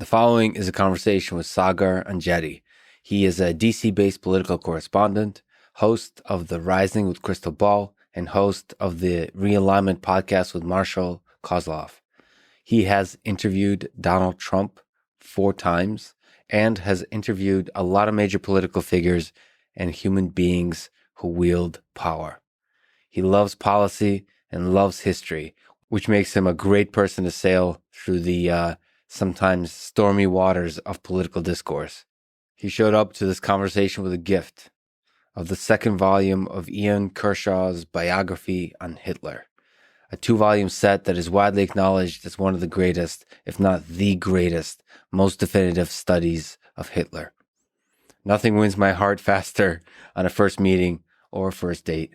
The following is a conversation with Saagar Enjeti. He is a DC-based political correspondent, host of the Rising with Crystal Ball, and host of the Realignment podcast with Marshall Kozlov. He has interviewed Donald Trump 4 times and has interviewed a lot of major political figures and human beings who wield power. He loves policy and loves history, which makes him a great person to sail through the sometimes stormy waters of political discourse. He showed up to this conversation with a gift of the second volume of Ian Kershaw's biography on Hitler, a 2-volume set that is widely acknowledged as one of the greatest, if not the greatest, most definitive studies of Hitler. Nothing wins my heart faster on a first meeting or a first date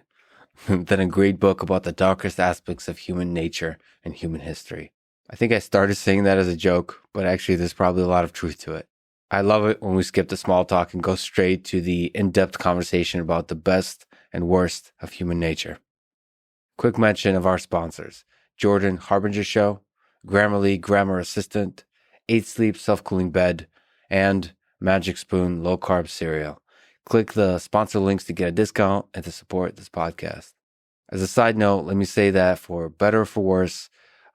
than a great book about the darkest aspects of human nature and human history. I think I started saying that as a joke, but actually there's probably a lot of truth to it. I love it when we skip the small talk and go straight to the in-depth conversation about the best and worst of human nature. Quick mention of our sponsors: Jordan Harbinger Show, Grammarly Grammar Assistant, 8 Sleep Self-Cooling Bed, and Magic Spoon Low Carb Cereal. Click the sponsor links to get a discount and to support this podcast. As a side note, let me say that for better or for worse,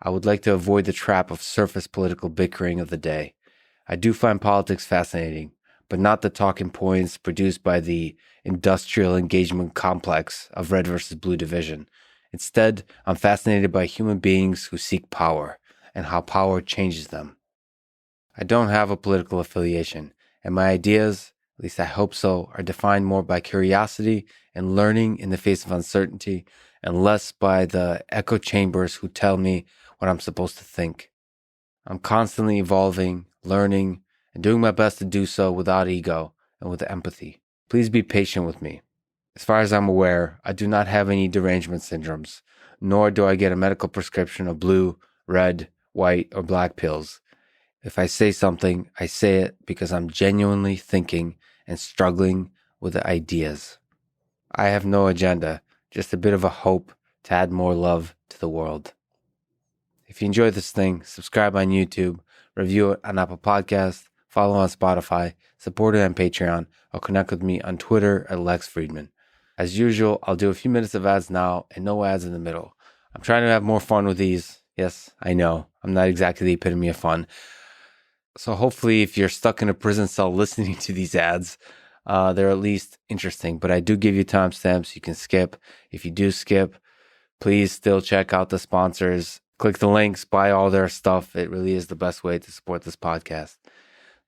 I would like to avoid the trap of surface political bickering of the day. I do find politics fascinating, but not the talking points produced by the industrial engagement complex of red versus blue division. Instead, I'm fascinated by human beings who seek power and how power changes them. I don't have a political affiliation, and my ideas, at least I hope so, are defined more by curiosity and learning in the face of uncertainty, and less by the echo chambers who tell me what I'm supposed to think. I'm constantly evolving, learning, and doing my best to do so without ego and with empathy. Please be patient with me. As far as I'm aware, I do not have any derangement syndromes, nor do I get a medical prescription of blue, red, white, or black pills. If I say something, I say it because I'm genuinely thinking and struggling with the ideas. I have no agenda, just a bit of a hope to add more love to the world. If you enjoy this thing, subscribe on YouTube, review it on Apple Podcasts, follow on Spotify, support it on Patreon, or connect with me on Twitter at Lex Friedman. As usual, I'll do a few minutes of ads now and no ads in the middle. I'm trying to have more fun with these. Yes, I know, I'm not exactly the epitome of fun. So hopefully if you're stuck in a prison cell listening to these ads, they're at least interesting. But I do give you timestamps you can skip. If you do skip, please still check out the sponsors. Click the links, buy all their stuff. It really is the best way to support this podcast.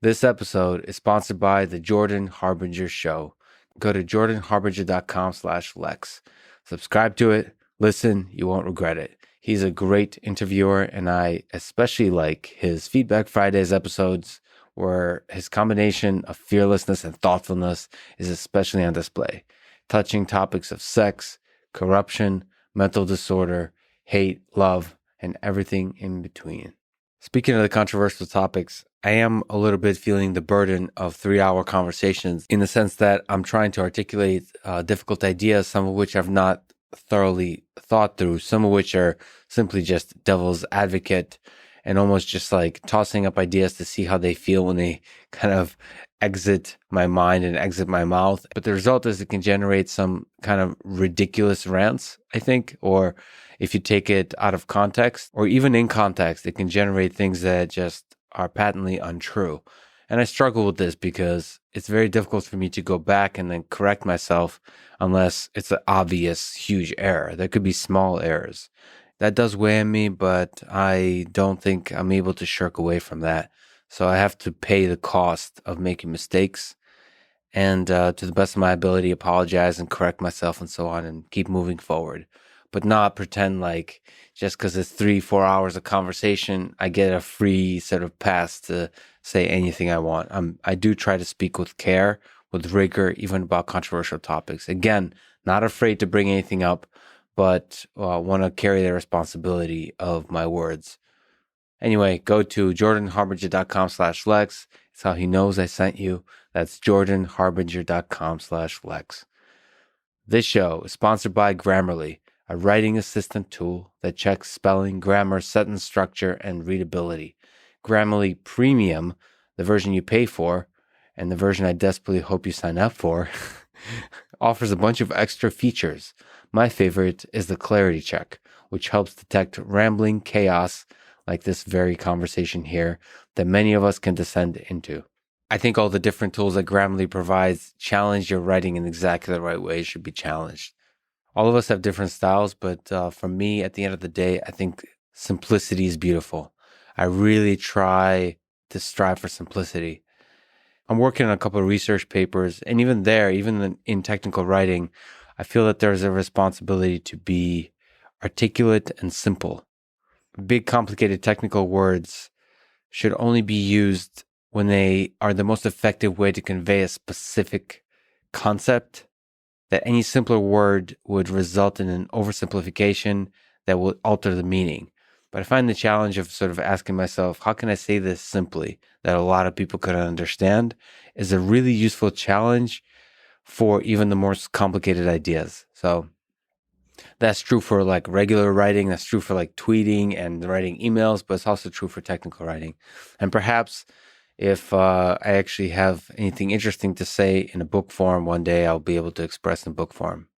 This episode is sponsored by the Jordan Harbinger Show. Go to jordanharbinger.com/Lex. Subscribe to it. Listen, you won't regret it. He's a great interviewer, and I especially like his Feedback Fridays episodes, where his combination of fearlessness and thoughtfulness is especially on display, touching topics of sex, corruption, mental disorder, hate, love, and everything in between. Speaking of the controversial topics, I am a little bit feeling the burden of 3-hour conversations in the sense that I'm trying to articulate difficult ideas, some of which I've not thoroughly thought through, some of which are simply just devil's advocate and almost just like tossing up ideas to see how they feel when they kind of exit my mind and exit my mouth. But the result is it can generate some kind of ridiculous rants, I think, or if you take it out of context or even in context, it can generate things that just are patently untrue. And I struggle with this because it's very difficult for me to go back and then correct myself unless it's an obvious, huge error. There could be small errors. That does weigh on me, but I don't think I'm able to shirk away from that. So I have to pay the cost of making mistakes and to the best of my ability, apologize and correct myself and so on and keep moving forward. But not pretend like just because it's 3-4 hours of conversation, I get a free sort of pass to say anything I want. I do try to speak with care, with rigor, even about controversial topics. Again, not afraid to bring anything up, but want to carry the responsibility of my words. Anyway, go to jordanharbinger.com/Lex. It's how he knows I sent you. That's jordanharbinger.com/Lex. This show is sponsored by Grammarly, a writing assistant tool that checks spelling, grammar, sentence structure, and readability. Grammarly Premium, the version you pay for, and the version I desperately hope you sign up for, offers a bunch of extra features. My favorite is the clarity check, which helps detect rambling chaos like this very conversation here that many of us can descend into. I think all the different tools that Grammarly provides challenge your writing in exactly the right way it should be challenged. All of us have different styles, but for me, at the end of the day, I think simplicity is beautiful. I really try to strive for simplicity. I'm working on a couple of research papers, and even there, even in technical writing, I feel that there's a responsibility to be articulate and simple. Big, complicated technical words should only be used when they are the most effective way to convey a specific concept, that any simpler word would result in an oversimplification that will alter the meaning. But I find the challenge of sort of asking myself, how can I say this simply that a lot of people could understand, is a really useful challenge for even the most complicated ideas. So that's true for like regular writing, that's true for like tweeting and writing emails, but it's also true for technical writing. And perhaps if I actually have anything interesting to say in a book form one day, I'll be able to express in book form.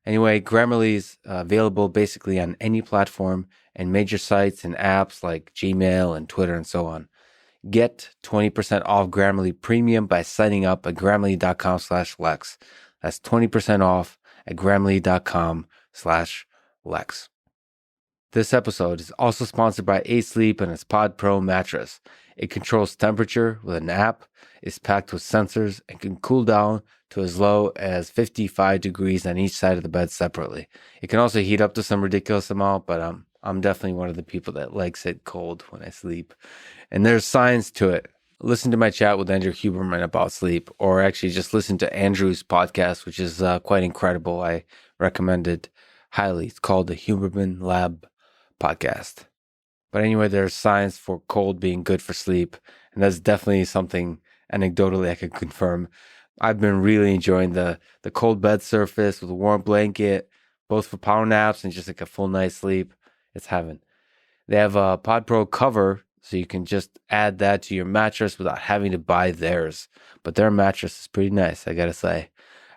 Anyway, Grammarly is available basically on any platform and major sites and apps like Gmail and Twitter and so on. Get 20% off Grammarly Premium by signing up at Grammarly.com/Lex. That's 20% off at Grammarly.com/Lex. This episode is also sponsored by A-Sleep and its Pod Pro mattress. It controls temperature with an app, is packed with sensors, and can cool down to as low as 55 degrees on each side of the bed separately. It can also heat up to some ridiculous amount, but I'm definitely one of the people that likes it cold when I sleep. And there's science to it. Listen to my chat with Andrew Huberman about sleep, or actually just listen to Andrew's podcast, which is quite incredible. I recommend it highly. It's called the Huberman Lab podcast. But anyway, there's science for cold being good for sleep, and that's definitely something anecdotally I can confirm. I've been really enjoying the cold bed surface with a warm blanket, both for power naps and just like a full night's sleep. It's heaven. They have a Pod Pro cover, so you can just add that to your mattress without having to buy theirs. But their mattress is pretty nice, I gotta say.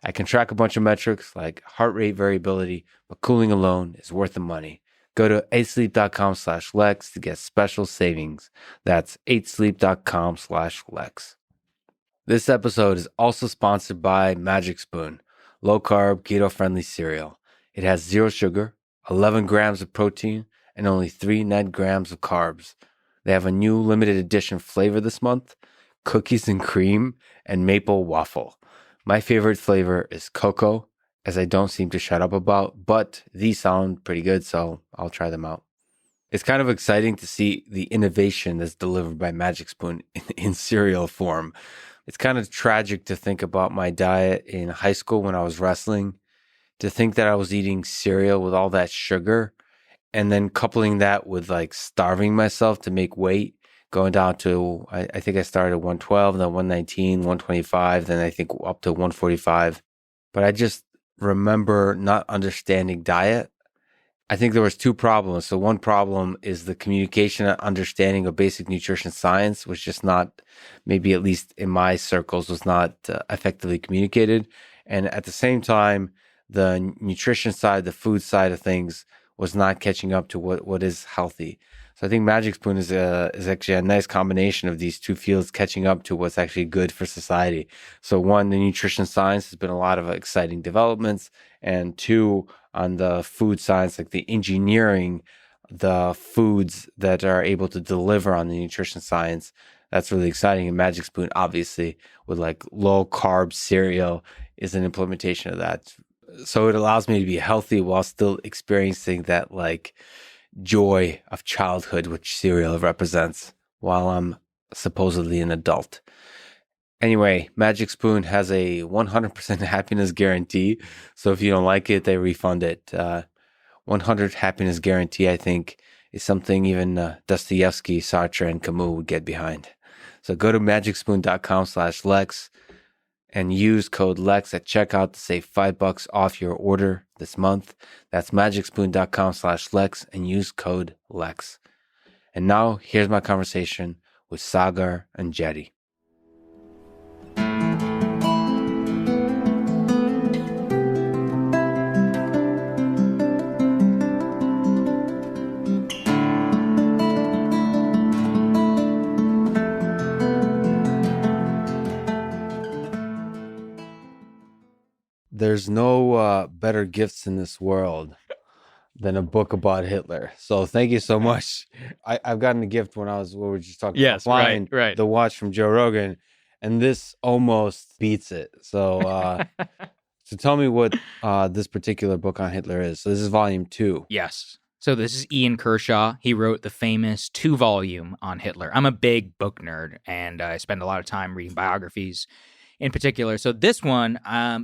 I can track a bunch of metrics like heart rate variability, but cooling alone is worth the money. Go to 8sleep.com/Lex to get special savings. That's 8sleep.com/Lex. This episode is also sponsored by Magic Spoon, low-carb, keto-friendly cereal. It has 0 sugar, 11 grams of protein, and only 3 net grams of carbs. They have a new limited edition flavor this month, cookies and cream and maple waffle. My favorite flavor is cocoa, as I don't seem to shut up about, but these sound pretty good, so I'll try them out. It's kind of exciting to see the innovation that's delivered by Magic Spoon in cereal form. It's kind of tragic to think about my diet in high school when I was wrestling, to think that I was eating cereal with all that sugar, and then coupling that with like starving myself to make weight, going down to, I think I started at 112, then 119, 125, then I think up to 145. But I just remember not understanding diet. I think there was 2 problems. So one problem is the communication and understanding of basic nutrition science was just not, maybe at least in my circles, was not effectively communicated. And at the same time, the nutrition side, the food side of things was not catching up to what is healthy. So I think Magic Spoon is actually a nice combination of these 2 fields catching up to what's actually good for society. So 1, the nutrition science has been a lot of exciting developments, and 2, on the food science, like the engineering, the foods that are able to deliver on the nutrition science. That's really exciting. And Magic Spoon, obviously, with like low carb cereal, is an implementation of that. So it allows me to be healthy while still experiencing that like joy of childhood, which cereal represents, while I'm supposedly an adult. Anyway, Magic Spoon has a 100% happiness guarantee. So if you don't like it, they refund it. 100 happiness guarantee, I think, is something even Dostoevsky, Sartre, and Camus would get behind. So go to magicspoon.com/Lex and use code Lex at checkout to save $5 off your order this month. That's magicspoon.com/Lex and use code Lex. And now here's my conversation with Saagar and Enjeti. There's no better gifts in this world than a book about Hitler. So thank you so much. I've gotten a gift when we were just talking offline, right. the watch from Joe Rogan, and this almost beats it. So so tell me what this particular book on Hitler is. So this is volume 2. Yes. So this is Ian Kershaw. He wrote the famous 2-volume on Hitler. I'm a big book nerd, and I spend a lot of time reading biographies in particular. So this one,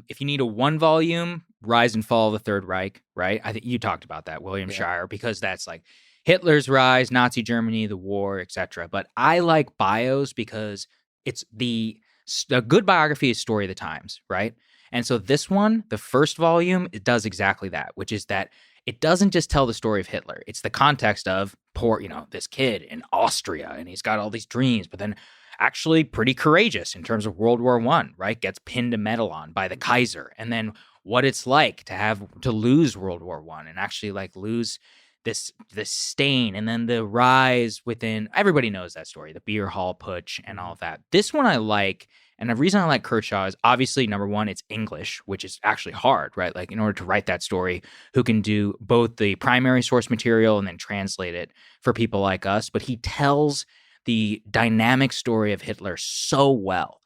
if you need a 1-volume, Rise and Fall of the Third Reich, right? I think you talked about that, William Shirer, because that's like Hitler's rise, Nazi Germany, the war, etc. But I like bios because it's a good biography is story of the times, right? And so this one, the first volume, it does exactly that, which is that it doesn't just tell the story of Hitler. It's the context of poor, this kid in Austria, and he's got all these dreams, but then actually pretty courageous in terms of World War I, right? Gets pinned a medal on by the Kaiser. And then what it's like to lose World War I and actually like lose this stain, and then the rise within, everybody knows that story, the beer hall putsch and all of that. This one I like, and the reason I like Kershaw is obviously, number one, it's English, which is actually hard, right? Like in order to write that story, who can do both the primary source material and then translate it for people like us. But he tells the dynamic story of Hitler so well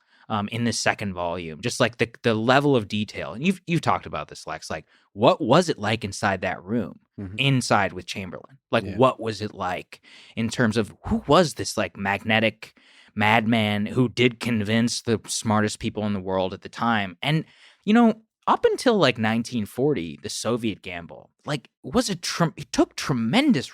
in this second volume, just like the level of detail. And you've talked about this, Lex. Like, what was it like inside that room, inside with Chamberlain? Like, what was it like in terms of who was this like magnetic madman who did convince the smartest people in the world at the time? And up until like 1940, the Soviet gamble, like, it took tremendous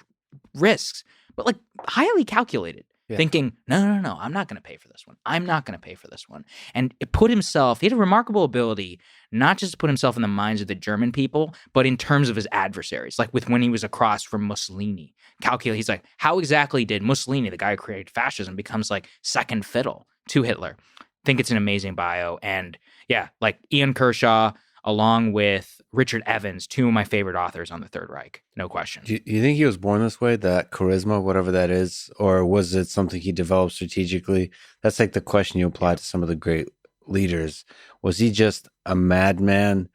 risks, but like highly calculated. Thinking, no, I'm not going to pay for this one. I'm not going to pay for this one. And he had a remarkable ability, not just to put himself in the minds of the German people, but in terms of his adversaries. Like when he was across from Mussolini, he's like, how exactly did Mussolini, the guy who created fascism, becomes like second fiddle to Hitler? I think it's an amazing bio. And yeah, like Ian Kershaw, along with Richard Evans, 2 of my favorite authors on the Third Reich, no question. Do you think he was born this way, that charisma, whatever that is, or was it something he developed strategically? That's like the question you apply to some of the great leaders. Was he just a madman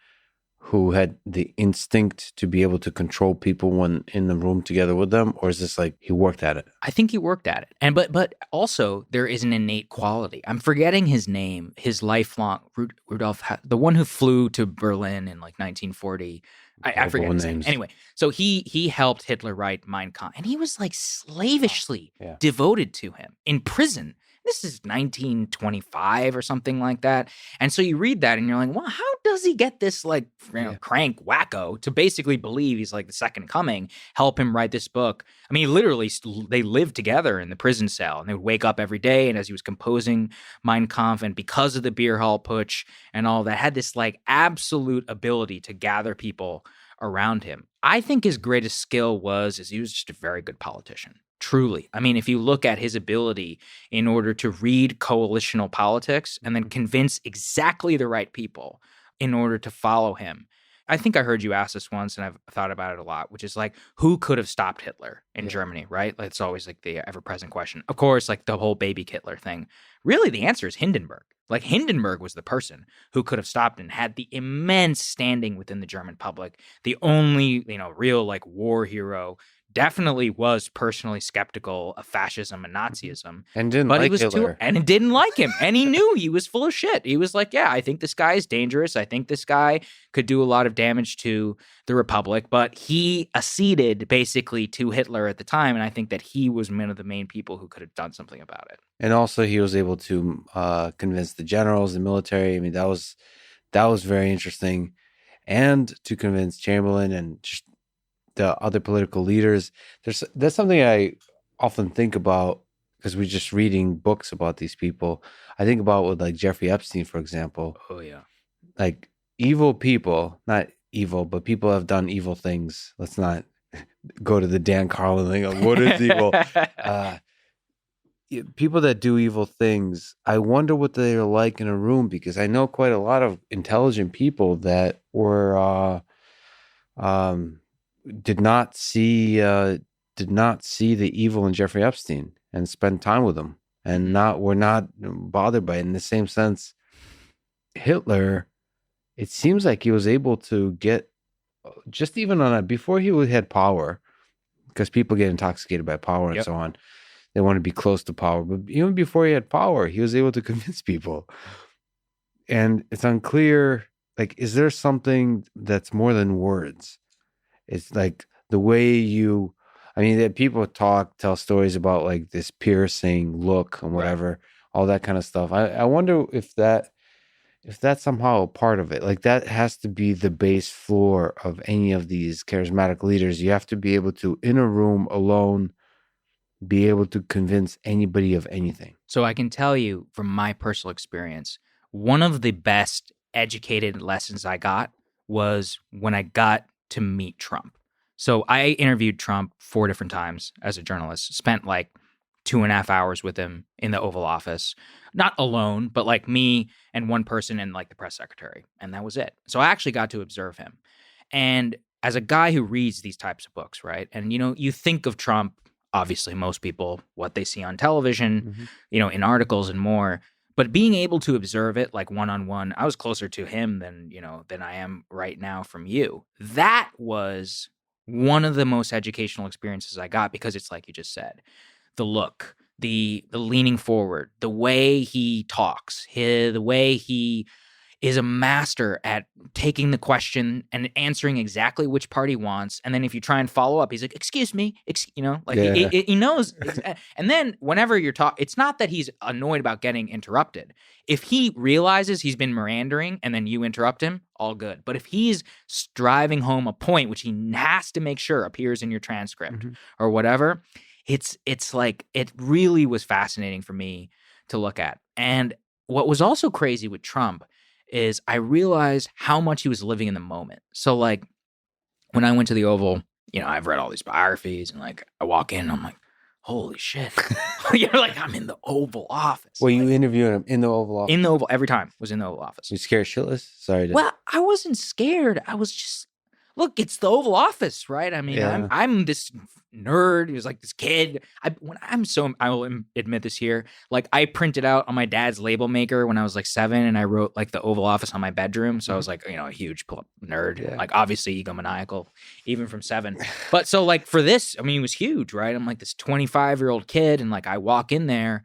who had the instinct to be able to control people when in the room together with them, or is this like he worked at it? I think he worked at it, and but also there is an innate quality. I'm forgetting his name. His lifelong Rudolf, the one who flew to Berlin in like 1940. I forget his name. Anyway, so he helped Hitler write Mein Kampf, and he was like slavishly devoted to him in prison. This is 1925 or something like that. And so you read that and you're like, well, how does he get this like crank wacko to basically believe he's like the second coming, help him write this book? I mean, literally, they lived together in the prison cell, and they would wake up every day. And as he was composing Mein Kampf, and because of the beer hall putsch and all that, had this like absolute ability to gather people around him. I think his greatest skill is he was just a very good politician. Truly. I mean, if you look at his ability in order to read coalitional politics and then convince exactly the right people in order to follow him. I think I heard you ask this once, and I've thought about it a lot, which is like, who could have stopped Hitler in Germany, right? Like, it's always like the ever-present question. Of course, like the whole baby Hitler thing. Really, the answer is Hindenburg. Like, Hindenburg was the person who could have stopped and had the immense standing within the German public. The only, real like war hero. Definitely was personally skeptical of fascism and Nazism. And didn't like Hitler. And didn't like him. And he knew he was full of shit. He was like, yeah, I think this guy is dangerous. I think this guy could do a lot of damage to the Republic. But he acceded basically to Hitler at the time. And I think that he was one of the main people who could have done something about it. And also he was able to convince the generals, the military. I mean, that was very interesting. And to convince Chamberlain and just the other political leaders. That's something I often think about because we're just reading books about these people. I think about with like Jeffrey Epstein, for example. Oh, yeah. Like evil people, not evil, but people have done evil things. Let's not go to the Dan Carlin thing of what is evil. people that do evil things, I wonder what they're like in a room, because I know quite a lot of intelligent people that were um, did not see the evil in Jeffrey Epstein and spend time with him, and were not bothered by it. In the same sense, Hitler, it seems like he was able to get just even on a before he had power, because people get intoxicated by power and so on. They want to be close to power, but even before he had power, he was able to convince people. And it's unclear, like, is there something that's more than words? It's like the way that people tell stories about like this piercing look and whatever, all that kind of stuff. I wonder if that's somehow a part of it. Like, that has to be the base floor of any of these charismatic leaders. You have to be able to, in a room alone, be able to convince anybody of anything. So I can tell you from my personal experience, one of the best educated lessons I got was when I got to meet Trump. So I interviewed Trump 4 different times as a journalist, spent like 2.5 hours with him in the Oval Office, not alone, but like me and one person and like the press secretary. And that was it. So I actually got to observe him. And as a guy who reads these types of books, right? And, you think of Trump, obviously most people, what they see on television, in articles and more. But being able to observe it like one-on-one, I was closer to him than I am right now from you. That was one of the most educational experiences I got, because it's like you just said, the look, the leaning forward, the way he talks, the way he is a master at taking the question and answering exactly which part he wants. And then if you try and follow up, he's like, excuse me, he knows. And then whenever you're talking, it's not that he's annoyed about getting interrupted. If he realizes he's been meandering and then you interrupt him, all good. But if he's driving home a point, which he has to make sure appears in your transcript or whatever, it's like, it really was fascinating for me to look at. And what was also crazy with Trump is I realized how much he was living in the moment. So like when I went to the Oval, I've read all these biographies, and like I walk in and I'm like, holy shit. Like I'm in the Oval Office. Were you interviewing him in the Oval Office? In the Oval, every time was in the Oval Office. You scared shitless? Sorry. Well, I wasn't scared. I was just, look, it's the Oval Office, right? I mean, I'm this nerd. He was like this kid. I will admit this here. Like I printed out on my dad's label maker when I was like 7, and I wrote like the Oval Office on my bedroom. So I was like, a huge nerd. Yeah. Like obviously egomaniacal, even from 7. But so like for this, I mean, it was huge, right? I'm like this 25-year-old kid, and like I walk in there,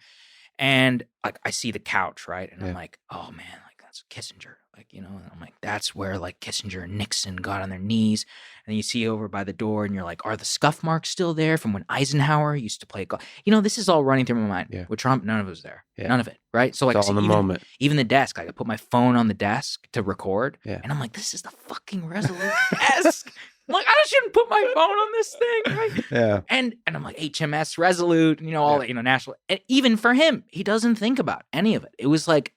and like I see the couch, right? And I'm like, oh man, like that's Kissinger. Like, and I'm like, that's where like Kissinger and Nixon got on their knees. And then you see over by the door and you're like, are the scuff marks still there from when Eisenhower used to play golf? this is all running through my mind. Yeah. With Trump, none of it was there. Yeah. None of it, right? So like, it's all in the moment. Even the desk, like I put my phone on the desk to record. Yeah. And I'm like, this is the fucking Resolute desk. I'm like, I shouldn't put my phone on this thing, right? Yeah. And I'm like, HMS Resolute, all that, national. And even for him, he doesn't think about any of it. It was like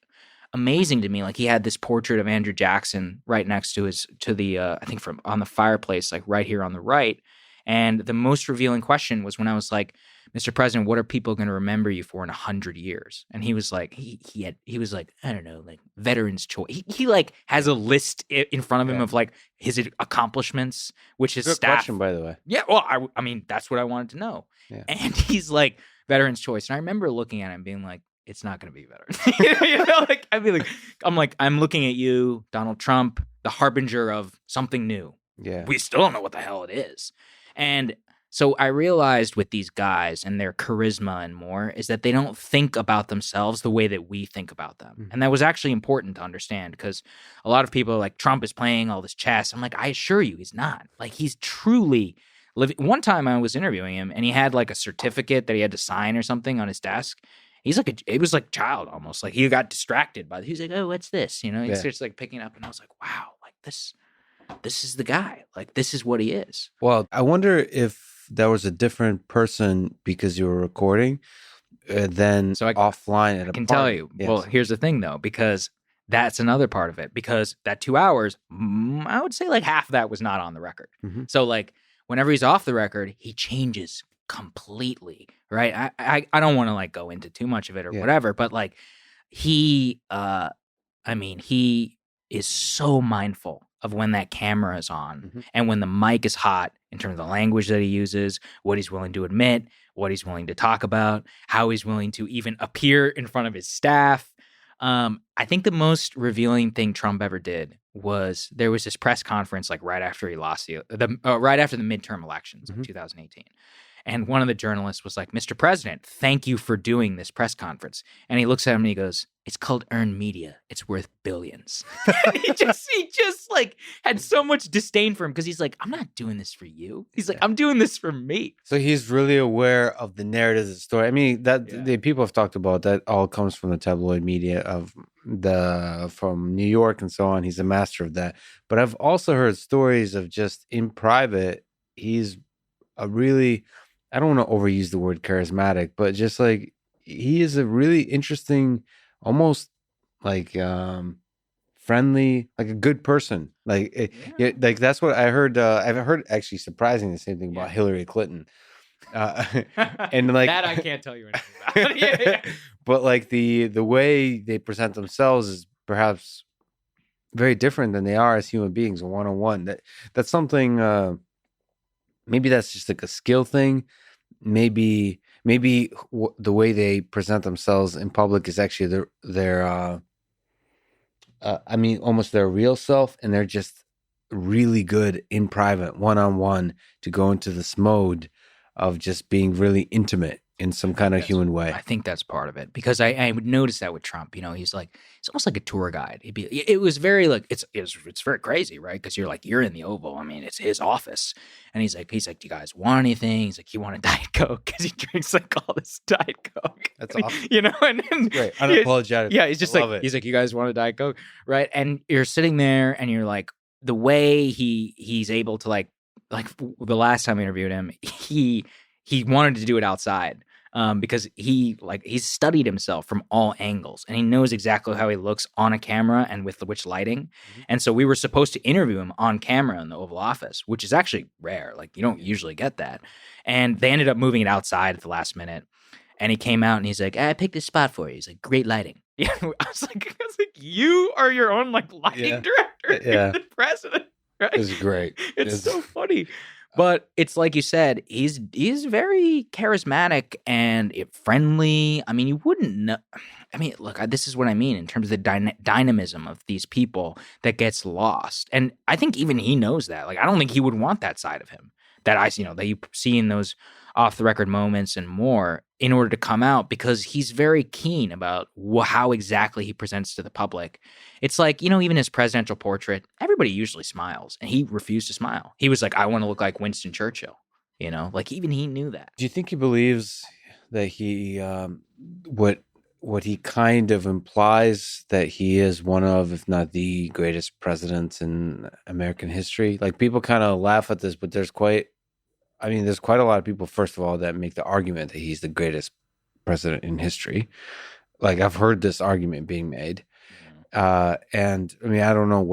amazing to me. Like he had this portrait of Andrew Jackson right next to the I think from on the fireplace, like right here on the right. And the most revealing question was when I was like, Mr. President, what are people going to remember you for in 100 years? And he was like, he was like, I don't know, like Veterans Choice. He like has a list in front of him of like his accomplishments, which his Good staff. Question, by the way. Yeah, well, I mean, that's what I wanted to know. Yeah. And he's like Veterans Choice, and I remember looking at him being like, it's not going to be better. Like I'd be like, I'm looking at you, Donald Trump, the harbinger of something new. Yeah. We still don't know what the hell it is. And so I realized with these guys and their charisma and more is that they don't think about themselves the way that we think about them. Mm-hmm. And that was actually important to understand, because a lot of people are like, Trump is playing all this chess. I'm like, I assure you, he's not. Like he's truly living. One time I was interviewing him and he had like a certificate that he had to sign or something on his desk. He's like, it was like a child almost. Like he got distracted by it. He's like, oh, what's this? He starts like picking up, and I was like, wow, like this is the guy. Like this is what he is. Well, I wonder if that was a different person because you were recording than offline. I can tell you. Yes. Well, here's the thing though, because that's another part of it. Because that 2 hours, I would say like half of that was not on the record. Mm-hmm. So like whenever he's off the record, he changes completely, right? I don't want to like go into too much of it or whatever, but like he he is so mindful of when that camera is on and when the mic is hot in terms of the language that he uses, what he's willing to admit, what he's willing to talk about, how he's willing to even appear in front of his staff. I think the most revealing thing Trump ever did was there was this press conference like right after he lost right after the midterm elections of 2018. And one of the journalists was like, "Mr. President, thank you for doing this press conference." And he looks at him and he goes, "It's called earned media. It's worth billions." And he just like had so much disdain for him because he's like, "I'm not doing this for you." He's like, "I'm doing this for me." So he's really aware of the narrative of the story. I mean, the people have talked about that all comes from the tabloid media from New York and so on. He's a master of that. But I've also heard stories of just in private, he's a really, I don't want to overuse the word charismatic, but just like he is a really interesting, almost like friendly, like a good person. Like like that's what I heard. I've heard actually surprising the same thing about Hillary Clinton. And like that I can't tell you anything about. But like the way they present themselves is perhaps very different than they are as human beings, one-on-one. That's something. Maybe that's just like a skill thing. Maybe the way they present themselves in public is actually their almost their real self, and they're just really good in private, one-on-one, to go into this mode of just being really intimate in some kind of human way. I think that's part of it because I would notice that with Trump. You know, he's almost like a tour guide. It was very like it's very crazy, right? Because you're in the Oval. I mean, it's his office, and he's like, "Do you guys want anything?" He's like, "You want a Diet Coke?" Because he drinks like all this Diet Coke. That's awesome. You know, and great, unapologetic. Yeah, he's just he's like, "You guys want a Diet Coke?" Right? And you're sitting there, and you're like, the way he's able to like the last time I interviewed him, he wanted to do it outside. Because he's studied himself from all angles and he knows exactly how he looks on a camera and with which lighting. And so we were supposed to interview him on camera in the Oval Office, which is actually rare. Like you don't usually get that. And they ended up moving it outside at the last minute. And he came out and he's like, "I picked this spot for you." He's like, "Great lighting." Yeah, I was like, you are your own like lighting director. Yeah. You're the president. Right? It's great. It's so funny. But it's like you said, he's very charismatic and friendly. I mean, you wouldn't know. I mean, look, this is what I mean in terms of the dynamism of these people that gets lost. And I think even he knows that. Like, I don't think he would want that side of him that you see in those off the record moments and more in order to come out because he's very keen about how exactly he presents to the public. It's like, even his presidential portrait, everybody usually smiles and he refused to smile. He was like, "I want to look like Winston Churchill," like even he knew that. Do you think he believes that he, what he kind of implies that he is one of, if not the greatest presidents in American history? Like people kind of laugh at this, but there's quite a lot of people, first of all, that make the argument that he's the greatest president in history. Like I've heard this argument being made. And I mean, I don't know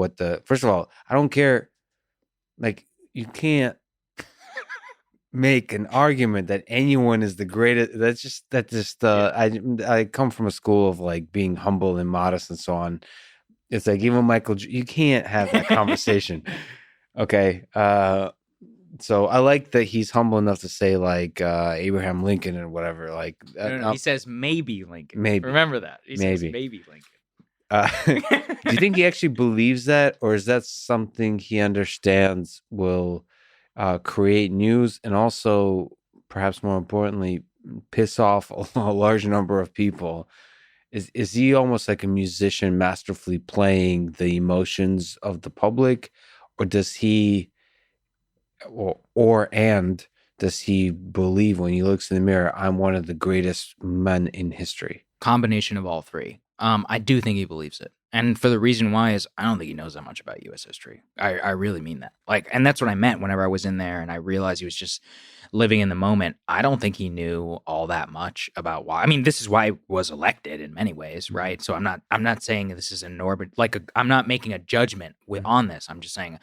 first of all, I don't care. Like you can't make an argument that anyone is the greatest. I come from a school of like being humble and modest and so on. It's like even you can't have that conversation. Okay. So I like that he's humble enough to say like Abraham Lincoln or whatever. Like no, he says maybe Lincoln. Maybe. Remember that. He says maybe Lincoln. Do you think he actually believes that, or is that something he understands will create news and also, perhaps more importantly, piss off a large number of people? Is he almost like a musician masterfully playing the emotions of the public, or does he, does he believe when he looks in the mirror, "I'm one of the greatest men in history"? Combination of all three. I do think he believes it. And for the reason why is I don't think he knows that much about U.S. history. I really mean that. Like, and that's what I meant whenever I was in there and I realized he was just living in the moment. I don't think he knew all that much about why. I mean, this is why he was elected in many ways, right? So I'm not saying this is I'm not making a judgment on this. I'm just saying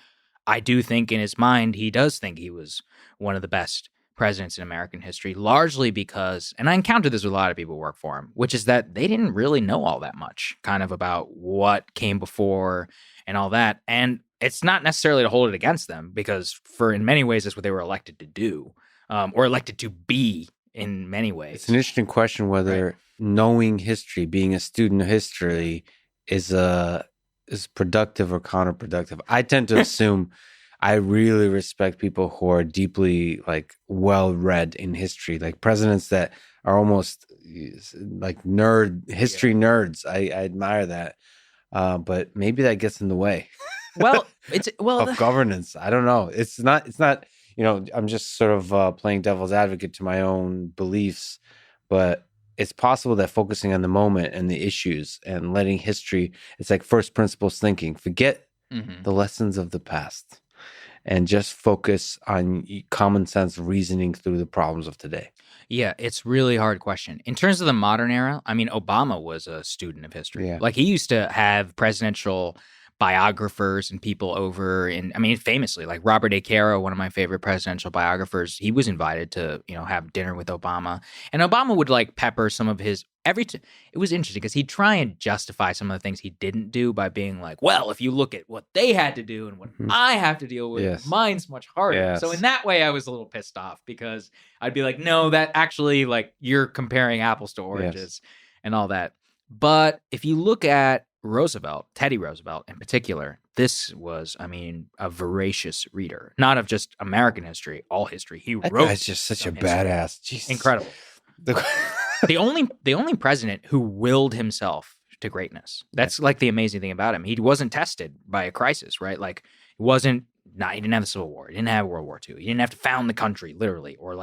I do think in his mind he does think he was one of the best presidents in American history, largely because, and I encountered this with a lot of people who work for him, which is that they didn't really know all that much kind of about what came before and all that. And it's not necessarily to hold it against them, because in many ways, that's what they were elected to do, or elected to be in many ways. It's an interesting question whether knowing history, being a student of history, is productive or counterproductive. I tend to assume I really respect people who are deeply well-read in history, like presidents that are almost like history nerds. I admire that. But maybe that gets in the way. Well, of governance. I don't know. It's not, I'm just sort of playing devil's advocate to my own beliefs, but it's possible that focusing on the moment and the issues and letting history, it's like first principles thinking, forget the lessons of the past and just focus on common sense reasoning through the problems of today. Yeah, it's really hard question. In terms of the modern era, I mean, Obama was a student of history. Yeah. Like, he used to have presidential biographers and people over, and I mean, famously, like Robert A. Caro, one of my favorite presidential biographers, he was invited to, have dinner with Obama, and Obama would pepper some of his it was interesting because he'd try and justify some of the things he didn't do by being like, well, if you look at what they had to do and what I have to deal with, mine's much harder. Yes. So in that way, I was a little pissed off because I'd be like, no, that actually, you're comparing apples to oranges and all that. But if you look at Roosevelt, Teddy Roosevelt in particular, this was, a voracious reader, not of just American history, all history. He That wrote. guy's just such a history. badass. Jesus. Incredible. the only president who willed himself to greatness. That's the amazing thing about him. He wasn't tested by a crisis, right? He didn't have the Civil War. He didn't have World War II. He didn't have to found the country, literally, or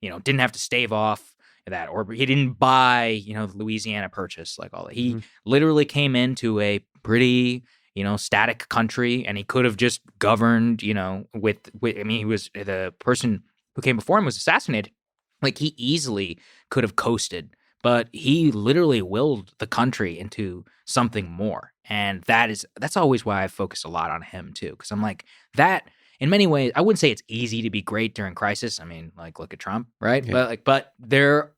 didn't have to stave off that, or he didn't buy, the Louisiana Purchase, all that. He literally came into a pretty, static country, and he could have just governed, he was, the person who came before him was assassinated. He easily could have coasted, but he literally willed the country into something more. And that's always why I focus a lot on him too. Cause I'm like, that in many ways, I wouldn't say it's easy to be great during crisis. I mean, look at Trump, right? Yeah. But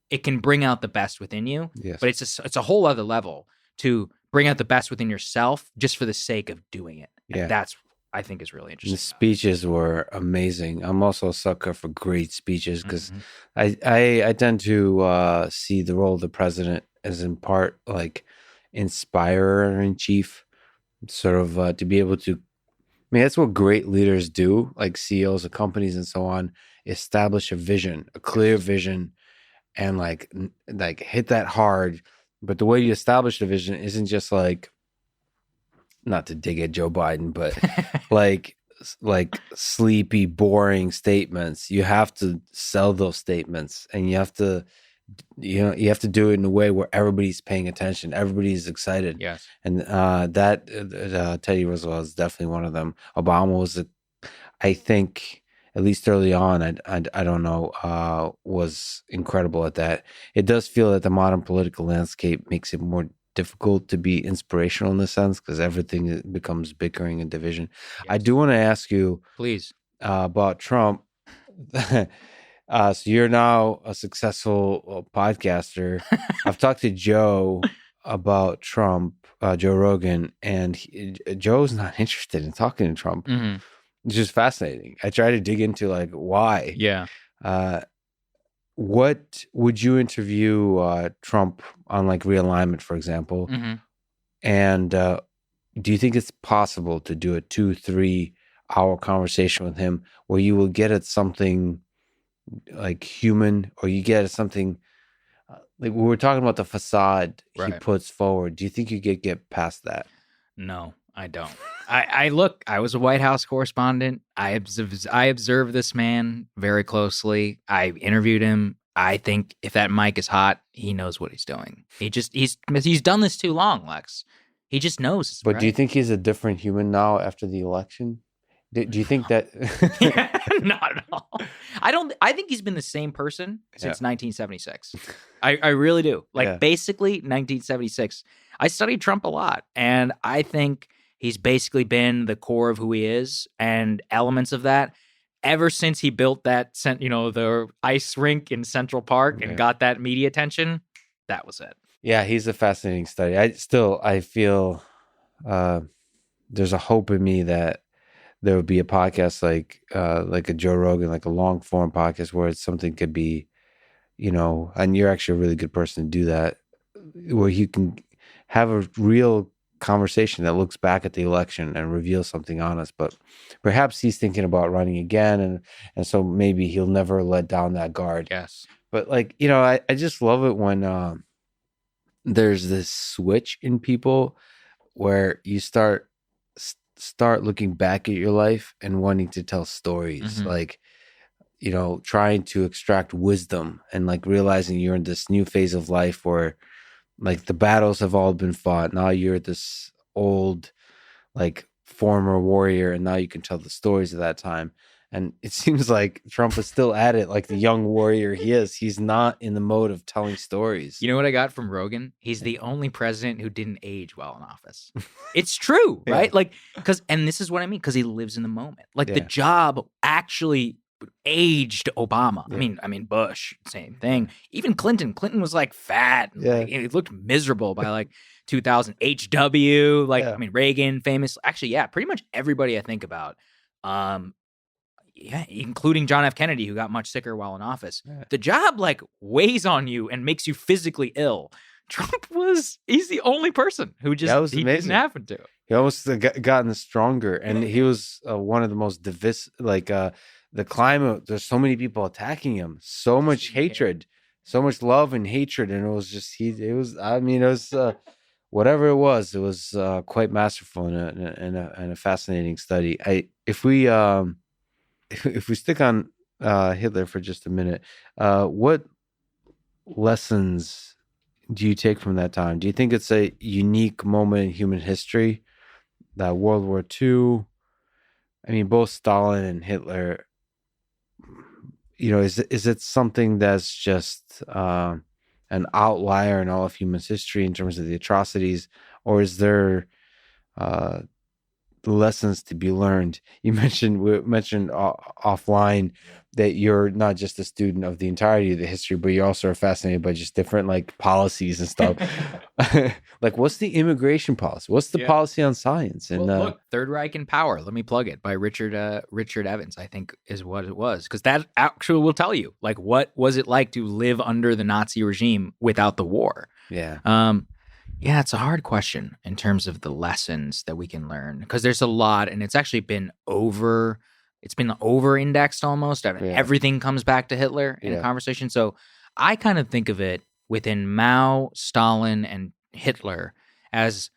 it can bring out the best within you. Yes. But it's a whole other level to bring out the best within yourself just for the sake of doing it. And that's, I think, is really interesting. The speeches were amazing. I'm also a sucker for great speeches because I tend to see the role of the president as in part inspirer in chief, sort of to be able to. I mean, that's what great leaders do, like CEOs of companies and so on. Establish a vision, a clear vision, and hit that hard. But the way you establish the vision isn't just not to dig at Joe Biden, but sleepy, boring statements. You have to sell those statements, and you have to do it in a way where everybody's paying attention, everybody's excited. Yes, and Teddy Roosevelt is definitely one of them. Obama was, I think, at least early on, I don't know, was incredible at that. It does feel that the modern political landscape makes it more difficult to be inspirational in a sense because everything becomes bickering and division. Yes. I do want to ask you, please, about Trump. So you're now a successful podcaster. I've talked to Joe about Trump, Joe Rogan, and Joe's not interested in talking to Trump. It's just fascinating. I try to dig into why. Yeah. What would you interview Trump on realignment, for example? And do you think it's possible to do a 2-3 hour conversation with him where you will get at something human, or you get at something we were talking about the facade he puts forward? Do you think you could get past that? No, I don't. I was a White House correspondent. I observed this man very closely. I interviewed him. I think if that mic is hot, he knows what he's doing. He's done this too long, Lex. He just knows. But do you think he's a different human now after the election? Do you think that? Not at all. I think he's been the same person since 1976. I really do. Basically 1976. I studied Trump a lot, and I think he's basically been the core of who he is, and elements of that ever since he built that, the ice rink in Central Park and got that media attention, that was it. Yeah, he's a fascinating study. I feel there's a hope in me that there would be a podcast like a Joe Rogan, like a long form podcast where something could be, and you're actually a really good person to do that, where you can have a real conversation that looks back at the election and reveals something honest. But perhaps he's thinking about running again, and so maybe he'll never let down that guard. Yes. But I just love it when there's this switch in people where you start looking back at your life and wanting to tell stories, trying to extract wisdom and realizing you're in this new phase of life where the battles have all been fought. Now you're this old, former warrior, and now you can tell the stories of that time. And it seems like Trump is still at it, like the young warrior he is. He's not in the mode of telling stories. You know what I got from Rogan? He's the only president who didn't age well in office. It's true, right? And this is what I mean, because he lives in the moment. The job actually aged Obama. Yeah. I mean Bush, same thing. Even Clinton was fat. He looked miserable by 2000. HW, Reagan, famous. Actually, pretty much everybody I think about. Including John F. Kennedy, who got much sicker while in office. Yeah. The job weighs on you and makes you physically ill. Trump he's the only person who just didn't happen to. He almost gotten stronger, and he was one of the most divisive. The climate, there's so many people attacking him, so much hatred, so much love and hatred, and it was whatever it was quite masterful and a fascinating study. If we stick on Hitler for just a minute, what lessons do you take from that time? Do you think it's a unique moment in human history, that World War II? Both Stalin and Hitler, is it something that's just an outlier in all of human history in terms of the atrocities, or is there lessons to be learned? We mentioned offline that you're not just a student of the entirety of the history, but you also are fascinated by just different policies and stuff. What's the immigration policy? What's the policy on science? And look, Third Reich in Power. Let me plug it, by Richard Evans, I think is what it was, because that actually will tell you what was it like to live under the Nazi regime without the war. Yeah, it's a hard question in terms of the lessons that we can learn, because there's a lot, and it's actually been over-indexed almost. Everything comes back to Hitler in a conversation. So I kind of think of it within Mao, Stalin, and Hitler as,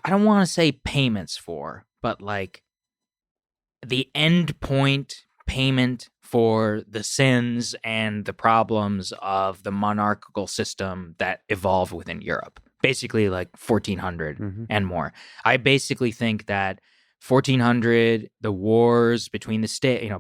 I don't want to say payments for, but the end point payment for the sins and the problems of the monarchical system that evolved within Europe, basically 1400 and more. I basically think that 1400, the wars between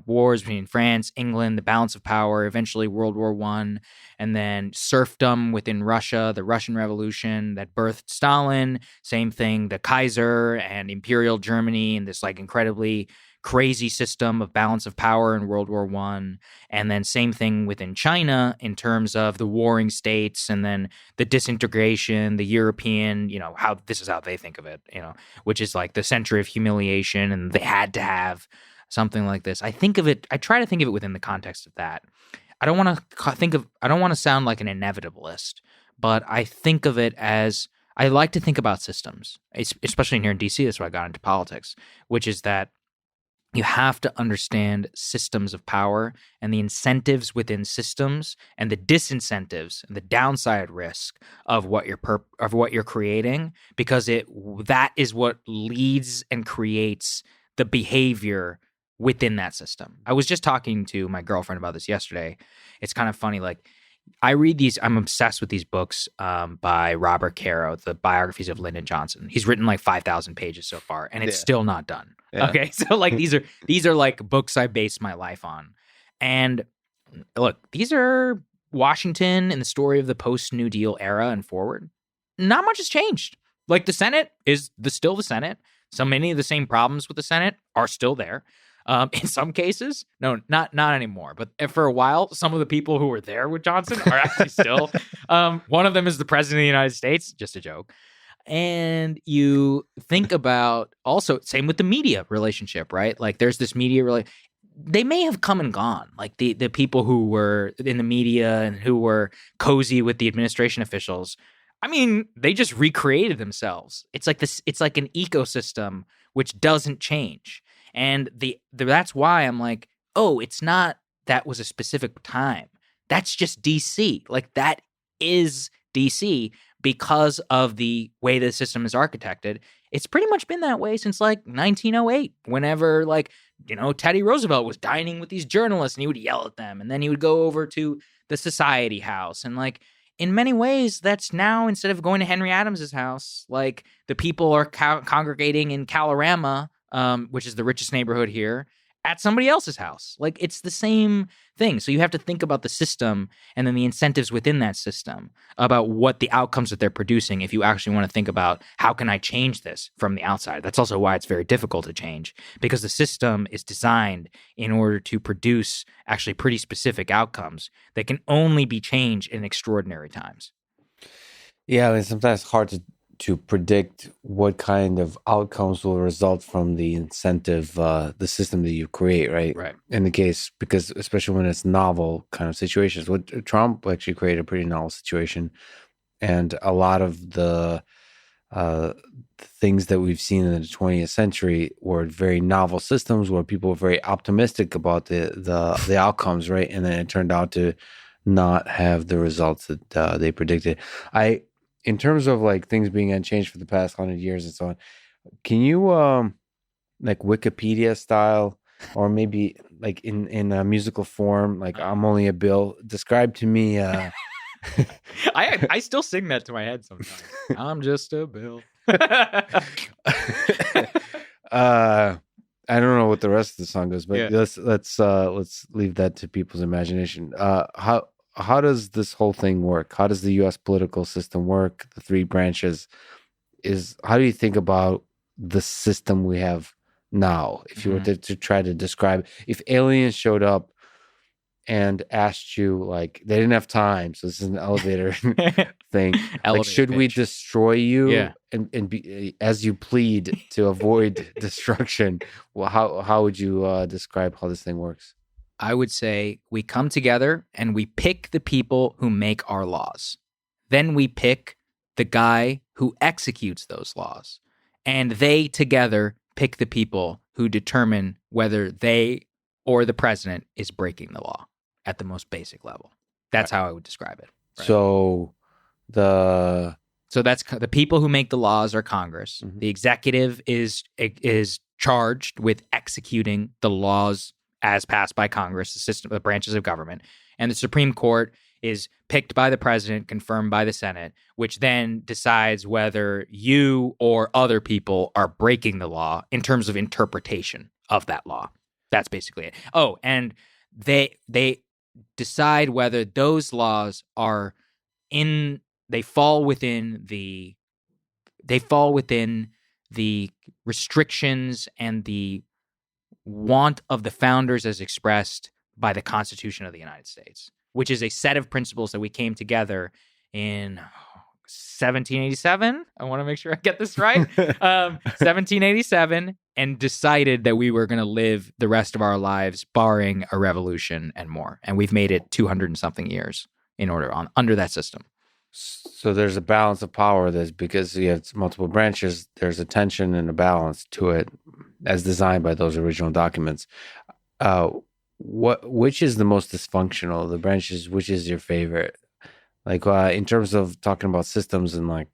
wars between France, England, the balance of power, eventually World War I, and then serfdom within Russia, the Russian Revolution that birthed Stalin, same thing, the Kaiser and Imperial Germany, and this incredibly crazy system of balance of power in World War I, and then same thing within China in terms of the warring states, and then the disintegration, the European, how this is how they think of it, which is the century of humiliation, and they had to have something like this. I try to think of it within the context of that. I don't want to sound like an inevitabilist, but I think of it as, I like to think about systems, especially here in DC. That's why I got into politics, which is that you have to understand systems of power and the incentives within systems and the disincentives and the downside risk of what you're creating, because that is what leads and creates the behavior within that system. I was just talking to my girlfriend about this yesterday. It's kind of funny, I read these, I'm obsessed with these books by Robert Caro, the biographies of Lyndon Johnson. He's written 5,000 pages so far, and it's still not done. Yeah. Okay, so these are books I base my life on. And look, these are Washington and the story of the post-New Deal era and forward. Not much has changed. The Senate is still the Senate. So many of the same problems with the Senate are still there. In some cases, no, not anymore. But for a while, some of the people who were there with Johnson are actually still. One of them is the president of the United States. Just a joke. And you think about also, same with the media relationship, right? Like there's this media they may have come and gone. Like the people who were in the media and who were cozy with the administration officials. I mean, they just recreated themselves. It's like this. It's like an ecosystem which doesn't change. And that's why I'm like, oh, it's not that was a specific time. That's just DC. Like that is DC because of the way the system is architected. It's pretty much been that way since like 1908, whenever like, Teddy Roosevelt was dining with these journalists and he would yell at them. And then he would go over to the Society House. And like, in many ways, that's now, instead of going to Henry Adams's house, like the people are congregating in Kalorama, which is the richest neighborhood here, at somebody else's house. Like it's the same thing. So you have to think about the system and then the incentives within that system about what the outcomes that they're producing. If you actually want to think about how can I change this from the outside, that's also why it's very difficult to change, because the system is designed in order to produce actually pretty specific outcomes that can only be changed in extraordinary times. Yeah, I mean, sometimes it's hard to predict what kind of outcomes will result from the incentive, the system that you create, right? Right. In the case, because especially when it's novel kind of situations, what Trump actually created a pretty novel situation, and a lot of the things that we've seen in the 20th century were very novel systems where people were very optimistic about the outcomes, right? And then it turned out to not have the results that they predicted. In terms of like things being unchanged for the past 100 years and so on, can you like Wikipedia style, or maybe like in a musical form, like I'm Only a Bill, describe to me I still sing that to my head sometimes. I'm just a bill. I don't know what the rest of the song goes, but Yeah. let's leave that to people's imagination. How does this whole thing work? How does the U.S. political system work? The three branches how do you think about the system we have now? If you were to try to describe, if aliens showed up and asked you, like, they didn't have time, so this is an elevator thing. Like, should we destroy you and be, as you plead to avoid destruction? Well, how would you describe how this thing works? I would say we come together and we pick the people who make our laws. Then we pick the guy who executes those laws. And they together pick the people who determine whether they or the president is breaking the law at the most basic level. That's how I would describe it. Right? So that's the people who make the laws are Congress. Mm-hmm. The executive is charged with executing the laws as passed by Congress, the branches of government. And the Supreme Court is picked by the president, confirmed by the Senate, which then decides whether you or other people are breaking the law in terms of interpretation of that law. That's basically it. Oh, and they decide whether those laws are they fall within the restrictions and the want of the founders as expressed by the Constitution of the United States, which is a set of principles that we came together in 1787. I want to make sure I get this right. 1787, and decided that we were going to live the rest of our lives barring a revolution and more. And we've made it 200 and something years under that system. So there's a balance of power. Because you have multiple branches, there's a tension and a balance to it as designed by those original documents. Which is the most dysfunctional of the branches? Which is your favorite? Like in terms of talking about systems and like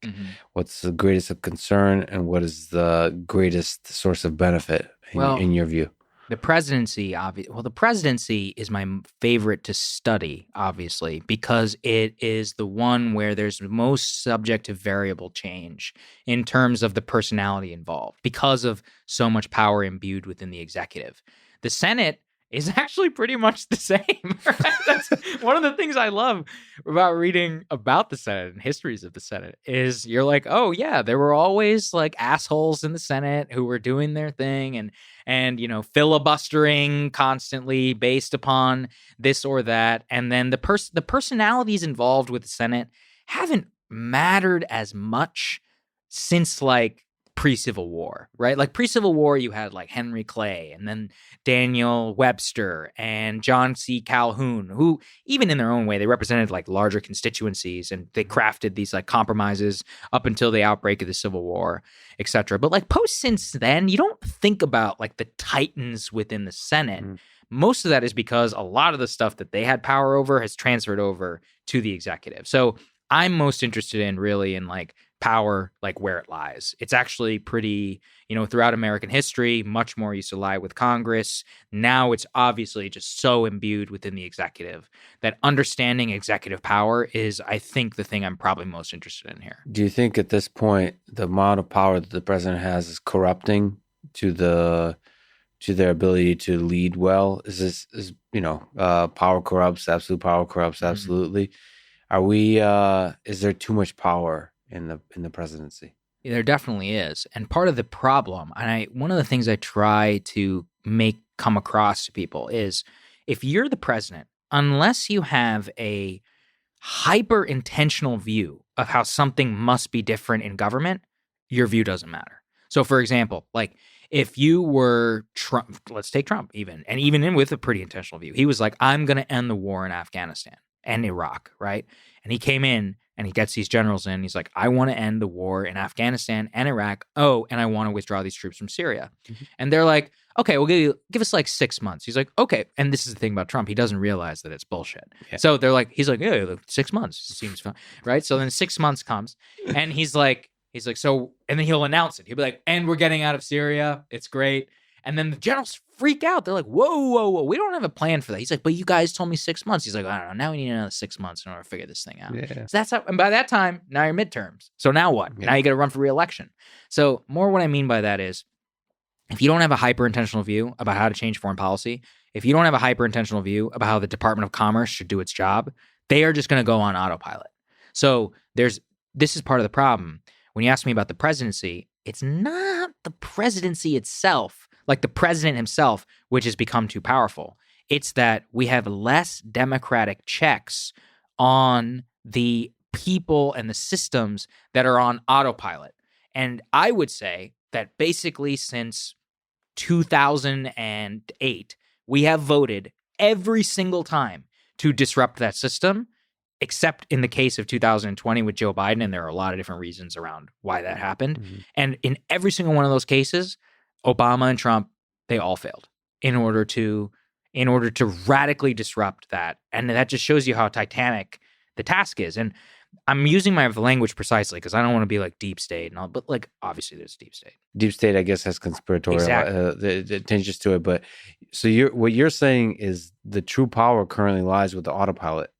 what's the greatest of concern and what is the greatest source of benefit in your view? The presidency, the presidency is my favorite to study, obviously, because it is the one where there's most subject to variable change in terms of the personality involved because of so much power imbued within the executive. The Senate is actually pretty much the same. Right? That's one of the things I love about reading about the Senate and histories of the Senate is you're like, oh yeah, there were always like assholes in the Senate who were doing their thing and filibustering constantly based upon this or that, and then the personalities involved with the Senate haven't mattered as much since like pre-Civil War, right? Like pre-Civil War, you had like Henry Clay and then Daniel Webster and John C. Calhoun, who even in their own way, they represented like larger constituencies and they crafted these like compromises up until the outbreak of the Civil War, etc. But like post since then, you don't think about like the titans within the Senate. Most of that is because a lot of the stuff that they had power over has transferred over to the executive. So I'm most interested in really in like power, like where it lies. It's actually pretty, throughout American history, much more used to lie with Congress. Now it's obviously just so imbued within the executive that understanding executive power is, I think, the thing I'm probably most interested in here. Do you think at this point the amount of power that the president has is corrupting to their ability to lead well? Power corrupts, absolute power corrupts, absolutely. Is there too much power in the presidency? There definitely is. And part of the problem, and one of the things I try to come across to people is if you're the president, unless you have a hyper intentional view of how something must be different in government, your view doesn't matter. So for example, like if you were Trump, let's take Trump even with a pretty intentional view. He was like, I'm going to end the war in Afghanistan and Iraq, right? And he came in and he gets these generals in. He's like, I want to end the war in Afghanistan and Iraq. Oh, and I want to withdraw these troops from Syria. Mm-hmm. And they're like, okay, we'll give us like 6 months. He's like, okay. And this is the thing about Trump. He doesn't realize that it's bullshit. Yeah. So he's like, yeah, 6 months seems fine, right? So then 6 months comes and he's like, so, and then he'll announce it. He'll be like, and we're getting out of Syria. It's great. And then the generals freak out. They're like, whoa. We don't have a plan for that. He's like, but you guys told me 6 months. He's like, I don't know. Now we need another 6 months in order to figure this thing out. Yeah. So that's how, and by that time, now you're midterms. So now what? Yeah. Now you got to run for re-election. So more what I mean by that is if you don't have a hyper-intentional view about how to change foreign policy, if you don't have a hyper-intentional view about how the Department of Commerce should do its job, they are just going to go on autopilot. So this is part of the problem. When you ask me about the presidency, it's not the presidency itself, like the president himself, which has become too powerful. It's that we have less democratic checks on the people and the systems that are on autopilot. And I would say that basically since 2008, we have voted every single time to disrupt that system, except in the case of 2020 with Joe Biden, and there are a lot of different reasons around why that happened. Mm-hmm. And in every single one of those cases, Obama and Trump, they all failed in order to radically disrupt that. And that just shows you how titanic the task is. And I'm using my language precisely because I don't want to be like deep state and all, but like obviously there's deep state. Deep state, I guess, has conspiratorial tinges to it. But so what you're saying is the true power currently lies with the autopilot.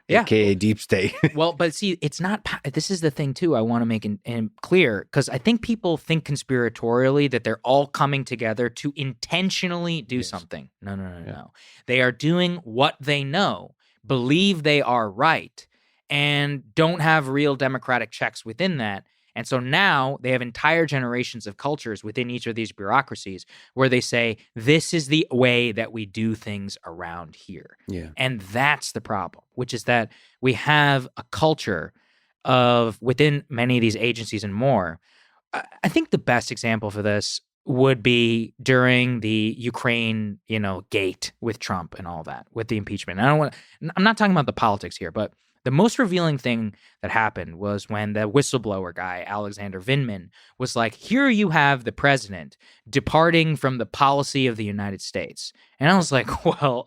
Yeah. AKA deep state. Well, but see, it's not. This is the thing too. I want to make clear because I think people think conspiratorially that they're all coming together to intentionally do something. No. They are doing what they know, believe they are right, and don't have real democratic checks within that. And so now they have entire generations of cultures within each of these bureaucracies where they say, this is the way that we do things around here. Yeah. And that's the problem, which is that we have a culture of within many of these agencies and more. I think the best example for this would be during the Ukraine, gate with Trump and all that, with the impeachment. I'm not talking about the politics here, but the most revealing thing that happened was when the whistleblower guy, Alexander Vindman, was like, here you have the president departing from the policy of the United States. And I was like, well,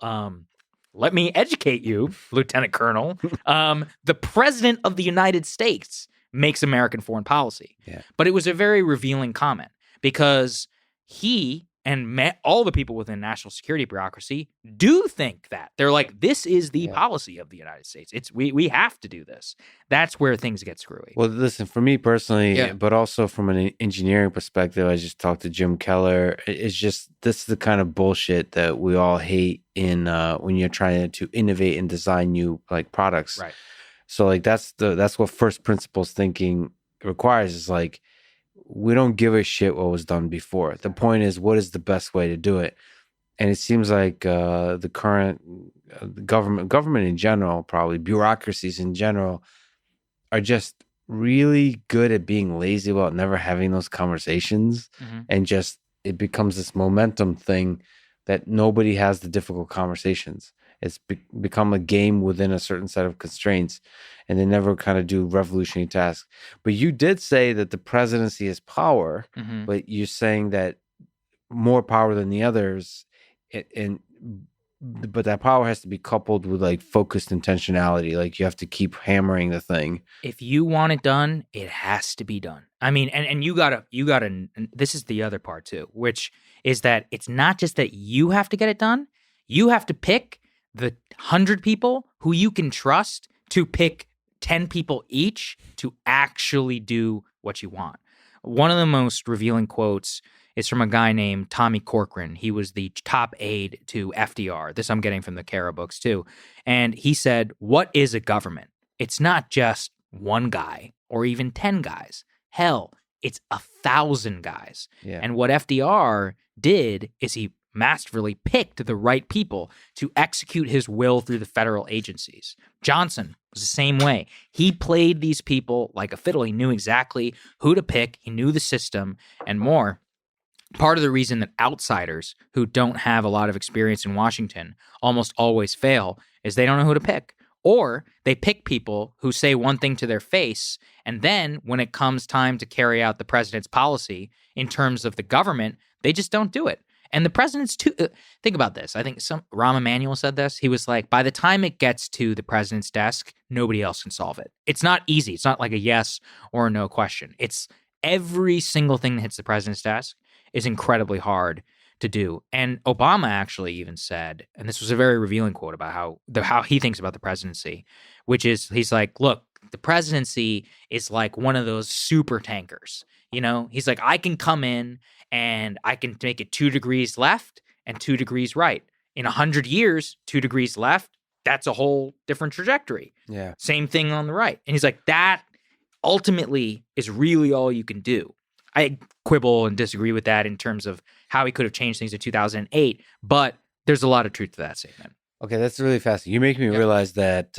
let me educate you, Lieutenant Colonel. The president of the United States makes American foreign policy. Yeah. But it was a very revealing comment because he And all the people within national security bureaucracy do think that. They're like, this is the policy of the United States. We have to do this. That's where things get screwy. Well, listen, for me personally, but also from an engineering perspective, I just talked to Jim Keller. It's just, this is the kind of bullshit that we all hate in when you're trying to innovate and design new like products. Right. So like that's what first principles thinking requires, is like, we don't give a shit what was done before. The point is, what is the best way to do it? And it seems like the current government in general, probably bureaucracies in general, are just really good at being lazy about never having those conversations. And just, it becomes this momentum thing that nobody has the difficult conversations. It's become a game within a certain set of constraints, and they never kind of do revolutionary tasks. But you did say that the presidency is power, but you're saying that more power than the others, but that power has to be coupled with like focused intentionality. Like you have to keep hammering the thing. If you want it done, it has to be done. I mean, and you gotta, and this is the other part too, which is that it's not just that you have to get it done. You have to pick the 100 people who you can trust to pick 10 people each to actually do what you want. One of the most revealing quotes is from a guy named Tommy Corcoran. He was the top aide to FDR. This I'm getting from the Kara books too. And he said, what is a government? It's not just one guy or even 10 guys. Hell, it's 1,000 guys. Yeah. And what FDR did is he masterfully picked the right people to execute his will through the federal agencies. Johnson was the same way. He played these people like a fiddle. He knew exactly who to pick. He knew the system and more. Part of the reason that outsiders who don't have a lot of experience in Washington almost always fail is they don't know who to pick. Or they pick people who say one thing to their face, and then when it comes time to carry out the president's policy in terms of the government, they just don't do it. And the president's too. Think about this. I think Rahm Emanuel said this. He was like, by the time it gets to the president's desk, nobody else can solve it. It's not easy. It's not like a yes or a no question. It's every single thing that hits the president's desk is incredibly hard to do. And Obama actually even said, and this was a very revealing quote about how he thinks about the presidency, which is, he's like, look, the presidency is like one of those super tankers. You know, he's like, I can come in and I can make it 2 degrees left and 2 degrees right. In 100 years, 2 degrees left, that's a whole different trajectory. Yeah. Same thing on the right. And he's like, that ultimately is really all you can do. I quibble and disagree with that in terms of how he could have changed things in 2008, but there's a lot of truth to that statement. Okay, that's really fascinating. You make me realize that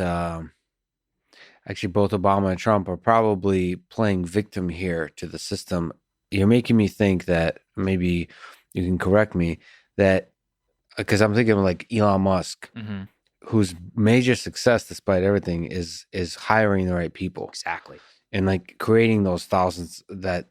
actually both Obama and Trump are probably playing victim here to the system. You're making me think that, maybe you can correct me, that because I'm thinking of like Elon Musk, whose major success despite everything is hiring the right people. Exactly. And like creating those thousands, that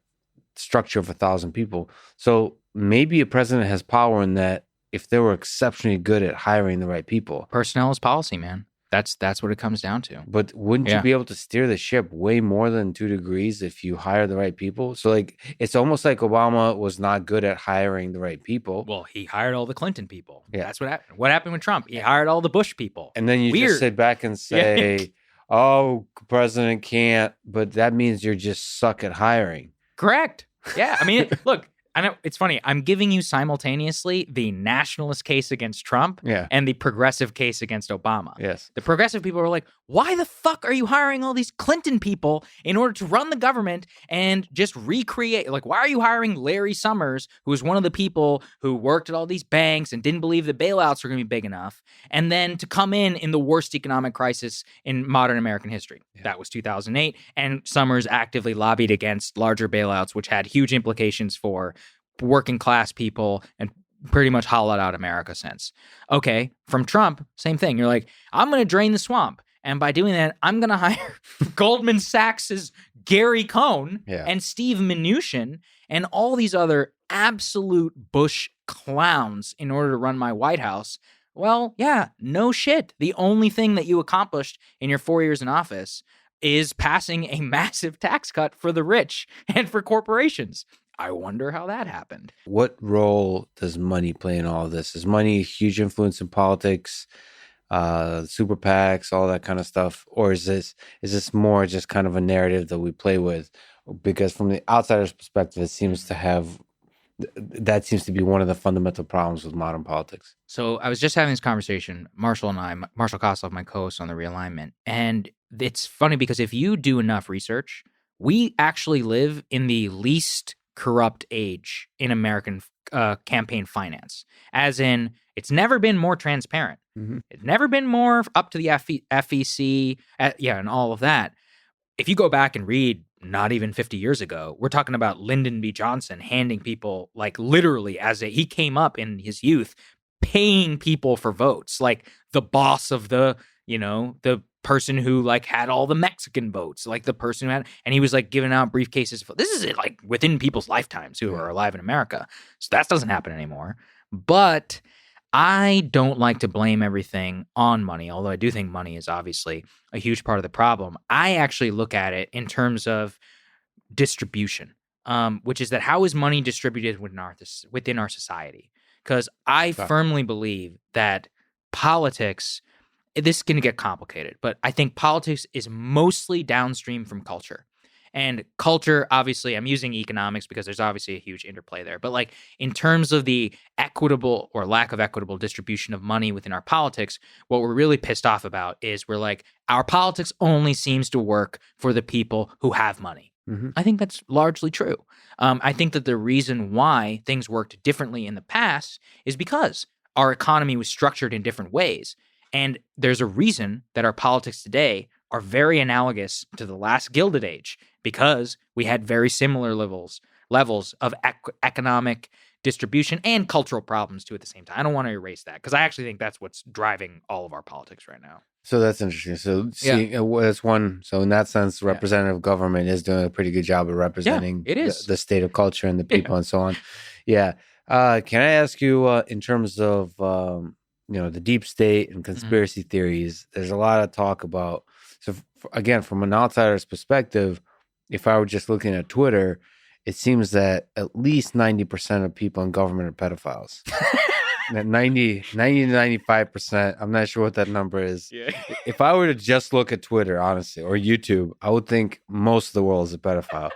structure of 1,000 people. So maybe a president has power in that if they were exceptionally good at hiring the right people. Personnel is policy, man. That's what it comes down to. But wouldn't you be able to steer the ship way more than 2 degrees if you hire the right people? So like, it's almost like Obama was not good at hiring the right people. Well, he hired all the Clinton people. Yeah. That's what happened. What happened with Trump? He hired all the Bush people. And then you just sit back and say, oh, president can't, but that means you're just suck at hiring. Correct. Yeah. I mean, look, I know it's funny. I'm giving you simultaneously the nationalist case against Trump and the progressive case against Obama. Yes. The progressive people are like, why the fuck are you hiring all these Clinton people in order to run the government and just recreate? Like, why are you hiring Larry Summers, who was one of the people who worked at all these banks and didn't believe the bailouts were going to be big enough, and then to come in the worst economic crisis in modern American history? Yeah. That was 2008. And Summers actively lobbied against larger bailouts, which had huge implications for working class people and pretty much hollowed out America since. Okay, from Trump, same thing. You're like, I'm going to drain the swamp. And by doing that, I'm going to hire Goldman Sachs's Gary Cohn and Steve Mnuchin and all these other absolute Bush clowns in order to run my White House. Well, yeah, no shit. The only thing that you accomplished in your 4 years in office is passing a massive tax cut for the rich and for corporations. I wonder how that happened. What role does money play in all of this? Is money a huge influence in politics, super PACs, all that kind of stuff? Or is this more just kind of a narrative that we play with? Because from the outsider's perspective, it seems to have that seems to be one of the fundamental problems with modern politics. So I was just having this conversation, Marshall Kosloff, my co-host on the realignment. And it's funny because if you do enough research, we actually live in the least corrupt age in American campaign finance. As in, it's never been more transparent. Mm-hmm. It's never been more up to the FEC, and all of that. If you go back and read not even 50 years ago, we're talking about Lyndon B. Johnson handing people, like literally he came up in his youth, paying people for votes, like the boss of the person who like had all the Mexican votes, like the person who had, and he was like giving out briefcases. This is like within people's lifetimes who are alive in America. So that doesn't happen anymore. But I don't like to blame everything on money, although I do think money is obviously a huge part of the problem. I actually look at it in terms of distribution, which is that how is money distributed within our society? Because I firmly believe that politics, this is going to get complicated, but I think politics is mostly downstream from culture. And culture, obviously, I'm using economics because there's obviously a huge interplay there. But like in terms of the equitable or lack of equitable distribution of money within our politics, what we're really pissed off about is we're like, our politics only seems to work for the people who have money. Mm-hmm. I think that's largely true. I think that the reason why things worked differently in the past is because our economy was structured in different ways. And there's a reason that our politics today are very analogous to the last Gilded Age, because we had very similar levels of economic distribution and cultural problems too at the same time. I don't want to erase that because I actually think that's what's driving all of our politics right now. So that's interesting. So that's one. So in that sense, representative government is doing a pretty good job of representing the state of culture and the people and so on. Yeah. Can I ask you in terms of the deep state and conspiracy theories? There's a lot of talk about. So again, from an outsider's perspective, if I were just looking at Twitter, it seems that at least 90% of people in government are pedophiles. That 90 to 95%, I'm not sure what that number is. Yeah. If I were to just look at Twitter, honestly, or YouTube, I would think most of the world is a pedophile.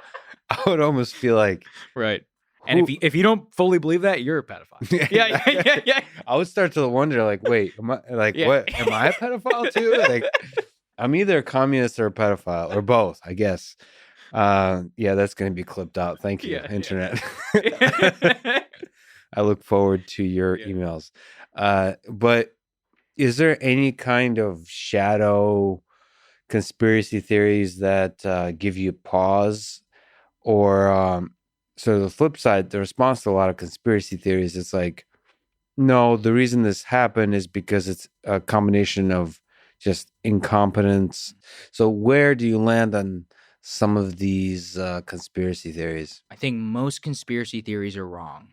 I would almost feel like... Right. And if you don't fully believe that, you're a pedophile. Yeah. I would start to wonder, like, wait, what? Am I a pedophile too? Like, I'm either a communist or a pedophile, or both, I guess. That's going to be clipped out. Thank you, Internet. I look forward to your emails. But is there any kind of shadow conspiracy theories that give you pause? Or so the flip side, the response to a lot of conspiracy theories is like, no, the reason this happened is because it's a combination of just incompetence. So where do you land on some of these conspiracy theories? I think most conspiracy theories are wrong.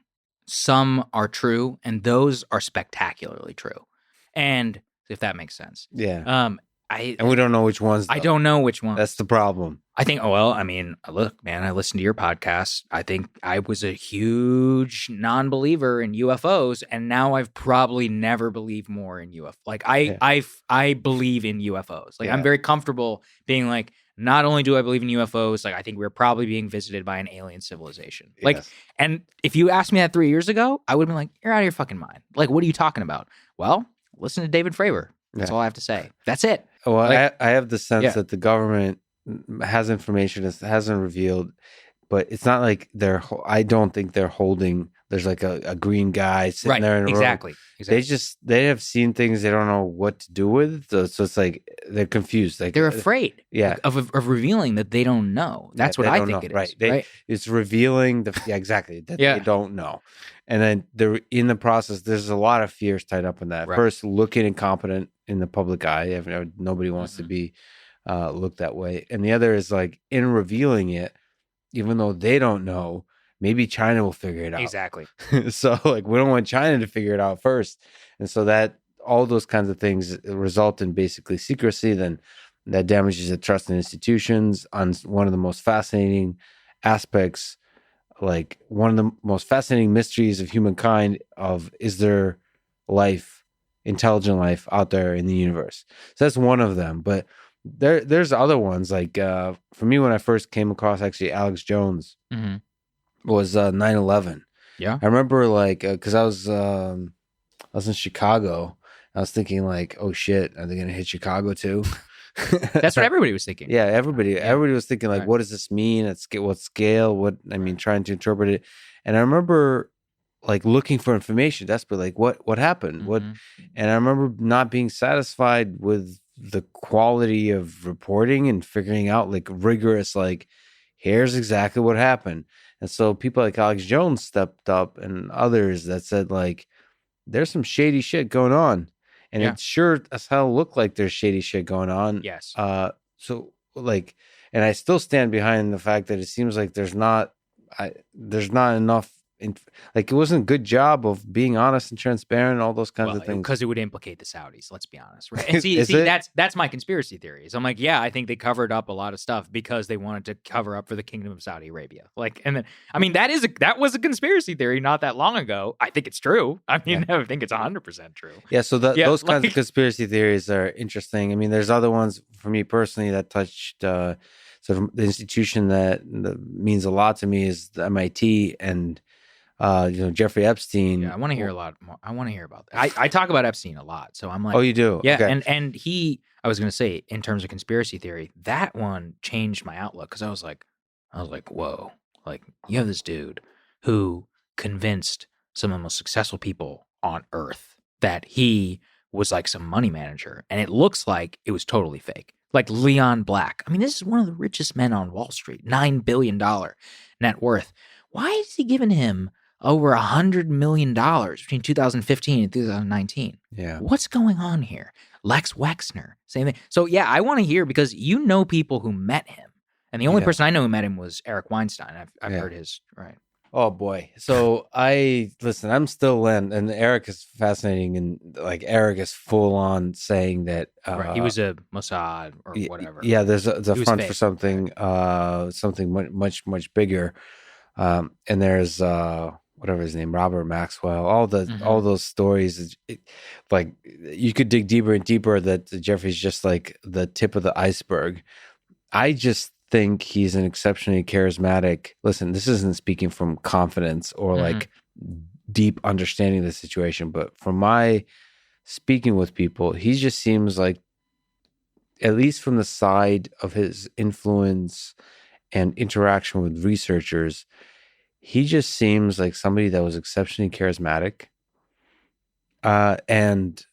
Some are true, and those are spectacularly true. And if that makes sense. Yeah. And we don't know which ones, though. I don't know which ones. That's the problem. I think, look, man, I listened to your podcast. I think I was a huge non-believer in UFOs, and now I've probably never believed more in UFOs. Like, I believe in UFOs. Like, I'm very comfortable being like, not only do I believe in UFOs, like, I think we're probably being visited by an alien civilization. Yes. Like, and if you asked me that 3 years ago, I would have been like, you're out of your fucking mind. Like, what are you talking about? Well, listen to David Fravor. That's all I have to say. That's it. Well, I have the sense that the government has information it hasn't revealed, but it's not like I don't think they're holding. There's like a green guy sitting there in a room. Exactly. They have seen things they don't know what to do with. So it's like they're confused. Like they're afraid. Of revealing that they don't know. That's what I think it is. Right? It's revealing exactly that they don't know. And then they're in the process. There's a lot of fears tied up in that. Right. First, looking incompetent in the public eye. Nobody wants to be looked that way. And the other is like in revealing it, even though they don't know, maybe China will figure it out. Exactly. So like we don't want China to figure it out first. And so that all those kinds of things result in basically secrecy. Then that damages the trust in institutions. On one of the most fascinating aspects like one of the most fascinating mysteries of humankind of is there life, intelligent life out there in the universe. So that's one of them. But there's other ones like for me when I first came across actually Alex Jones Mm-hmm. was 9/11. Yeah. I remember like because I was in Chicago. I was thinking like, oh shit, are they gonna hit Chicago too? That's what everybody was thinking. Yeah, everybody was thinking like, Right. what does this mean? At what scale? What I mean, trying to interpret it. And I remember like looking for information desperately, like what happened? What? And I remember not being satisfied with the quality of reporting and figuring out like rigorous, like here's exactly what happened. And so people like Alex Jones stepped up and others that said like there's some shady shit going on. And Yeah. it sure as hell looked like there's shady shit going on. Yes. So like, and I still stand behind the fact that it seems like there's not enough. Like it wasn't a good job of being honest and transparent and all those kinds of things. Because it would implicate the Saudis. Let's be honest, right? And see, that's my conspiracy theories. I'm like, yeah, I think they covered up a lot of stuff because they wanted to cover up for the Kingdom of Saudi Arabia. Like, and then I mean, that was a conspiracy theory not that long ago. I think it's true. I mean, I think it's 100% true. Yeah. So those kinds of conspiracy theories are interesting. I mean, there's other ones for me personally that touched. Sort of the institution that means a lot to me is the MIT and Jeffrey Epstein. Yeah, I want to hear a lot more. I want to hear about that. I talk about Epstein a lot, so I'm like, oh, you do? Yeah, okay. and I was going to say in terms of conspiracy theory, that one changed my outlook because I was like, whoa, like you have this dude who convinced some of the most successful people on Earth that he was like some money manager, and it looks like it was totally fake. Like Leon Black. I mean, this is one of the richest men on Wall Street, $9 billion net worth. Why is he giving him over $100 million between 2015 and 2019? Yeah. What's going on here? Lex Wexner, same thing. So yeah, I want to hear because you know people who met him. And the only person I know who met him was Eric Weinstein. I've heard his, right. Oh boy. So I'm still Len, and Eric is fascinating, and like Eric is full on saying that right. He was a Mossad or whatever. Yeah, there's a front for something much bigger. And there's whatever his name, Robert Maxwell, all those stories. Like you could dig deeper and deeper that Jeffrey's just like the tip of the iceberg. I just think he's an exceptionally charismatic. Listen, this isn't speaking from confidence or like deep understanding of the situation, but from my speaking with people, he just seems like, at least from the side of his influence and interaction with researchers, he just seems like somebody that was exceptionally charismatic and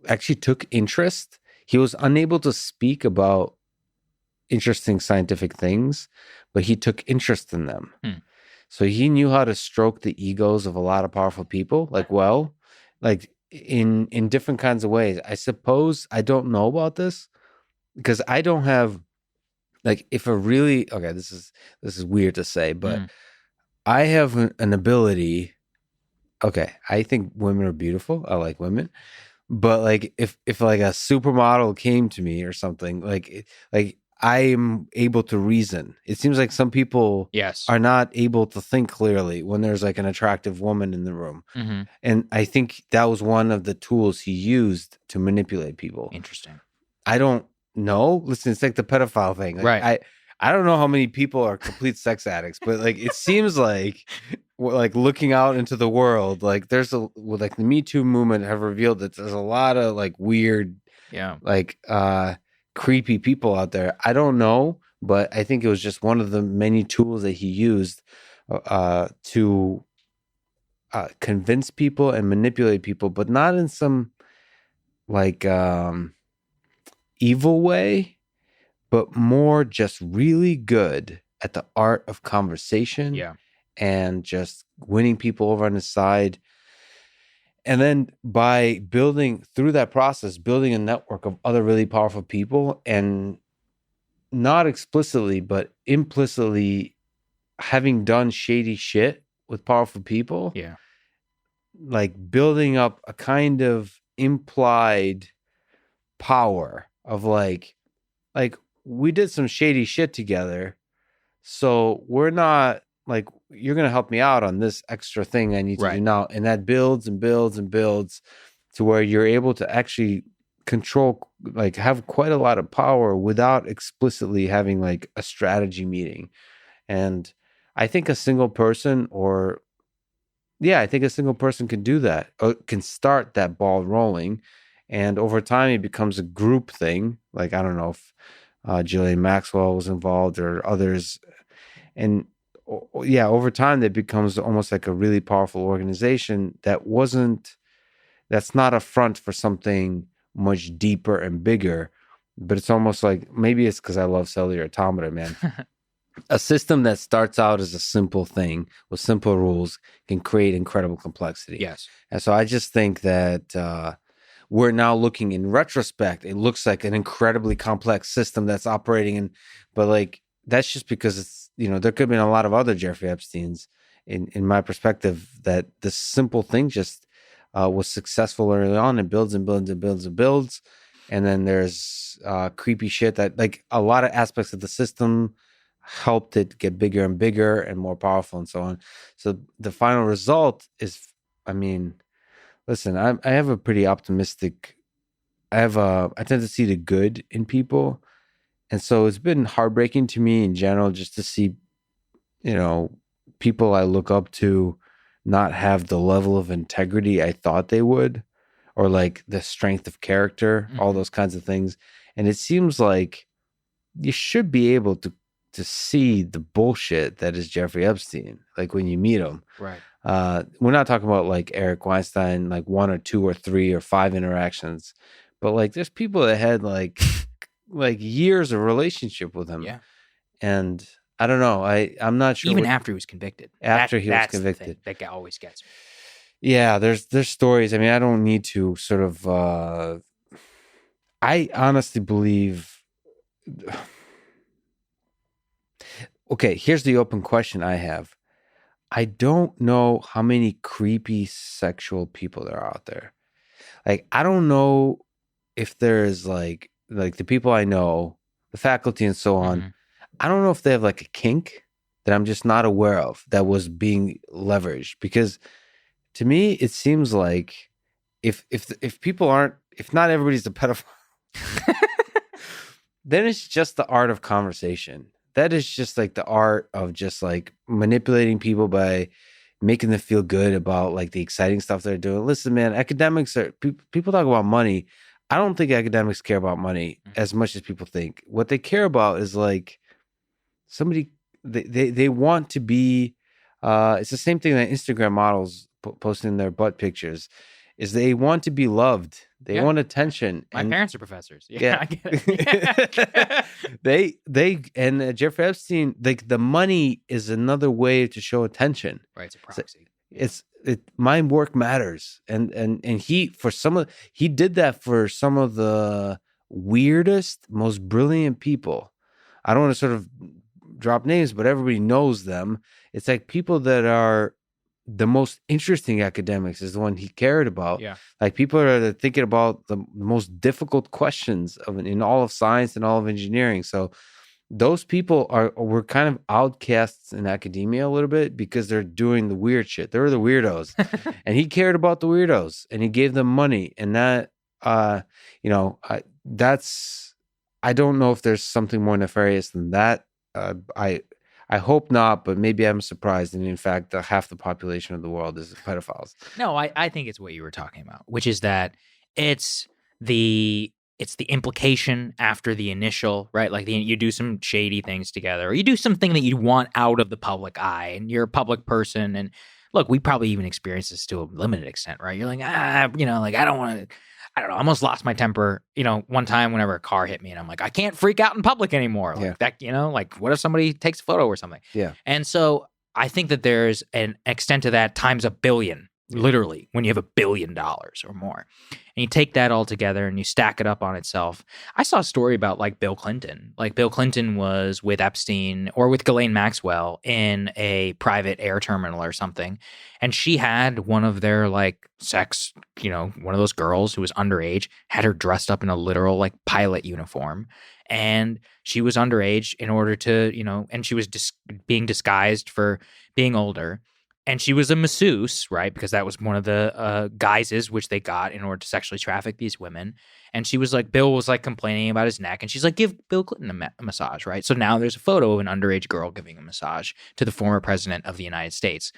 actually took interest. He was unable to speak about interesting scientific things, but he took interest in them. So he knew how to stroke the egos of a lot of powerful people, like in different kinds of ways. I suppose I don't know about this because I don't have like if a really this is weird to say, but I have an ability. Okay, I think women are beautiful. I like women. But like if like a supermodel came to me or something, like I am able to reason. It seems like some people are not able to think clearly when there's like an attractive woman in the room. And I think that was one of the tools he used to manipulate people. Interesting. I don't know. Listen, it's like the pedophile thing. Like, right. I don't know how many people are complete sex addicts, but like it seems like looking out into the world, like there's like the Me Too movement have revealed that there's a lot of like weird, like creepy people out there. I don't know, but I think it was just one of the many tools that he used to convince people and manipulate people, but not in some like evil way, but more just really good at the art of conversation and just winning people over on his side. And then by building through that process, building a network of other really powerful people and not explicitly, but implicitly having done shady shit with powerful people. Yeah. Like building up a kind of implied power of like we did some shady shit together. So we're not like, you're going to help me out on this extra thing I need to do Right. now. And that builds and builds and builds to where you're able to actually control, like, have quite a lot of power without explicitly having like a strategy meeting. And I think a single person can do that, or can start that ball rolling. And over time, it becomes a group thing. Like, I don't know if Ghislaine Maxwell was involved or others. And over time, that becomes almost like a really powerful organization that's not a front for something much deeper and bigger. But it's almost like, maybe it's because I love cellular automata, man. A system that starts out as a simple thing with simple rules can create incredible complexity. Yes. And so I just think that we're now looking in retrospect, it looks like an incredibly complex system that's operating but like, that's just because it's, there could have been a lot of other Jeffrey Epsteins in my perspective, that this simple thing just was successful early on and builds and builds and builds and builds. And then there's creepy shit that, like, a lot of aspects of the system helped it get bigger and bigger and more powerful and so on. So the final result is, I mean, listen, I have a pretty optimistic, I tend to see the good in people. And so it's been heartbreaking to me in general just to see, people I look up to not have the level of integrity I thought they would, or like the strength of character, all those kinds of things. And it seems like you should be able to see the bullshit that is Jeffrey Epstein, like when you meet him. Right. We're not talking about like Eric Weinstein, like 1 or 2 or 3 or 5 interactions, but like there's people that had like years of relationship with him. Yeah. And I don't know. I'm not sure. Even after he was convicted. After he was convicted. That guy always gets me. Yeah, there's stories. I mean, I don't need to sort of I honestly believe. Okay, here's the open question I have. I don't know how many creepy sexual people there are out there. Like, I don't know if there's like the people I know, the faculty and so on. I don't know if they have like a kink that I'm just not aware of that was being leveraged. Because to me, it seems like if people aren't, if not everybody's a pedophile, then it's just the art of conversation. That is just like the art of just like manipulating people by making them feel good about like the exciting stuff they're doing. Listen, man, academics are, people talk about money. I don't think academics care about money as much as people think. What they care about is like somebody, they want to be, it's the same thing that Instagram models posting their butt pictures, is they want to be loved. They want attention. My parents are professors. Yeah. I get it. And Jeffrey Epstein, like the money is another way to show attention. Right, it's a proxy. My work matters. And he did that for some of the weirdest, most brilliant people. I don't want to sort of drop names, but everybody knows them. It's like people that are the most interesting academics is the one he cared about. Yeah. Like people are thinking about the most difficult questions in all of science and all of engineering. So those people were kind of outcasts in academia a little bit because they're doing the weird shit. They're the weirdos. And he cared about the weirdos and he gave them money. And that, I don't know if there's something more nefarious than that. I hope not, but maybe I'm surprised. And in fact, half the population of the world is pedophiles. No, I think it's what you were talking about, which is that it's the implication after the initial, right? Like you do some shady things together, or you do something that you want out of the public eye, and you're a public person. And look, we probably even experience this to a limited extent, right? You're like, I don't want to. I don't know. I almost lost my temper, one time whenever a car hit me, and I'm like, I can't freak out in public anymore. Like that, like what if somebody takes a photo or something? Yeah. And so I think that there's an extent to that times a billion, literally, when you have $1 billion or more. And you take that all together and you stack it up on itself. I saw a story about like Bill Clinton. Like Bill Clinton was with Epstein or with Ghislaine Maxwell in a private air terminal or something. And she had one of their like sex, one of those girls who was underage, had her dressed up in a literal like pilot uniform. And she was underage in order to, and she was being disguised for being older. And she was a masseuse, right? Because that was one of the guises which they got in order to sexually traffic these women. And she was like, Bill was like complaining about his neck. And she's like, give Bill Clinton a massage, right? So now there's a photo of an underage girl giving a massage to the former president of the United States.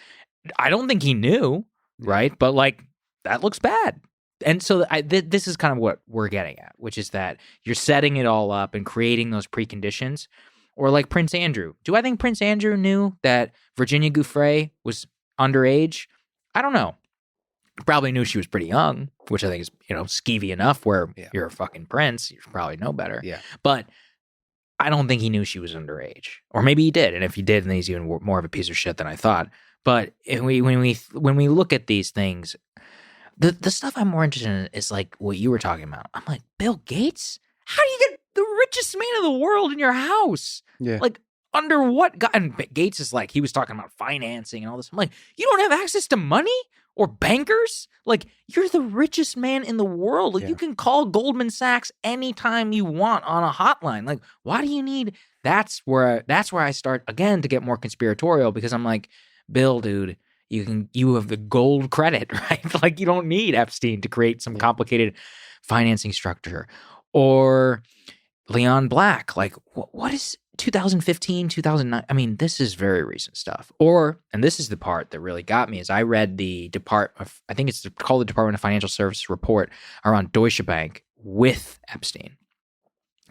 I don't think he knew, right? But like, that looks bad. And so this is kind of what we're getting at, which is that you're setting it all up and creating those preconditions. Or like Prince Andrew. Do I think Prince Andrew knew that Virginia Giuffre was underage? I don't know. Probably knew she was pretty young, which I think is, skeevy enough where you're a fucking prince. You probably know better. Yeah. But I don't think he knew she was underage. Or maybe he did. And if he did, then he's even more of a piece of shit than I thought. But when we look at these things, the stuff I'm more interested in is like what you were talking about. I'm like, Bill Gates? How do you get the richest man in the world in your house? Yeah. Like, under what God? And Gates is like, he was talking about financing and all this. I'm like, you don't have access to money or bankers? Like, you're the richest man in the world. Like, you can call Goldman Sachs anytime you want on a hotline. Like, why do you need? That's where I start again to get more conspiratorial, because I'm like, Bill, dude, you have the gold credit, right? Like, you don't need Epstein to create some complicated financing structure. Or Leon Black, like, what is 2015, 2009? I mean, this is very recent stuff. And this is the part that really got me, is I read the I think it's called the Department of Financial Services report around Deutsche Bank with Epstein.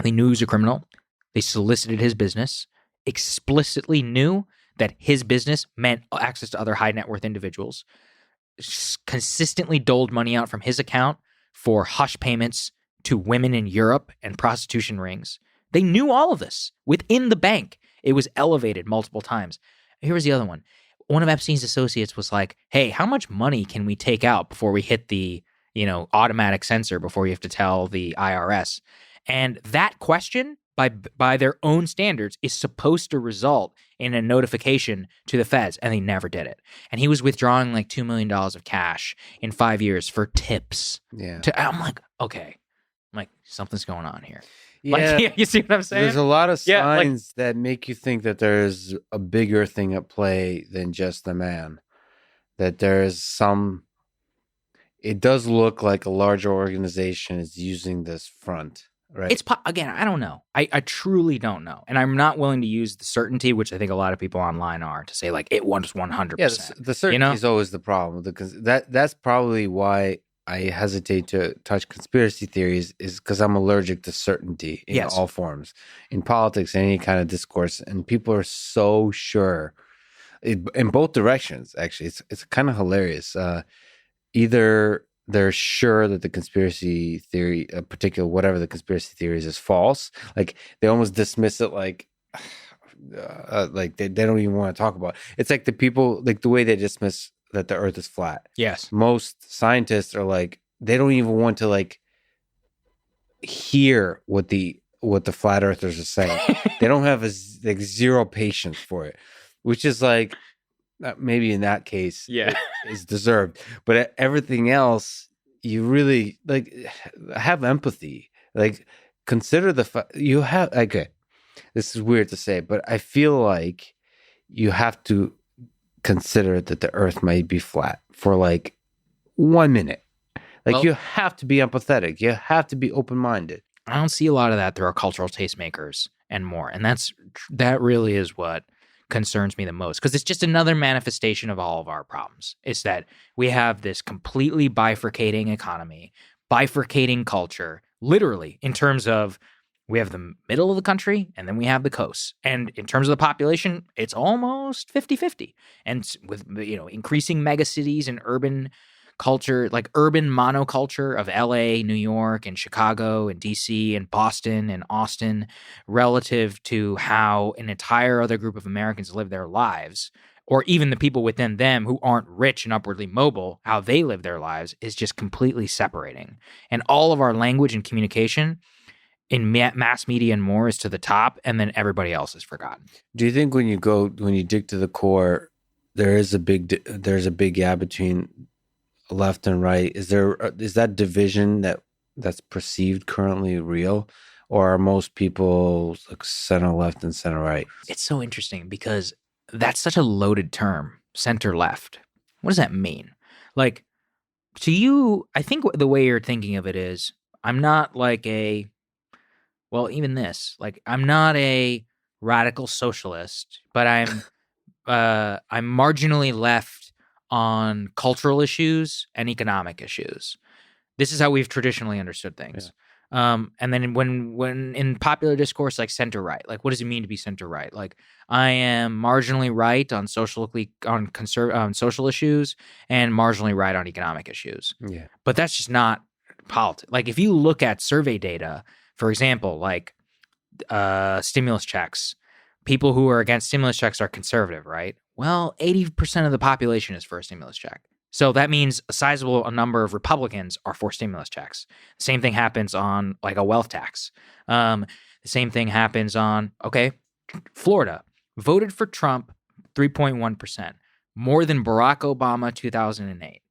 They knew he was a criminal. They solicited his business, explicitly knew that his business meant access to other high net worth individuals, consistently doled money out from his account for hush payments to women in Europe and prostitution rings. They knew all of this within the bank. It was elevated multiple times. Here was the other one. One of Epstein's associates was like, hey, how much money can we take out before we hit the, automatic censor, before you have to tell the IRS? And that question, by their own standards, is supposed to result in a notification to the feds, and they never did it. And he was withdrawing like $2 million of cash in 5 years for tips. Yeah. I'm like, okay. Like, something's going on here. Yeah. Like, you see what I'm saying? There's a lot of signs that make you think that there's a bigger thing at play than just the man. That there's it does look like a larger organization is using this front, right? Again, I don't know. I truly don't know. And I'm not willing to use the certainty, which I think a lot of people online are, to say like it was 100%. Yeah, the certainty is always the problem. Because that's probably why I hesitate to touch conspiracy theories, is because I'm allergic to certainty in all forms, in politics, any kind of discourse. And people are so sure in both directions, actually. It's kind of hilarious. Either they're sure that the conspiracy theory, whatever the conspiracy theory is false. Like, they almost dismiss it like they don't even want to talk about it. It's like the people, like the way they dismiss that the earth is flat. Yes. Most scientists are like, they don't even want to like hear what the flat earthers are saying. They don't have zero patience for it, which is like, maybe in that case, is deserved. But everything else, you really like have empathy. Like, consider you have, okay, this is weird to say, but I feel like you have to consider that the earth might be flat for like 1 minute. Like, you have to be empathetic. You have to be open-minded. I don't see a lot of that through our cultural tastemakers and more. And that really is what concerns me the most, because it's just another manifestation of all of our problems. It's that we have this completely bifurcating economy, bifurcating culture, literally, in terms of we have the middle of the country and then we have the coast. And in terms of the population, it's almost 50-50. And with, increasing megacities and urban culture, like urban monoculture of LA, New York, and Chicago, and DC, and Boston, and Austin, relative to how an entire other group of Americans live their lives, or even the people within them who aren't rich and upwardly mobile, how they live their lives is just completely separating. And all of our language and communication in mass media and more is to the top, and then everybody else is forgotten. Do you think when you dig to the core, there's a big gap between left and right? Is that division that's perceived currently real, or are most people like center left and center right? It's so interesting because that's such a loaded term, center left. What does that mean? Like, to you, I think the way you're thinking of it is, I'm not like even this, like, I'm not a radical socialist, but I'm marginally left on cultural issues and economic issues. This is how we've traditionally understood things. Yeah. And then when in popular discourse, like center right, like what does it mean to be center right? Like I am marginally right on social issues and marginally right on economic issues. Yeah. But that's just not politics. Like if you look at survey data, for example, like stimulus checks, people who are against stimulus checks are conservative, right? Well, 80% of the population is for a stimulus check. So that means a sizable number of Republicans are for stimulus checks. The same thing happens on like a wealth tax. The same thing happens on, Florida voted for Trump 3.1%, more than Barack Obama 2008.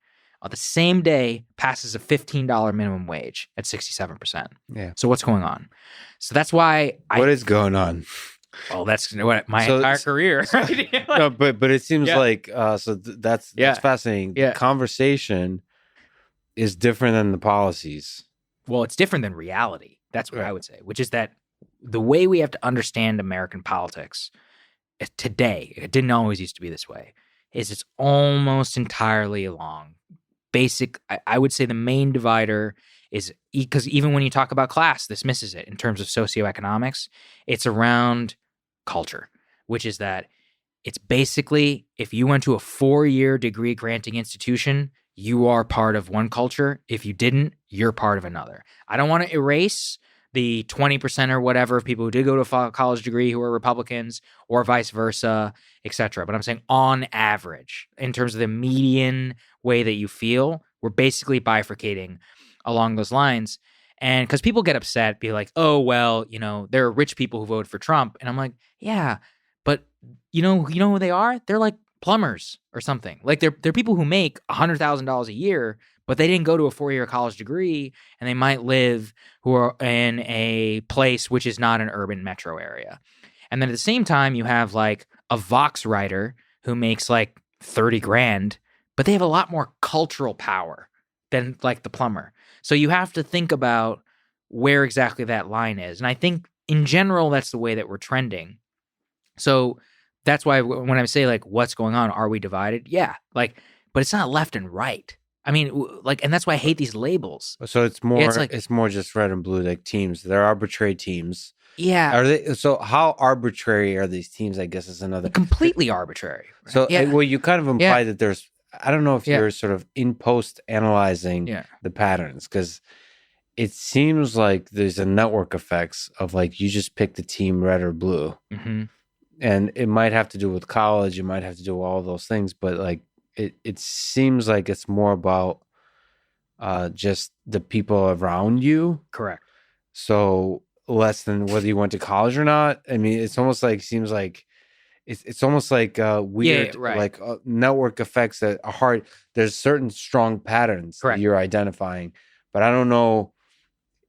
On the same day, passes a $15 minimum wage at 67%. Yeah. So what's going on? So that's why What is going on? Oh, that's what my entire career. Right? No, but it seems like that's fascinating. Yeah. The conversation is different than the policies. Well, it's different than reality. That's what I would say, which is that the way we have to understand American politics today, it didn't always used to be this way, is it's almost entirely along basic. I would say the main divider is, because even when you talk about class, this misses it in terms of socioeconomics. It's around culture, which is that it's basically, if you went to a 4-year degree granting institution, you are part of one culture. If you didn't, you're part of another. I don't want to erase the 20% or whatever of people who did go to a college degree who are Republicans or vice versa, etc. But I'm saying on average, in terms of the median way that you feel, we're basically bifurcating along those lines. And because people get upset, be like, oh, well, there are rich people who voted for Trump. And I'm like, yeah, but you know who they are? They're like plumbers or something. Like they're people who make $100,000 a year, but they didn't go to a 4-year college degree, and they might live who are in a place which is not an urban metro area. And then at the same time, you have like a Vox writer who makes like 30 grand, but they have a lot more cultural power than like the plumber. So you have to think about where exactly that line is. And I think in general, that's the way that we're trending. So that's why when I say like, what's going on? Are we divided? Yeah. Like, but it's not left and right. I mean, like, and that's why I hate these labels. So it's more, it's more just red and blue, like teams. They're arbitrary teams. Yeah. Are they? So how arbitrary are these teams? I guess is another completely arbitrary. Right? So well, you kind of imply that there's. I don't know if you're sort of in post analyzing the patterns, because it seems like there's a network effects of like you just pick the team red or blue, and it might have to do with college, it might have to do with all those things, but like it seems like it's more about just the people around you. Correct. So less than whether you went to college or not. I mean, it's almost like seems like. It's almost like weird, like network effects that are hard. There's certain strong patterns that you're identifying, but I don't know.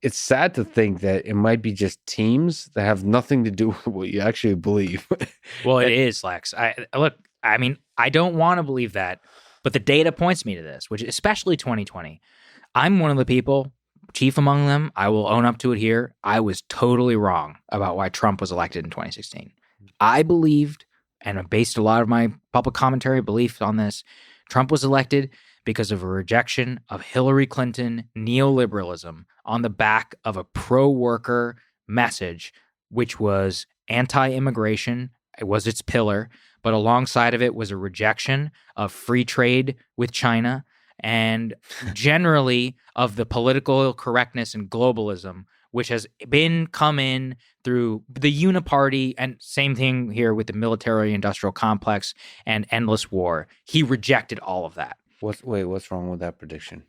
It's sad to think that it might be just teams that have nothing to do with what you actually believe. Well, it is, Lex. I mean, I don't want to believe that, but the data points me to this, which especially 2020. I'm one of the people, chief among them. I will own up to it here. I was totally wrong about why Trump was elected in 2016. I believed, and I based a lot of my public commentary belief on this, Trump was elected because of a rejection of Hillary Clinton neoliberalism on the back of a pro-worker message, which was anti-immigration. It was its pillar, but alongside of it was a rejection of free trade with China and generally of the political correctness and globalism which has been come in through the uniparty, and same thing here with the military-industrial complex and endless war. He rejected all of that. What's wrong with that prediction?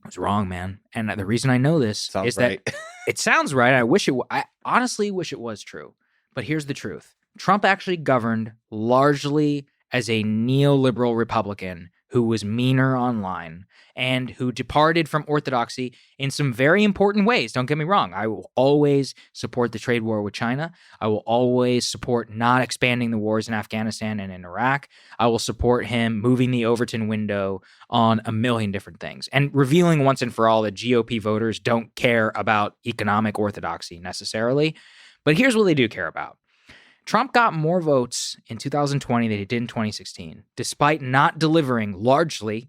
It's wrong, man. And the reason I know this Sounds is right. that it sounds right. I honestly wish it was true. But here's the truth. Trump actually governed largely as a neoliberal Republican who was meaner online and who departed from orthodoxy in some very important ways. Don't get me wrong. I will always support the trade war with China. I will always support not expanding the wars in Afghanistan and in Iraq. I will support him moving the Overton window on a million different things and revealing once and for all that GOP voters don't care about economic orthodoxy necessarily. But here's what they do care about. Trump got more votes in 2020 than he did in 2016, despite not delivering largely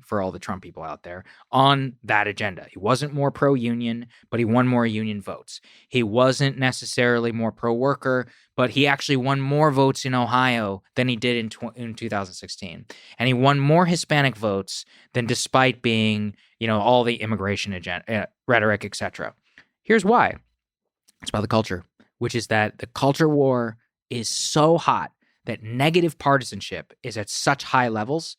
for all the Trump people out there on that agenda. He wasn't more pro-union, but he won more union votes. He wasn't necessarily more pro-worker, but he actually won more votes in Ohio than he did in 2016. And he won more Hispanic votes than despite being, all the immigration agenda, rhetoric, etc. Here's why. It's about the culture, which is that the culture war is so hot that negative partisanship is at such high levels.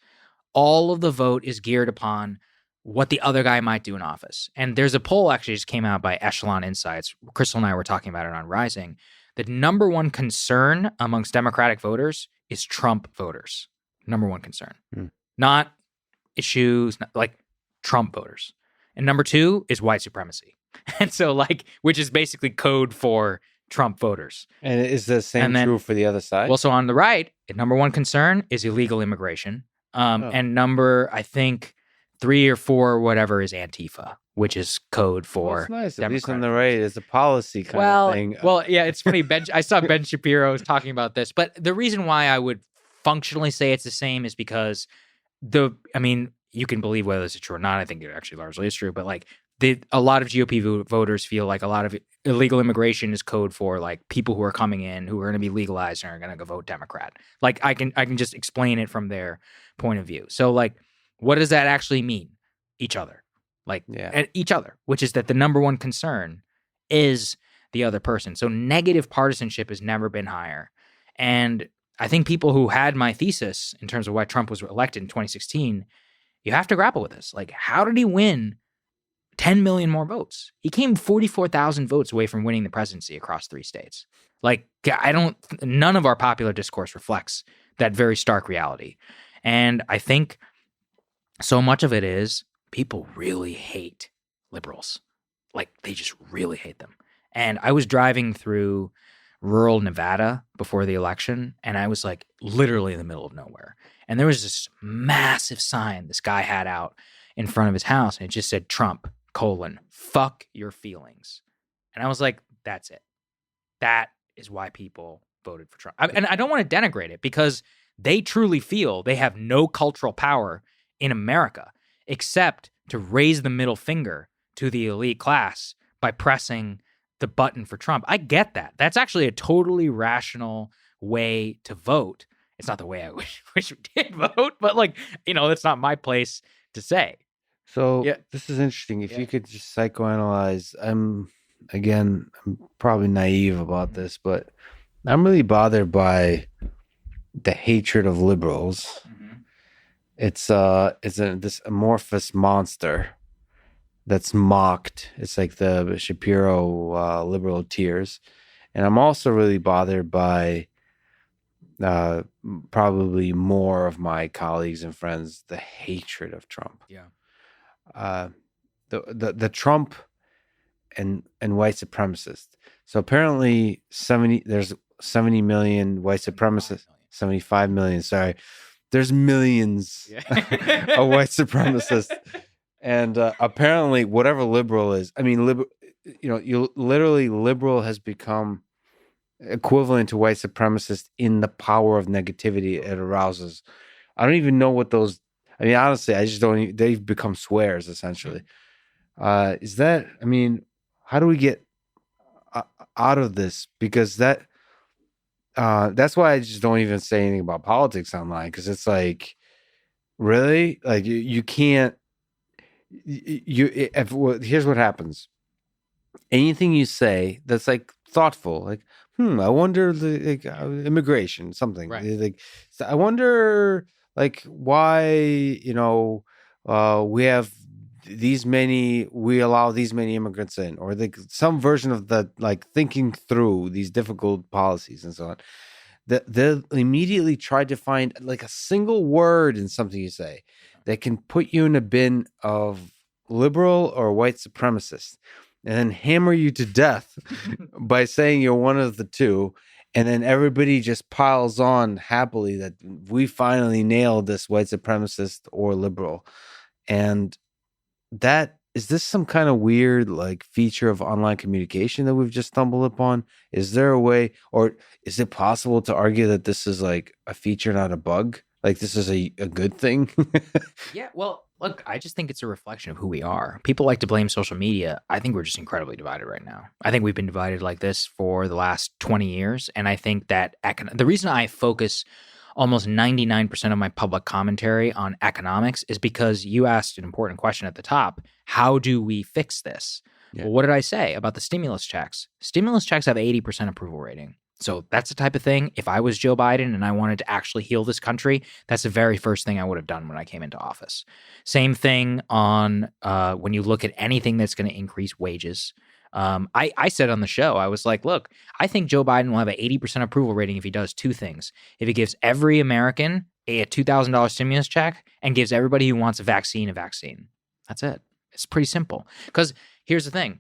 All of the vote is geared upon what the other guy might do in office. And there's a poll actually just came out by Echelon Insights. Crystal and I were talking about it on Rising. The number one concern amongst Democratic voters is Trump voters. Number one concern. Not issues, like Trump voters. And number two is white supremacy. And so which is basically code for Trump voters. And is the same true for the other side? Well, so on the right, number one concern is illegal immigration. And number, I think, 3 or 4 or whatever is Antifa, which is code for that's nice. Democratic. At least on the right, it's a policy kind of thing. Well, yeah, it's funny. I saw Ben Shapiro was talking about this, but the reason why I would functionally say it's the same is because you can believe whether this is true or not. I think it actually largely is true, but a lot of GOP voters feel like a lot of illegal immigration is code for people who are coming in who are going to be legalized and are going to go vote Democrat. I can just explain it from their point of view. So what does that actually mean? Each other, each other, which is that the number one concern is the other person. So negative partisanship has never been higher. And I think people who had my thesis in terms of why Trump was elected in 2016, you have to grapple with this. How did he win 10 million more votes? He came 44,000 votes away from winning the presidency across 3 states. None of our popular discourse reflects that very stark reality. And I think so much of it is people really hate liberals. They just really hate them. And I was driving through rural Nevada before the election, and I was literally in the middle of nowhere. And there was this massive sign this guy had out in front of his house, and it just said Trump, fuck your feelings. And I was like, that's it. That is why people voted for Trump. And I don't want to denigrate it because they truly feel they have no cultural power in America except to raise the middle finger to the elite class by pressing the button for Trump. I get that. That's actually a totally rational way to vote. It's not the way I wish we did vote, but it's not my place to say. So this is interesting. If you could just psychoanalyze, I'm probably naive about this, but I'm really bothered by the hatred of liberals. Mm-hmm. It's this amorphous monster that's mocked. It's like the Shapiro liberal tears. And I'm also really bothered by probably more of my colleagues and friends, the hatred of Trump. Yeah. The Trump and white supremacists. So apparently there's 70 million white supremacists, 75 million, sorry. There's millions of white supremacists. And apparently whatever liberal is, liberal has become equivalent to white supremacist in the power of negativity it arouses. I don't even know what those, honestly, I just don't, they've become swears essentially. How do we get out of this? Because that's why I just don't even say anything about politics online. Cause it's really you can't, here's what happens. anything you say that's like thoughtful, like, I wonder, immigration, something. Right. Like, so I wonder, like, why, we have we allow these many immigrants in, or like some version of that, like thinking through these difficult policies and so on. They'll immediately try to find like a single word in something you say that can put you in a bin of liberal or white supremacist, and then hammer you to death by saying you're one of the two. And then everybody just piles on happily that we finally nailed this white supremacist or liberal. And is this some kind of weird like feature of online communication that we've just stumbled upon? Is there a way, or is it possible to argue that this is like a feature, not a bug? Like this is a good thing? Yeah, well, look, I just think it's a reflection of who we are. People like to blame social media. I think we're just incredibly divided right now. I think we've been divided like this for the last 20 years. And I think that the reason I focus almost 99% of my public commentary on economics is because you asked an important question at the top. How do we fix this? Yeah. Well, what did I say about the stimulus checks? Stimulus checks have 80% approval rating. So that's the type of thing, if I was Joe Biden and I wanted to actually heal this country, that's the very first thing I would have done when I came into office. Same thing on when you look at anything that's going to increase wages. I said on the show, I was like, look, I think Joe Biden will have an 80% approval rating if he does two things. If he gives every American a $2,000 stimulus check and gives everybody who wants a vaccine. That's it. It's pretty simple. Because here's the thing.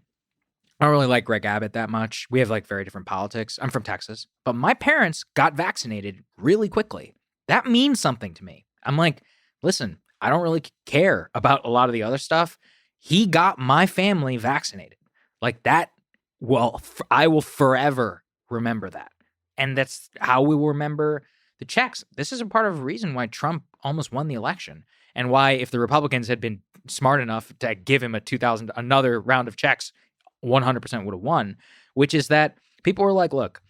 I don't really like Greg Abbott that much. We have like very different politics. I'm from Texas, but my parents got vaccinated really quickly. That means something to me. I'm like, listen, I don't really care about a lot of the other stuff. He got my family vaccinated. Like that, well, I will forever remember that. And that's how we will remember the checks. This is a part of a reason why Trump almost won the election, and why if the Republicans had been smart enough to give him another round of checks, 100% would have won, which is that people were like, look,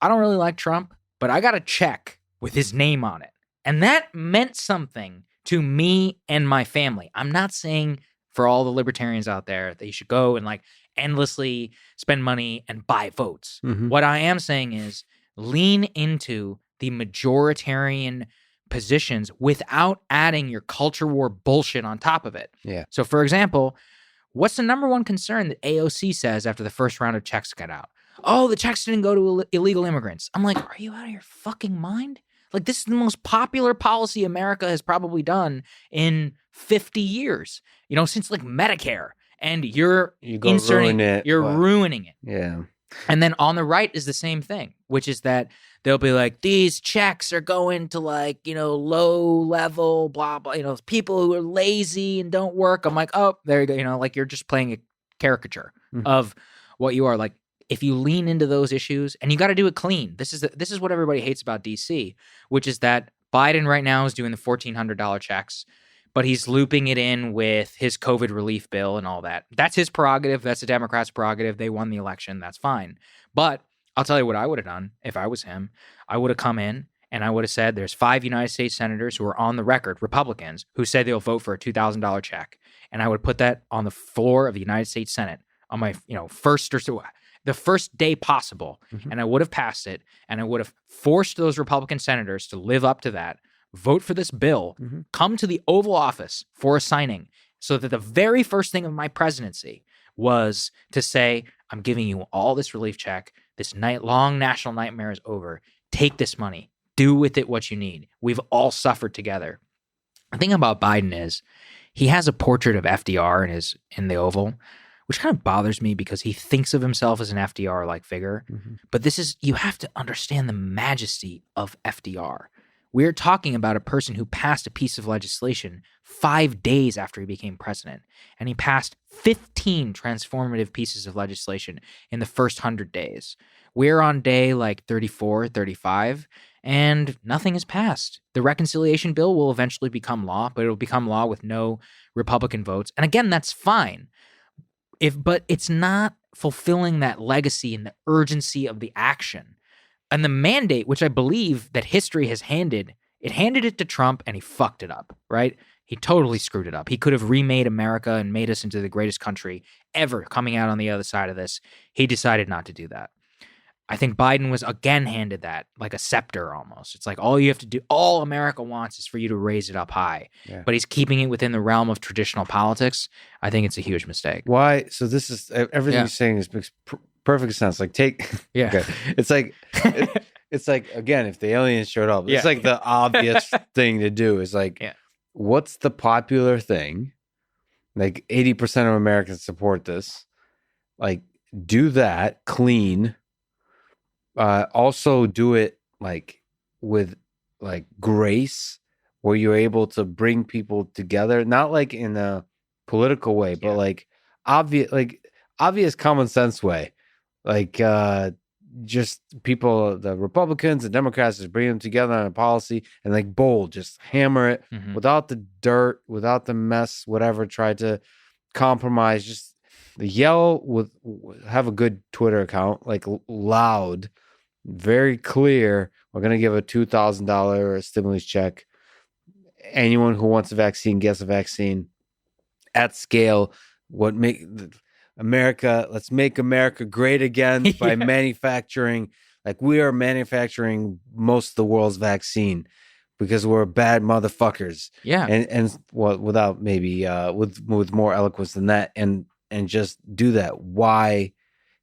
I don't really like Trump, but I got a check with his name on it. And that meant something to me and my family. I'm not saying for all the libertarians out there that you should go and like endlessly spend money and buy votes. Mm-hmm. What I am saying is lean into the majoritarian positions without adding your culture war bullshit on top of it. Yeah. So for example, what's the number one concern that AOC says after the first round of checks got out? Oh, the checks didn't go to illegal immigrants. I'm like, are you out of your fucking mind? Like, this is the most popular policy America has probably done in 50 years, since like Medicare. And you're ruining it. Yeah. And then on the right is the same thing, which is that they'll be like, these checks are going to like, low level, blah, blah, people who are lazy and don't work. I'm like, oh, there you go. Like you're just playing a caricature of what you are. Like if you lean into those issues, and you got to do it clean. This is what everybody hates about DC, which is that Biden right now is doing the $1,400 checks, but he's looping it in with his COVID relief bill and all that. That's his prerogative. That's the Democrats' prerogative. They won the election. That's fine. But I'll tell you what I would have done if I was him. I would have come in and I would have said there's 5 United States senators who are on the record, Republicans, who say they'll vote for a $2,000 check. And I would put that on the floor of the United States Senate on my the first day possible. Mm-hmm. And I would have passed it, and I would have forced those Republican senators to live up to that, vote for this bill, come to the Oval Office for a signing, so that the very first thing of my presidency was to say, I'm giving you all this relief check. This long national nightmare is over. Take this money. Do with it what you need. We've all suffered together. The thing about Biden is he has a portrait of FDR in the Oval, which kind of bothers me because he thinks of himself as an FDR-like figure. Mm-hmm. But you have to understand the majesty of FDR. We're talking about a person who passed a piece of legislation 5 days after he became president, and he passed 15 transformative pieces of legislation in the first 100 days. We're on day like 34, 35, and nothing is passed. The reconciliation bill will eventually become law, but it'll become law with no Republican votes. And again, that's fine. But it's not fulfilling that legacy and the urgency of the action. And the mandate, which I believe that history has handed it to Trump, and he fucked it up, right? He totally screwed it up. He could have remade America and made us into the greatest country ever coming out on the other side of this. He decided not to do that. I think Biden was again handed that, like a scepter almost. It's like all you have to do, all America wants is for you to raise it up high. Yeah. But he's keeping it within the realm of traditional politics. I think it's a huge mistake. Why? So this is, everything you're saying makes perfect sense. Like okay. It's like, it's like, again, if the aliens showed up, it's like the obvious thing to do is like, what's the popular thing? Like 80% of Americans support this. Like, do that, clean. Also do it like with like grace, where you're able to bring people together, not like in a political way, but like obvious common sense way. Like just people, the Republicans and Democrats, just bring them together on a policy and like bold, just hammer it without the dirt, without the mess, whatever. Try to compromise, just yell have a good Twitter account, like loud, very clear. We're going to give a $2,000 stimulus check. Anyone who wants a vaccine gets a vaccine at scale. Let's make America great again by manufacturing. Like, we are manufacturing most of the world's vaccine because we're bad motherfuckers. Yeah. And without maybe with more eloquence than that, and just do that. Why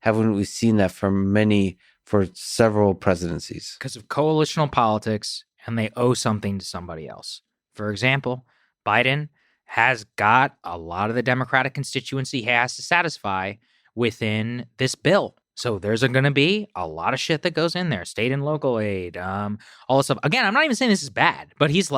haven't we seen that for several presidencies? Because of coalitional politics, and they owe something to somebody else. For example, Biden has got a lot of the Democratic constituency he has to satisfy within this bill. So there's going to be a lot of shit that goes in there, state and local aid, all this stuff. Again, I'm not even saying this is bad, but his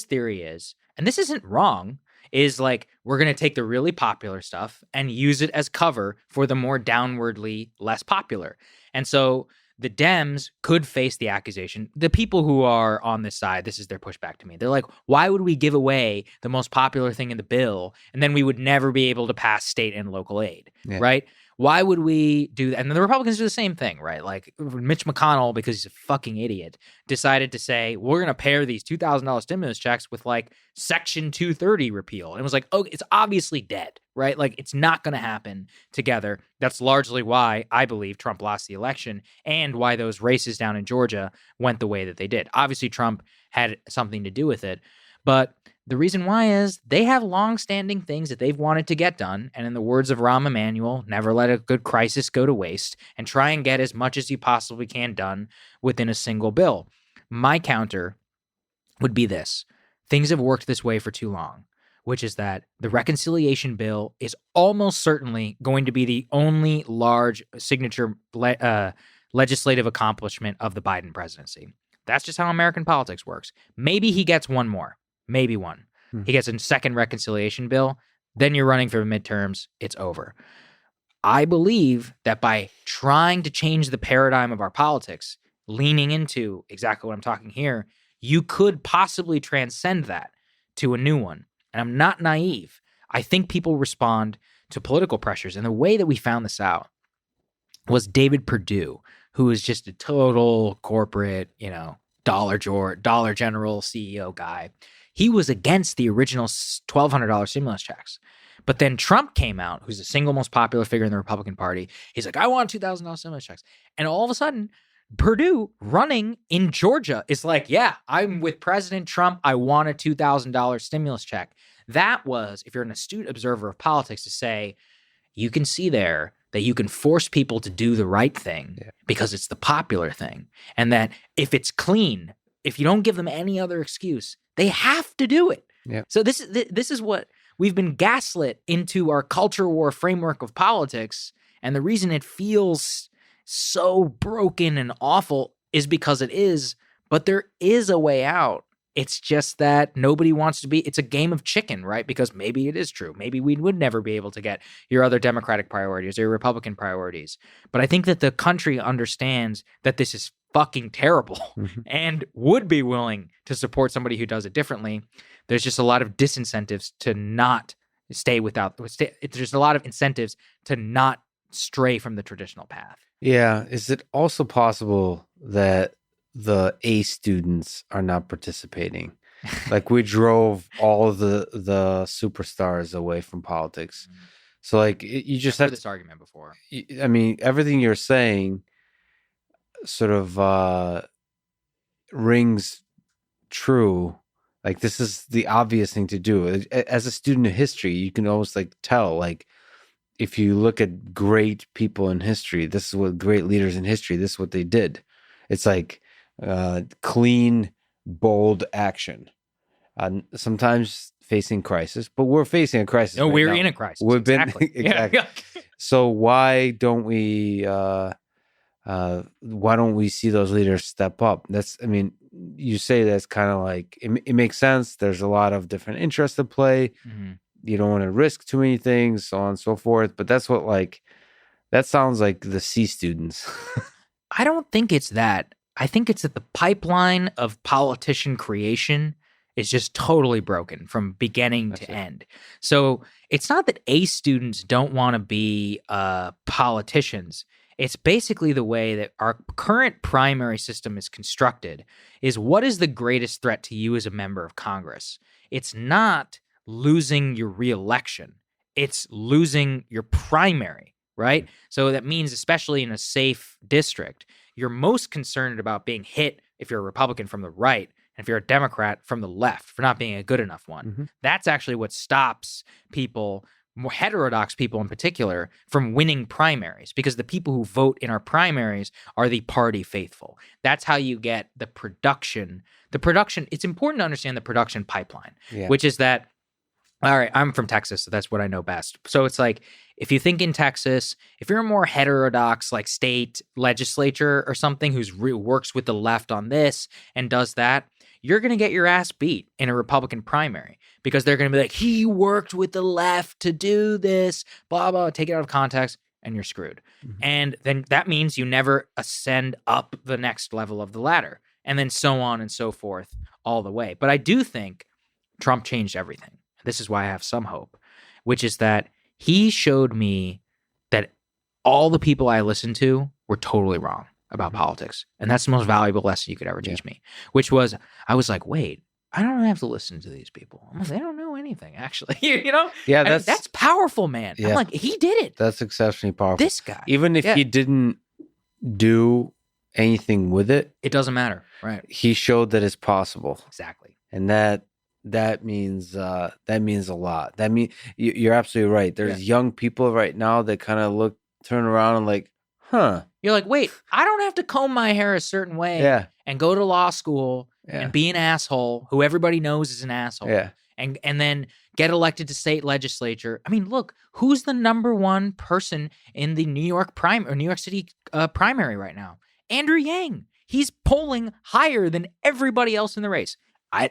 theory is, and this isn't wrong, is like, we're going to take the really popular stuff and use it as cover for the more downwardly less popular. And so the Dems could face the accusation. The people who are on this side, this is their pushback to me. They're like, why would we give away the most popular thing in the bill and then we would never be able to pass state and local aid, right? Why would we do that? And the Republicans do the same thing, right? Like Mitch McConnell, because he's a fucking idiot, decided to say, we're going to pair these $2,000 stimulus checks with like Section 230 repeal. And it was like, oh, it's obviously dead, right? Like, it's not going to happen together. That's largely why I believe Trump lost the election and why those races down in Georgia went the way that they did. Obviously, Trump had something to do with it, but the reason why is they have long-standing things that they've wanted to get done, and in the words of Rahm Emanuel, never let a good crisis go to waste, and try and get as much as you possibly can done within a single bill. My counter would be this. Things have worked this way for too long, which is that the reconciliation bill is almost certainly going to be the only large signature legislative accomplishment of the Biden presidency. That's just how American politics works. Maybe he gets one more. Maybe one. He gets a second reconciliation bill. Then you're running for midterms. It's over. I believe that by trying to change the paradigm of our politics, leaning into exactly what I'm talking here, you could possibly transcend that to a new one. And I'm not naive. I think people respond to political pressures. And the way that we found this out was David Perdue, who is just a total corporate, Dollar General CEO guy. He was against the original $1,200 stimulus checks. But then Trump came out, who's the single most popular figure in the Republican Party. He's like, I want $2,000 stimulus checks. And all of a sudden, Perdue running in Georgia is like, yeah, I'm with President Trump. I want a $2,000 stimulus check. That was, if you're an astute observer of politics, to say, you can see there that you can force people to do the right thing because it's the popular thing. And that if it's clean, if you don't give them any other excuse, they have to do it. Yeah. So this is what we've been gaslit into our culture war framework of politics. And the reason it feels so broken and awful is because it is, but there is a way out. It's just that nobody wants to be, it's a game of chicken, right? Because maybe it is true. Maybe we would never be able to get your other Democratic priorities or your Republican priorities. But I think that the country understands that this is fucking terrible and would be willing to support somebody who does it differently. There's just a lot of disincentives to not there's a lot of incentives to not stray from the traditional path. Yeah. Is it also possible that the A students are not participating? Like we drove all of the superstars away from politics. So like you just I've have heard this argument before. I mean, everything you're saying sort of rings true. Like this is the obvious thing to do. As a student of history, you can almost like tell, like if you look at great people in history, this is what great leaders in history, this is what they did. It's like clean, bold action. Sometimes facing crisis, but we're facing a crisis. No, right we're now. in a crisis. We've been Exactly. exactly. Yeah. So why don't we see those leaders step up? That's, I mean, you say that's kind of like it makes sense. There's a lot of different interests at play. Mm-hmm. You don't want to risk too many things, so on and so forth. But that's what, like, that sounds like the C students. I don't think it's that. I think it's that the pipeline of politician creation is just totally broken from beginning to end. So it's not that A students don't want to be politicians. It's basically the way that our current primary system is constructed is what is the greatest threat to you as a member of Congress? It's not losing your reelection. It's losing your primary, right? So that means, especially in a safe district, you're most concerned about being hit if you're a Republican from the right, and if you're a Democrat from the left for not being a good enough one. Mm-hmm. That's actually what stops people, more heterodox people in particular, from winning primaries, because the people who vote in our primaries are the party faithful. That's how you get the production. It's important to understand the production pipeline, which is that, all right, I'm from Texas, so that's what I know best. So it's like, if you think in Texas, if you're a more heterodox, like state legislature or something who works with the left on this and does that, you're going to get your ass beat in a Republican primary because they're going to be like, he worked with the left to do this, blah, blah, take it out of context, and you're screwed. Mm-hmm. And then that means you never ascend up the next level of the ladder, and then so on and so forth all the way. But I do think Trump changed everything. This is why I have some hope, which is that he showed me that all the people I listened to were totally wrong about politics. And that's the most valuable lesson you could ever teach me, which was, I was like, wait, I don't have to listen to these people. I'm like, they don't know anything, actually. You know? Yeah, that's powerful, man. Yeah. I'm like, he did it. That's exceptionally powerful. This guy. Even if he didn't do anything with it, it doesn't matter, right? He showed that it's possible. Exactly. And that means a lot. That mean you're absolutely right. There's young people right now that kind of turn around and like, huh. You're like, wait, I don't have to comb my hair a certain way and go to law school and be an asshole who everybody knows is an asshole. Yeah. And then get elected to state legislature. I mean, look, who's the number one person in the New York City primary right now? Andrew Yang. He's polling higher than everybody else in the race.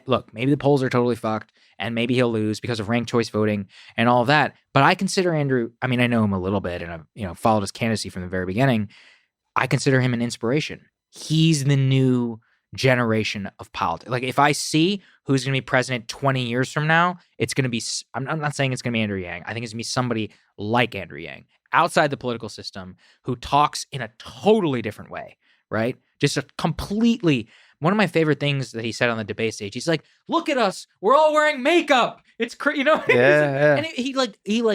Look, maybe the polls are totally fucked and maybe he'll lose because of ranked choice voting and all of that. But I consider Andrew, I mean, I know him a little bit and I've followed his candidacy from the very beginning. I consider him an inspiration. He's the new generation of politics. Like if I see who's going to be president 20 years from now, it's going to be, I'm not saying it's going to be Andrew Yang. I think it's going to be somebody like Andrew Yang outside the political system who talks in a totally different way, right? Just a completely... One of my favorite things that he said on the debate stage, he's like, "Look at us, we're all wearing makeup. It's crazy, you know." Yeah. And he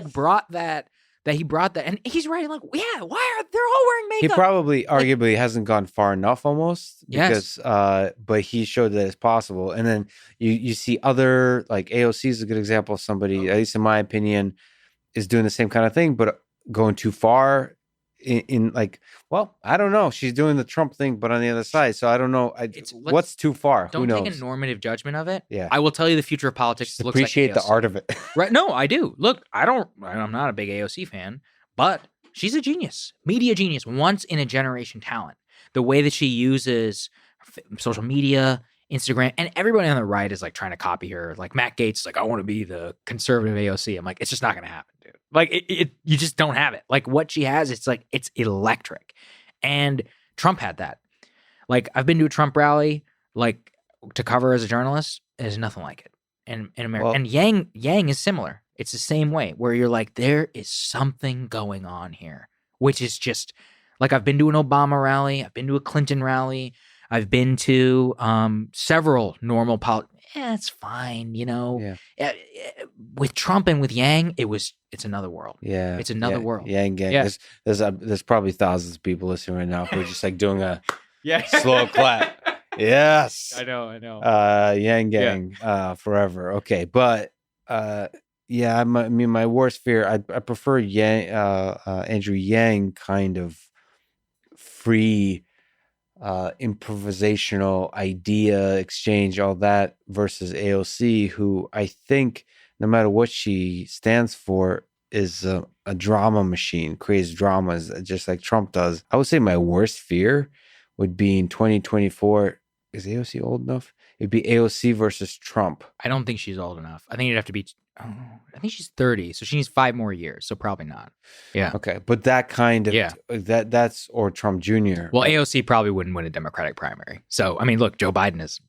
brought that, and he's right. Like, yeah, why are they're all wearing makeup? He probably, arguably, hasn't gone far enough, almost. Because, but he showed that it's possible. And then you see other, like AOC is a good example of somebody, at least in my opinion, is doing the same kind of thing, but going too far. In like, well, I don't know. She's doing the Trump thing, but on the other side. So I don't know. What's too far? Don't Who knows? take a normative judgment of it. Yeah. I will tell you the future of politics. Just appreciate the art of it. Right? No, I do. Look, I'm not a big AOC fan, but she's a genius, media genius, once in a generation talent. The way that she uses social media, Instagram, and everybody on the right is like trying to copy her. Like Matt Gaetz, like, I want to be the conservative AOC. I'm like, it's just not going to happen, dude. Like you just don't have it. Like what she has, it's like, it's electric. And Trump had that. Like I've been to a Trump rally, like to cover as a journalist, there's nothing like it in America. Well, and Yang is similar. It's the same way where you're like, there is something going on here, which is just like, I've been to an Obama rally. I've been to a Clinton rally. I've been to several normal it's fine, you know. Yeah. With Trump and with Yang, it's another world. Yeah. It's another world. Yang gang. Yeah. There's probably thousands of people listening right now who are just like doing a Yeah. slow clap. Yes. I know. Yang gang, forever. Okay. But, yeah, I mean, my worst fear, I prefer Yang, Andrew Yang kind of free, improvisational idea exchange, all that, versus AOC, who I think no matter what she stands for is a drama machine, creates dramas just like Trump does. I would say my worst fear would be in 2024. Is AOC old enough? It'd be AOC versus Trump. I don't think she's old enough. I think it'd have to be. I think she's 30, so she needs 5 more years. So probably not. Yeah. Okay, but that kind of that's or Trump Jr. Well, AOC probably wouldn't win a Democratic primary. So I mean, look, Joe Biden is.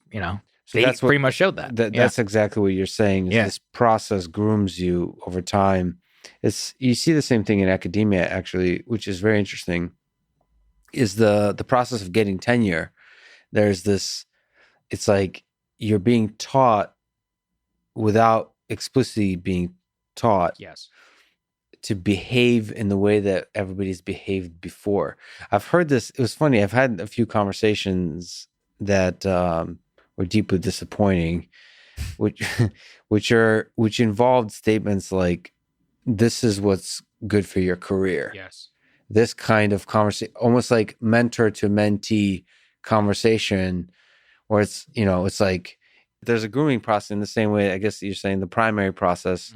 So they pretty much showed that. That's exactly what you're saying. Is this process grooms you over time. You see the same thing in academia, actually, which is very interesting. Is the process of getting tenure. There's this. It's like you're being taught without explicitly being taught. Yes. To behave in the way that everybody's behaved before. I've heard this. It was funny. I've had a few conversations that were deeply disappointing, which involved statements like, "This is what's good for your career." Yes. This kind of conversation, almost like mentor to mentee conversation, where it's like there's a grooming process in the same way. I guess you're saying the primary process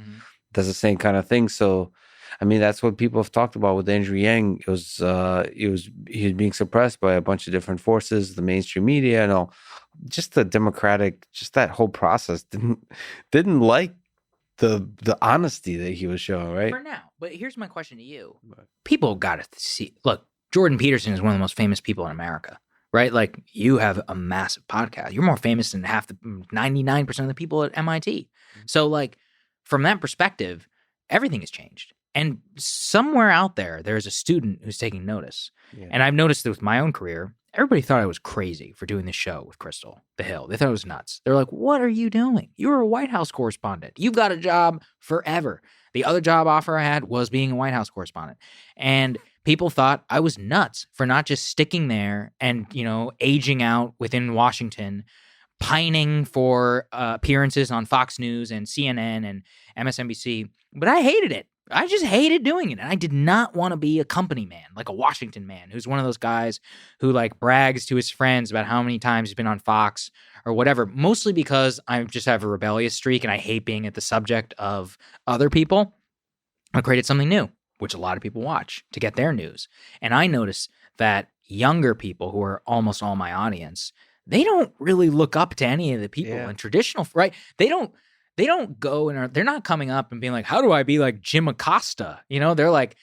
does the same kind of thing. So, I mean, that's what people have talked about with Andrew Yang. He was being suppressed by a bunch of different forces, the mainstream media, and all. Just the democratic, just that whole process didn't like the honesty that he was showing, right? For now. But here's my question to you: people got to see. Look, Jordan Peterson is one of the most famous people in America, right? Like, you have a massive podcast. You're more famous than 99% of the people at MIT. So, like, from that perspective, everything has changed. And somewhere out there's a student who's taking notice. Yeah. And I've noticed it with my own career. Everybody thought I was crazy for doing this show with Crystal, The Hill. They thought it was nuts. They're like, what are you doing? You're a White House correspondent. You've got a job forever. The other job offer I had was being a White House correspondent. And people thought I was nuts for not just sticking there and, aging out within Washington, pining for appearances on Fox News and CNN and MSNBC. But I hated it. I just hated doing it. And I did not want to be a company man, like a Washington man, who's one of those guys who like brags to his friends about how many times he's been on Fox or whatever, mostly because I just have a rebellious streak and I hate being at the subject of other people. I created something new, which a lot of people watch to get their news. And I notice that younger people, who are almost all my audience, they don't really look up to any of the people in traditional, right? They don't go and they're not coming up and being like, how do I be like Jim Acosta? They're like,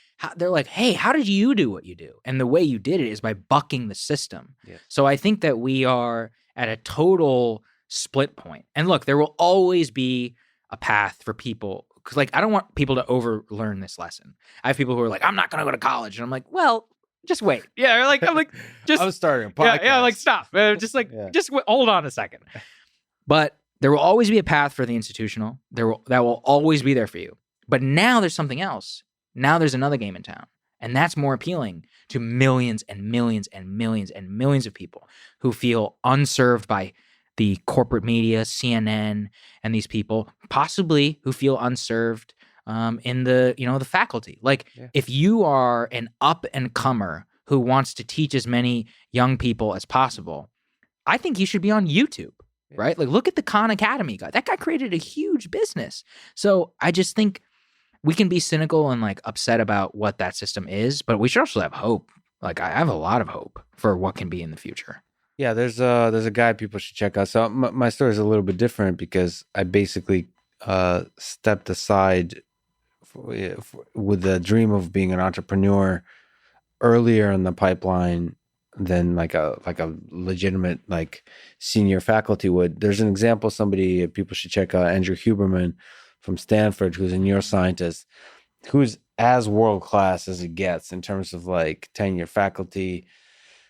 hey, how did you do what you do? And the way you did it is by bucking the system. Yeah. So I think that we are at a total split point. And look, there will always be a path for people, because like, I don't want people to overlearn this lesson. I have people who are like, I'm not going to go to college. And I'm like, well, just wait. Yeah. I'm like, just. I'm starting a podcast. Yeah. Like, stop. Just hold on a second. But there will always be a path for the institutional. That will always be there for you. But now there's something else. Now there's another game in town. And that's more appealing to millions and millions and millions and millions of people who feel unserved by the corporate media, CNN, and these people, possibly who feel unserved in the faculty. Like, if you are an up-and-comer who wants to teach as many young people as possible, I think you should be on YouTube. Right? Like, look at the Khan Academy guy. That guy created a huge business. So I just think we can be cynical and like upset about what that system is, but we should also have hope. Like, I have a lot of hope for what can be in the future. Yeah, there's a guy people should check out. So my story is a little bit different because I basically stepped aside with the dream of being an entrepreneur earlier in the pipeline than like a legitimate like senior faculty would. There's an example, somebody people should check out, Andrew Huberman from Stanford, who's a neuroscientist, who's as world-class as it gets in terms of like tenure faculty,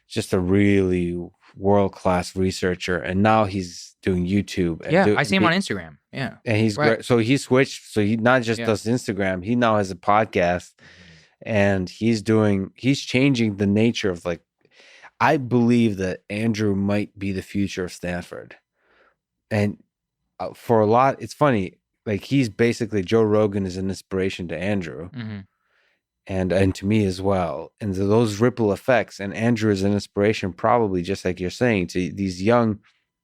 just a really world-class researcher, and now he's doing YouTube. And Yeah, I see him on Instagram. Yeah. And he's Right. great. So he switched. So he not just does Instagram, he now has a podcast, and he's changing the nature of, like, I believe that Andrew might be the future of Stanford. And for a lot, it's funny, like, he's basically, Joe Rogan is an inspiration to Andrew. Mm-hmm. And to me as well. And those ripple effects, and Andrew is an inspiration, probably just like you're saying, to these young,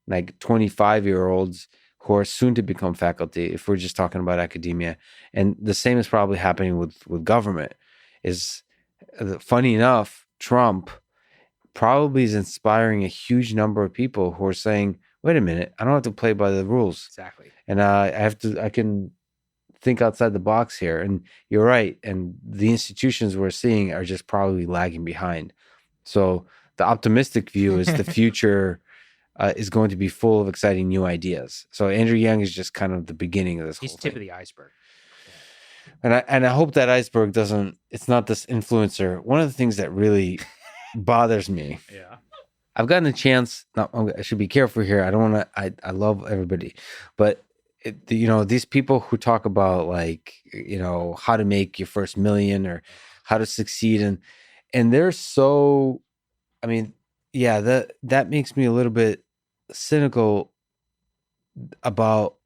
like 25-year-olds who are soon to become faculty, if we're just talking about academia. And the same is probably happening with government. Is funny enough, Trump probably is inspiring a huge number of people who are saying, wait a minute, I don't have to play by the rules. Exactly. And I can think outside the box here. And you're right. And the institutions we're seeing are just probably lagging behind. So the optimistic view is the future is going to be full of exciting new ideas. So Andrew Yang is just kind of the beginning of this whole thing. He's tip of the iceberg. Yeah. And I hope that iceberg it's not this influencer. One of the things that really bothers me. Yeah. I've gotten a chance. Now, I should be careful here. I don't want to, I love everybody, but these people who talk about, like, how to make your first million or how to succeed, and they're so, I mean, yeah, that makes me a little bit cynical about,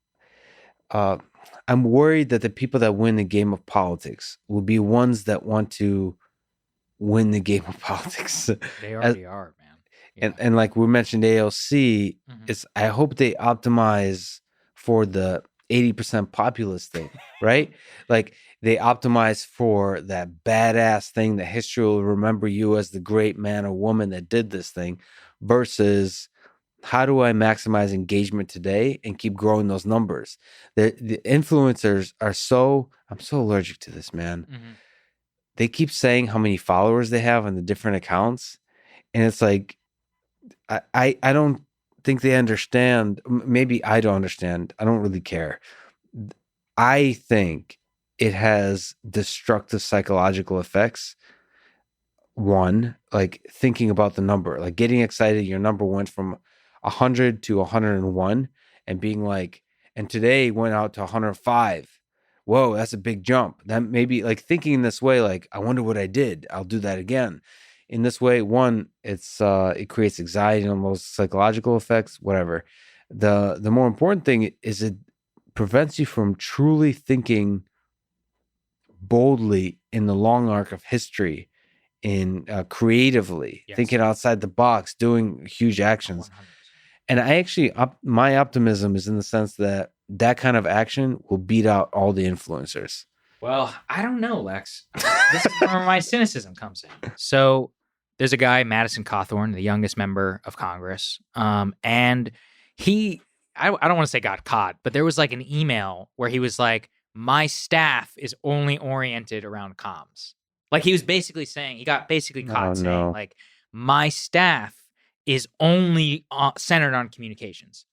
I'm worried that the people that win the game of politics will be ones that want to win the game of politics. They already are, man. Yeah. And like we mentioned, AOC, I hope they optimize for the 80% populist thing, right? Like, they optimize for that badass thing that history will remember you as the great man or woman that did this thing, versus how do I maximize engagement today and keep growing those numbers? The influencers are I'm so allergic to this, man. Mm-hmm. They keep saying how many followers they have on the different accounts. And it's like, I don't think they understand. Maybe I don't understand. I don't really care. I think it has destructive psychological effects. One, like thinking about the number, like getting excited, your number went from 100 to 101 and being like, and today went out to 105. Whoa, that's a big jump. That maybe, like, thinking in this way, like, I wonder what I did. I'll do that again. In this way, one, it creates anxiety and those psychological effects, whatever. The more important thing is it prevents you from truly thinking boldly in the long arc of history, in creatively, thinking outside the box, doing huge actions. 100%. And I actually, my optimism is in the sense that kind of action will beat out all the influencers. Well, I don't know, Lex. This is where my cynicism comes in. So there's a guy, Madison Cawthorn, the youngest member of Congress. And he, I don't want to say got caught, but there was like an email where he was like, my staff is only oriented around comms. Like, he was basically saying, he got basically caught saying, like, my staff is only centered on communications.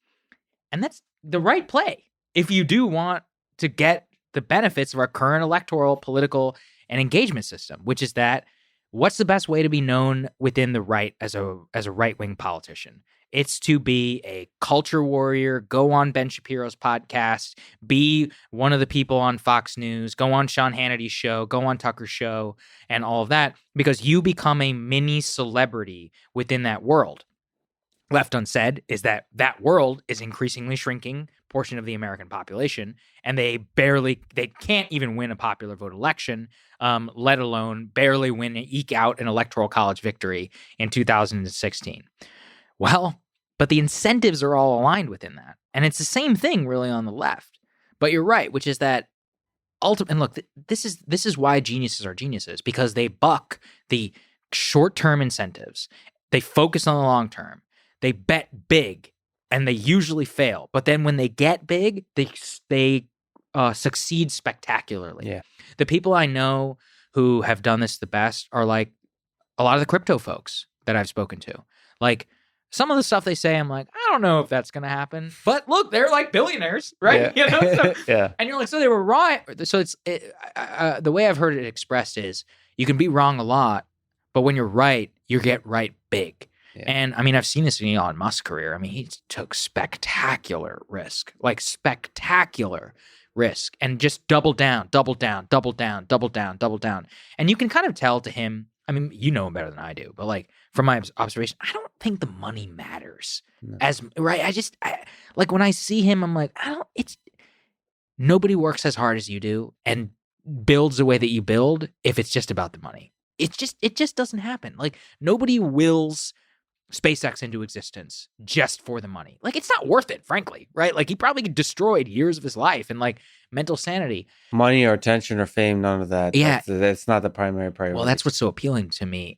And that's the right play if you do want to get the benefits of our current electoral, political, and engagement system, which is that what's the best way to be known within the right as a right-wing politician? It's to be a culture warrior, go on Ben Shapiro's podcast, be one of the people on Fox News, go on Sean Hannity's show, go on Tucker's show, and all of that, because you become a mini celebrity within that world. Left unsaid is that world is increasingly shrinking portion of the American population, and they can't even win a popular vote election, let alone barely eke out an electoral college victory in 2016. Well, but the incentives are all aligned within that. And it's the same thing really on the left. But you're right, which is that ultimately, and look, this is why geniuses are geniuses, because they buck the short-term incentives. They focus on the long term. They bet big, and they usually fail. But then when they get big, they succeed spectacularly. Yeah. The people I know who have done this the best are like a lot of the crypto folks that I've spoken to. Like, some of the stuff they say, I'm like, I don't know if that's going to happen. But look, they're like billionaires, right? Yeah. So, yeah. And you're like, so they were right. So the way I've heard it expressed is you can be wrong a lot, but when you're right, you get right big. Yeah. And I mean, I've seen this in Elon Musk's career. I mean, he took spectacular risk, and just double down. And you can kind of tell to him, I mean, you know him better than I do, but like from my observation, I don't think the money matters right. Like when I see him, I'm like, nobody works as hard as you do and builds the way that you build if it's just about the money. It just doesn't happen. Like nobody wills SpaceX into existence just for the money. Like it's not worth it, frankly, right? Like he probably destroyed years of his life and like mental sanity. Money or attention or fame, none of that. Yeah. That's not the primary priority. Well, that's what's so appealing to me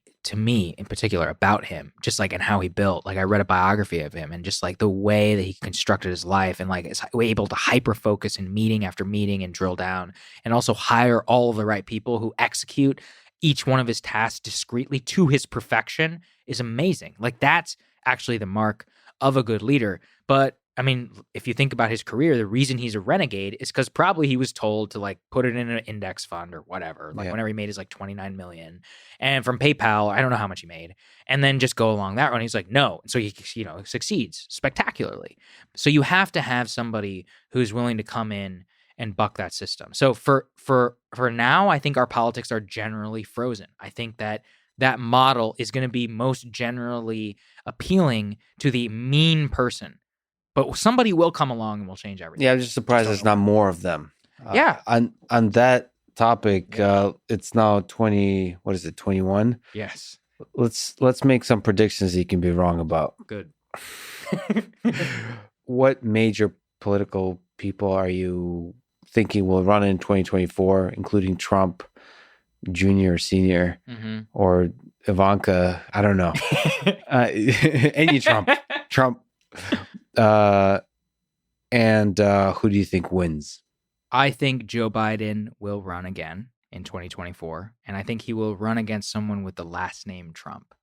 in particular about him, just like and how he built. Like I read a biography of him and just like the way that he constructed his life and like is able to hyper focus in meeting after meeting and drill down and also hire all of the right people who execute each one of his tasks discreetly to his perfection is amazing. Like that's actually the mark of a good leader. But I mean, if you think about his career, the reason he's a renegade is because probably he was told to like put it in an index fund or whatever. Like whenever he made his like 29 million, and from PayPal, I don't know how much he made, and then just go along that run. He's like, no, and so he succeeds spectacularly. So you have to have somebody who's willing to come in and buck that system. So for now, I think our politics are generally frozen. I think that model is going to be most generally appealing to the mean person. But somebody will come along and will change everything. Yeah, I'm just surprised there's not more of them. Yeah. On that topic, it's now 21? Yes. Let's make some predictions that you can be wrong about. Good. What major political people are you thinking will run in 2024, including Trump, Jr. or Senior, or Ivanka? I don't know. Any Trump. And who do you think wins? I think Joe Biden will run again in 2024, and I think he will run against someone with the last name Trump.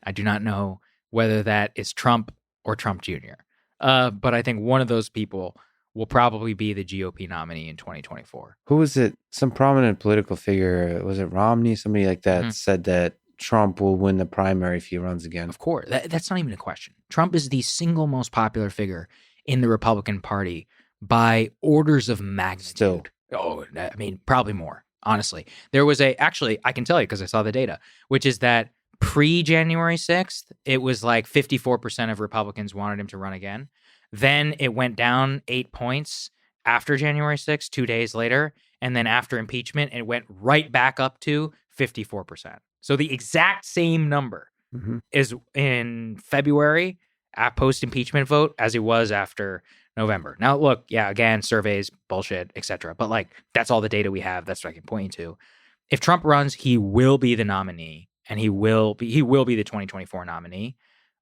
I do not know whether that is Trump or Trump Jr., but I think one of those people will probably be the GOP nominee in 2024. Who was it? Some prominent political figure. Was it Romney? Somebody like that said that Trump will win the primary if he runs again. Of course. That's not even a question. Trump is the single most popular figure in the Republican Party by orders of magnitude. Still. Oh, I mean, probably more, honestly. There was actually, I can tell you because I saw the data, which is that pre-January 6th, it was like 54% of Republicans wanted him to run again. Then it went down 8 points after January 6th, 2 days later. And then after impeachment, it went right back up to 54%. So the exact same number is in February at post-impeachment vote as it was after November. Now, look, yeah, again, surveys, bullshit, etc. But like, that's all the data we have. That's what I can point you to. If Trump runs, he will be the nominee, and he will be the 2024 nominee.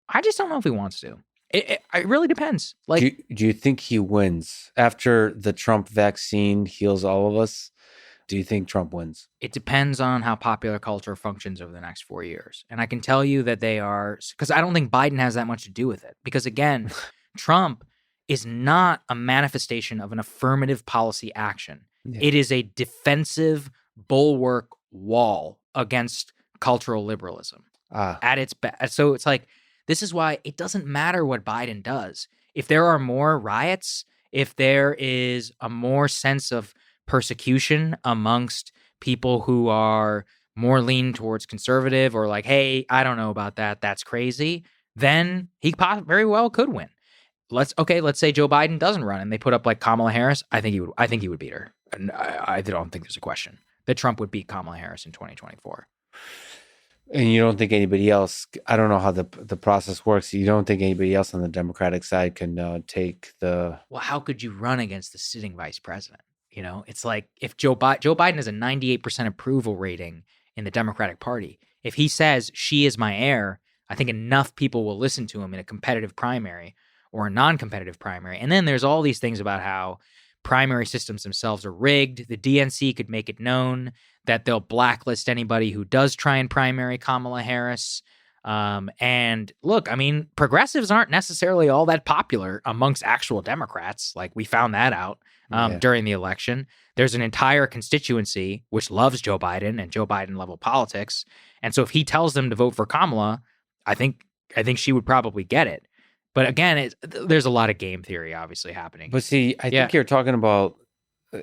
I just don't know if he wants to. It really depends. Like, do you think he wins after the Trump vaccine heals all of us? Do you think Trump wins? It depends on how popular culture functions over the next 4 years. And I can tell you that they are, because I don't think Biden has that much to do with it. Because again, Trump is not a manifestation of an affirmative policy action. Yeah. It is a defensive bulwark wall against cultural liberalism at its best. So it's like, this is why it doesn't matter what Biden does. If there are more riots, if there is a more sense of persecution amongst people who are more lean towards conservative or like, hey, I don't know about that, that's crazy, then he very well could win. Let's say Joe Biden doesn't run and they put up like Kamala Harris. I think he would beat her. And I don't think there's a question that Trump would beat Kamala Harris in 2024. And you don't think anybody else, I don't know how the process works. You don't think anybody else on the Democratic side can take the... Well, how could you run against the sitting vice president? You know, it's like if Joe Biden has a 98% approval rating in the Democratic Party. If he says she is my heir, I think enough people will listen to him in a competitive primary or a non-competitive primary. And then there's all these things about how primary systems themselves are rigged. The DNC could make it known that they'll blacklist anybody who does try and primary Kamala Harris. And look, I mean, progressives aren't necessarily all that popular amongst actual Democrats. Like we found that out during the election. There's an entire constituency which loves Joe Biden and Joe Biden level politics. And so if he tells them to vote for Kamala, I think I think she would probably get it. But again, there's a lot of game theory obviously happening. But see, I think you're talking about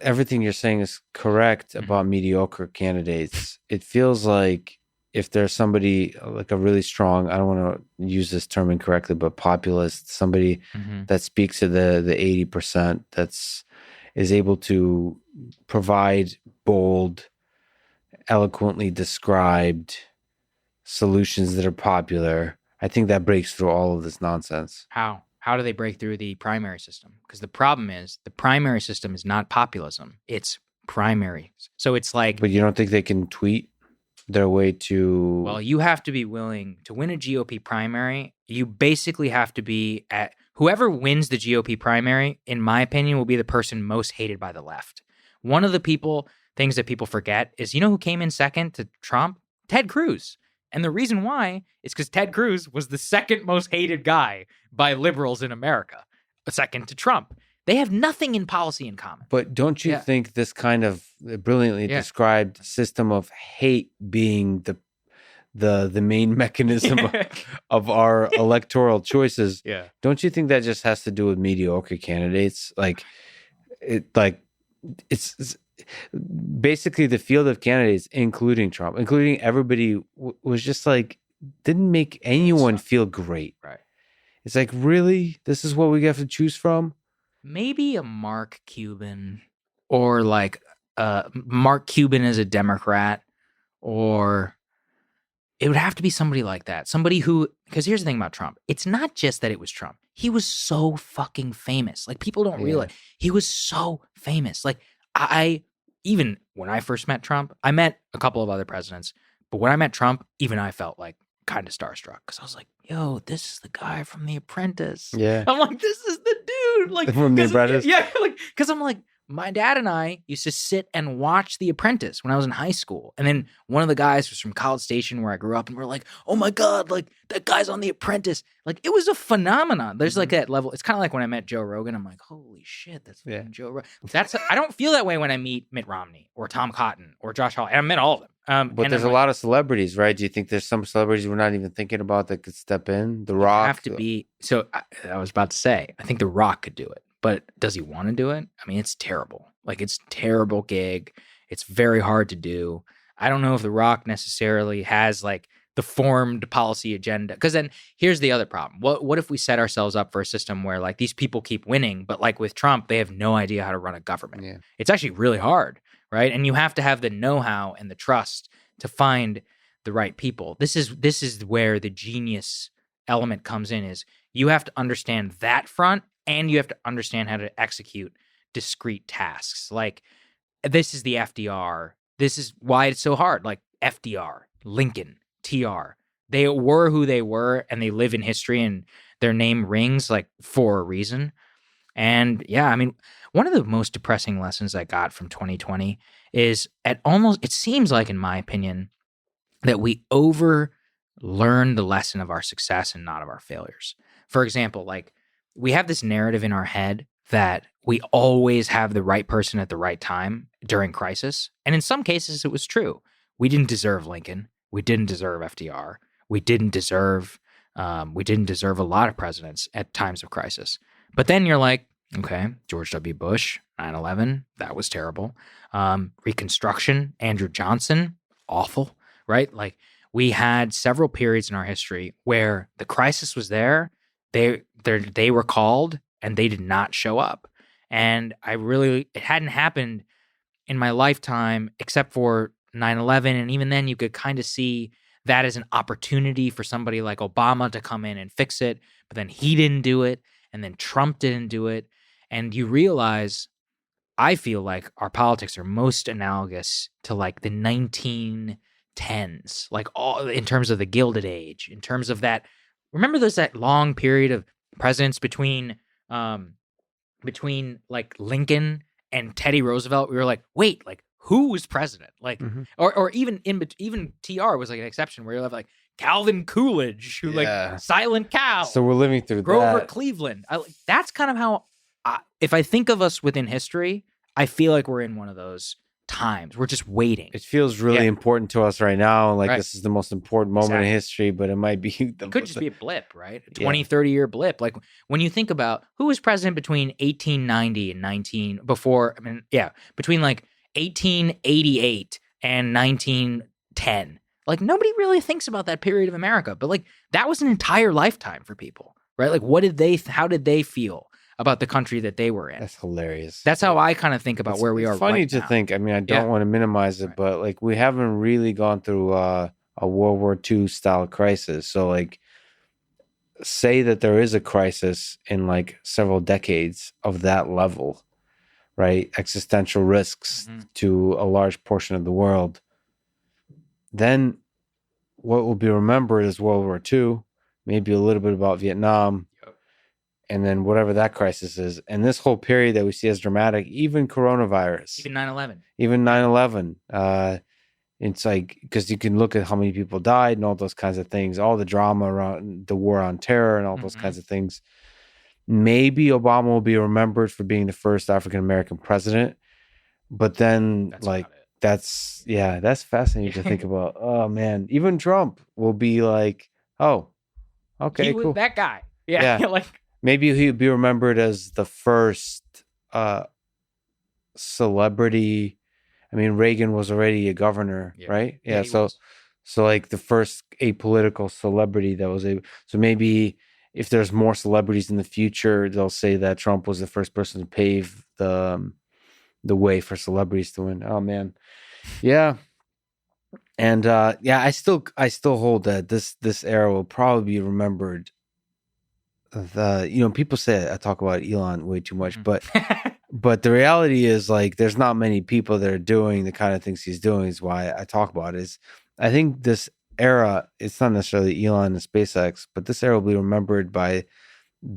everything you're saying is correct about mediocre candidates. It feels like if there's somebody like a really strong, I don't want to use this term incorrectly, but populist, somebody that speaks to the 80% is able to provide bold, eloquently described solutions that are popular, I think that breaks through all of this nonsense. How? How do they break through the primary system? Because the problem is the primary system is not populism. It's primary. So it's like... But you don't think they can tweet their way to... Well, you have to be willing to win a GOP primary. You basically have to be at... Whoever wins the GOP primary, in my opinion, will be the person most hated by the left. One of the things that people forget is, you know who came in second to Trump? Ted Cruz. And the reason why is because Ted Cruz was the second most hated guy by liberals in America, second to Trump. They have nothing in policy in common. But don't you think this kind of brilliantly described system of hate being the main mechanism of our electoral choices? Yeah. Don't you think that just has to do with mediocre candidates? It's basically the field of candidates, including Trump, including everybody, was just like, didn't make anyone feel great. Right. It's like, really? This is what we have to choose from? Maybe a Mark Cuban, or like Mark Cuban as a Democrat, or it would have to be somebody like that. Somebody who, because here's the thing about Trump. It's not just that it was Trump. He was so fucking famous. Like, people don't realize he was so famous. Like, even when I first met Trump, I met a couple of other presidents, but when I met Trump, even I felt like kind of starstruck because I was like, yo, this is the guy from The Apprentice. Yeah. I'm like, this is the dude. Like, from The Apprentice? Yeah. Like, because I'm like, my dad and I used to sit and watch The Apprentice when I was in high school. And then one of the guys was from College Station where I grew up, and we're like, oh my God, like that guy's on The Apprentice. Like, it was a phenomenon. There's like that level. It's kind of like when I met Joe Rogan, I'm like, holy shit, that's Joe Rogan. I don't feel that way when I meet Mitt Romney or Tom Cotton or Josh Hawley. And I met all of them. But there's a lot of celebrities, right? Do you think there's some celebrities we're not even thinking about that could step in? The Rock? Have to be. So I was about to say, I think The Rock could do it. But does he want to do it? I mean, it's terrible. Like, it's a terrible gig. It's very hard to do. I don't know if The Rock necessarily has like the formed policy agenda. Because then here's the other problem. What if we set ourselves up for a system where like these people keep winning, but like with Trump, they have no idea how to run a government. Yeah. It's actually really hard, right? And you have to have the know-how and the trust to find the right people. This is where the genius element comes in, is you have to understand that front, and you have to understand how to execute discrete tasks. Like, this is the FDR. This is why it's so hard. Like, FDR, Lincoln, TR. They were who they were, and they live in history, and their name rings like for a reason. And yeah, I mean, one of the most depressing lessons I got from 2020 is it seems like, in my opinion, that we learn the lesson of our success and not of our failures. For example, like, we have this narrative in our head that we always have the right person at the right time during crisis. And in some cases, it was true. We didn't deserve Lincoln. We didn't deserve FDR. We didn't deserve a lot of presidents at times of crisis. But then you're like, okay, George W. Bush, 9/11, that was terrible. Reconstruction, Andrew Johnson, awful, right? Like, we had several periods in our history where the crisis was there. They were called and they did not show up. And it hadn't happened in my lifetime except for 9/11. And even then you could kind of see that as an opportunity for somebody like Obama to come in and fix it. But then he didn't do it. And then Trump didn't do it. And you realize, I feel like our politics are most analogous to like the 1910s, like all in terms of the Gilded Age, in terms of that. Remember there's that long period of presidents between like Lincoln and Teddy Roosevelt. We were like, wait, like, who was president? Like, or even TR was like an exception where you have like Calvin Coolidge, who like Silent Cow. So we're living through Grover that. Cleveland. That's kind of how, if I think of us within history, I feel like we're in one of those times. We're just waiting. It feels really important to us right now. Like this is the most important moment in history, but it might be. It could just be a blip, right? A 20, 30-year blip. Like when you think about who was president between 1890 and between like 1888 and 1910. Like nobody really thinks about that period of America, but like that was an entire lifetime for people, right? Like how did they feel about the country that they were in? That's hilarious. That's how I kind of think about where we are. It's funny to think. I mean, I don't want to minimize it, but like we haven't really gone through a World War II style crisis. So like, say that there is a crisis in like several decades of that level, right? Existential risks to a large portion of the world. Then what will be remembered is World War II, maybe a little bit about Vietnam, and then whatever that crisis is. And this whole period that we see as dramatic, even coronavirus. Even 9/11. Even 9/11. It's like, because you can look at how many people died and all those kinds of things, all the drama around the war on terror and all those kinds of things. Maybe Obama will be remembered for being the first African-American president. But then, that's fascinating to think about. Oh, man. Even Trump will be like, oh, okay, he cool. was that guy. Yeah. Like maybe he'll be remembered as the first celebrity. I mean, Reagan was already a governor, right? Yeah. So like the first apolitical celebrity that was able. So maybe if there's more celebrities in the future, they'll say that Trump was the first person to pave the way for celebrities to win. Oh man, yeah. And I still hold that this era will probably be remembered. People say I talk about Elon way too much, but but the reality is like there's not many people that are doing the kind of things he's doing. Is why I talk about it. Is I think this era, it's not necessarily Elon and SpaceX, but this era will be remembered by of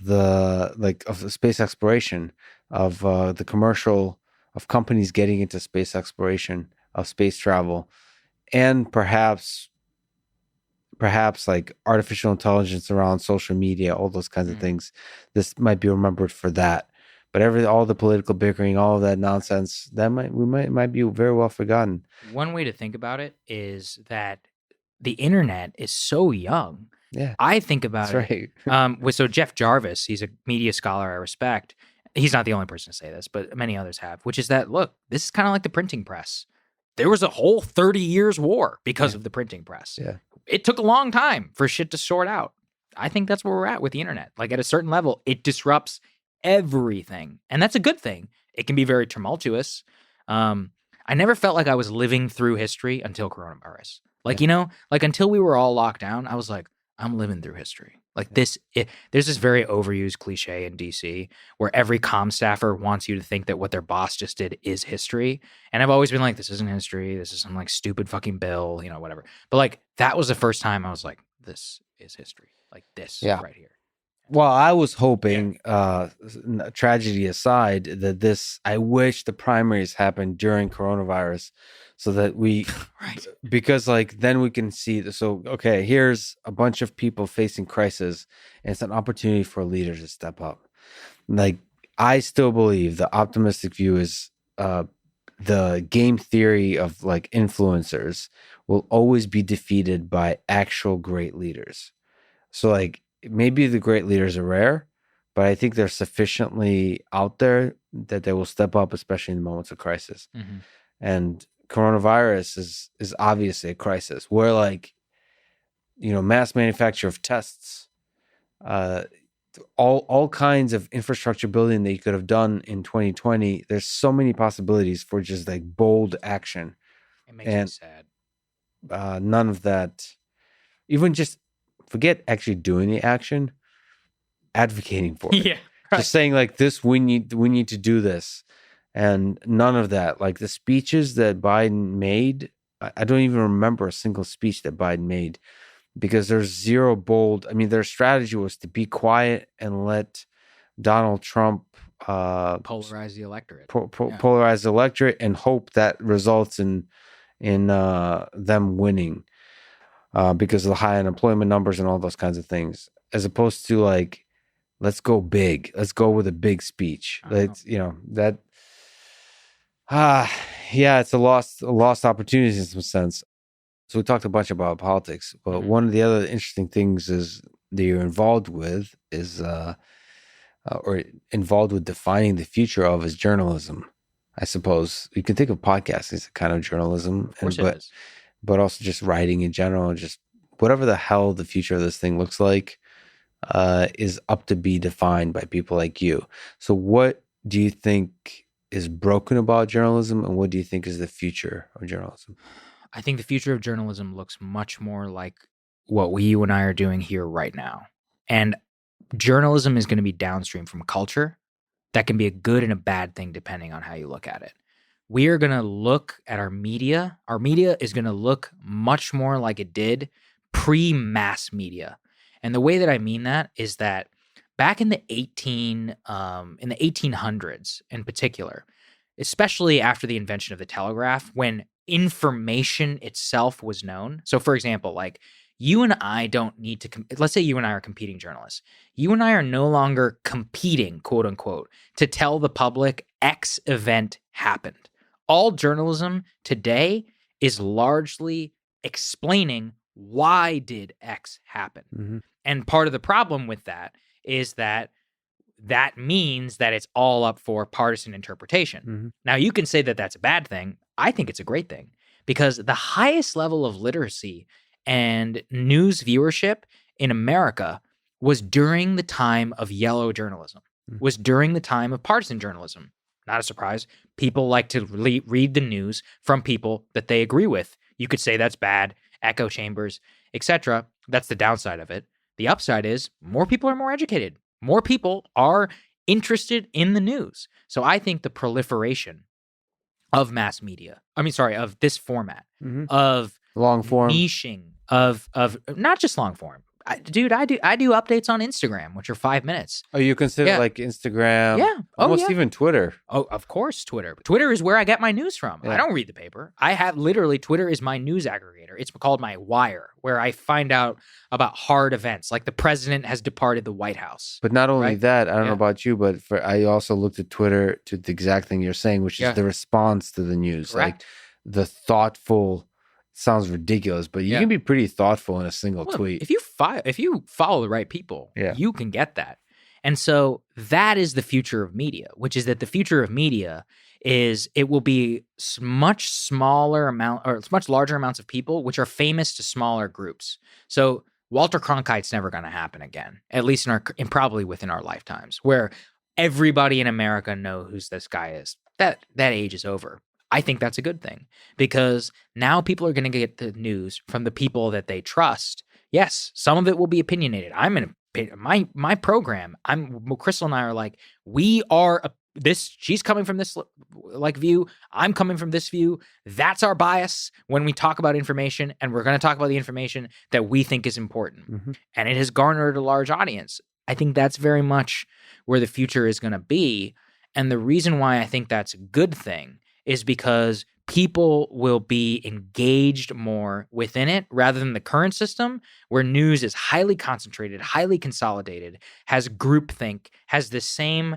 the space exploration, of the commercial, of companies getting into space exploration, of space travel, and perhaps like artificial intelligence around social media, all those kinds of things. This might be remembered for that. But all the political bickering, all of that nonsense, that might be very well forgotten. One way to think about it is that the internet is so young. Yeah, I think about it. Right. So Jeff Jarvis, he's a media scholar I respect. He's not the only person to say this, but many others have. Which is that look, this is kind of like the printing press. There was a whole 30 years war because of the printing press. Yeah, it took a long time for shit to sort out. I think that's where we're at with the internet. Like at a certain level, it disrupts everything. And that's a good thing. It can be very tumultuous. I never felt like I was living through history until coronavirus. Like, until we were all locked down, I was like, I'm living through history. Like there's this very overused cliche in DC where every comm staffer wants you to think that what their boss just did is history. And I've always been like, this isn't history. This is some like stupid fucking bill, whatever. But like, that was the first time I was like, this is history. Like this right here. Well, I was hoping, tragedy aside, that I wish the primaries happened during coronavirus so that we, right. Because like then we can see, so, okay, here's a bunch of people facing crisis and it's an opportunity for leaders to step up. Like, I still believe the optimistic view is the game theory of like influencers will always be defeated by actual great leaders. So like, maybe the great leaders are rare, but I think they're sufficiently out there that they will step up, especially in moments of crisis. Mm-hmm. And coronavirus is obviously a crisis where like, mass manufacture of tests, all kinds of infrastructure building that you could have done in 2020. There's so many possibilities for just like bold action. It makes me sad. None of that, even just forget actually doing the action, advocating for it. Yeah, right. Just saying like this, we need to do this. And none of that. Like the speeches that Biden made, I don't even remember a single speech that Biden made because there's zero bold. I mean, their strategy was to be quiet and let Donald Trump polarize the electorate. Polarize the electorate and hope that results in them winning. Because of the high unemployment numbers and all those kinds of things, as opposed to like, let's go big. Let's go with a big speech. That Ah, yeah, it's a lost opportunity in some sense. So we talked a bunch about politics, but Mhm. one of the other interesting things is that you're involved with is or involved with defining the future of is journalism. I suppose you can think of podcasting as a kind of journalism, Of course it is. but also just writing in general, just whatever the hell the future of this thing looks like is up to be defined by people like you. So, what do you think is broken about journalism, and what do you think is the future of journalism? I think the future of journalism looks much more like what you and I are doing here right now. And journalism is going to be downstream from culture. That can be a good and a bad thing depending on how you look at it. We are going to look at our media. Our media is going to look much more like it did pre-mass media. And the way that I mean that is that back in the 1800s in particular, especially after the invention of the telegraph, when information itself was known. So, for example, like you and I don't need to, let's say you and I are competing journalists. You and I are no longer competing, quote unquote, to tell the public X event happened. All journalism today is largely explaining why did X happen. Mm-hmm. And part of the problem with that is that means that it's all up for partisan interpretation. Mm-hmm. Now, you can say that that's a bad thing. I think it's a great thing because the highest level of literacy and news viewership in America was during the time of yellow journalism, was during the time of partisan journalism. Not a surprise. People like to read the news from people that they agree with. You could say that's bad, echo chambers, etc. That's the downside of it. The upside is more people are more educated. More people are interested in the news. So I think the proliferation of mass media, of this format, Mm-hmm. of Long form, niching, of not just long form. I do updates on Instagram, which are 5 minutes. Oh, you consider Yeah. like Instagram? Yeah. Oh, Almost yeah. even Twitter. Oh, of course, Twitter. Twitter is where I get my news from. Yeah. I don't read the paper. Twitter is my news aggregator. It's called my wire, where I find out about hard events, like the president has departed the White House. But not only Right? that, I don't Yeah. know about you, but I also looked at Twitter to the exact thing you're saying, which is Yeah. the response to the news. Correct. Like the thoughtful, sounds ridiculous, but you Yeah. can be pretty thoughtful in a single Well, tweet. if you follow the right people, Yeah. you can get that. And so that is the future of media, which is that the future of media is it will be much larger amounts of people, which are famous to smaller groups. So Walter Cronkite's never going to happen again, at least in probably within our lifetimes, where everybody in America know who this guy is. That age is over. I think that's a good thing because now people are going to get the news from the people that they trust. Yes, some of it will be opinionated. I'm in my program. Crystal and I are like, we are this. She's coming from this like view. I'm coming from this view. That's our bias when we talk about information, and we're going to talk about the information that we think is important. Mm-hmm. And it has garnered a large audience. I think that's very much where the future is going to be. And the reason why I think that's a good thing is because people will be engaged more within it rather than the current system where news is highly concentrated, highly consolidated, has groupthink, has the same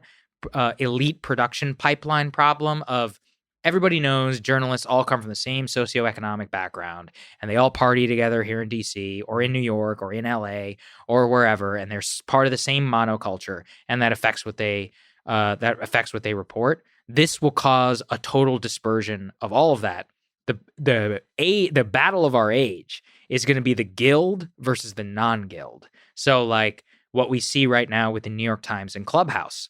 elite production pipeline problem of everybody knows journalists all come from the same socioeconomic background and they all party together here in DC or in New York or in LA or wherever, and they're part of the same monoculture, and that affects what they report. This will cause a total dispersion of all of that. The battle of our age is going to be the guild versus the non-guild. So like what we see right now with the New York Times and Clubhouse,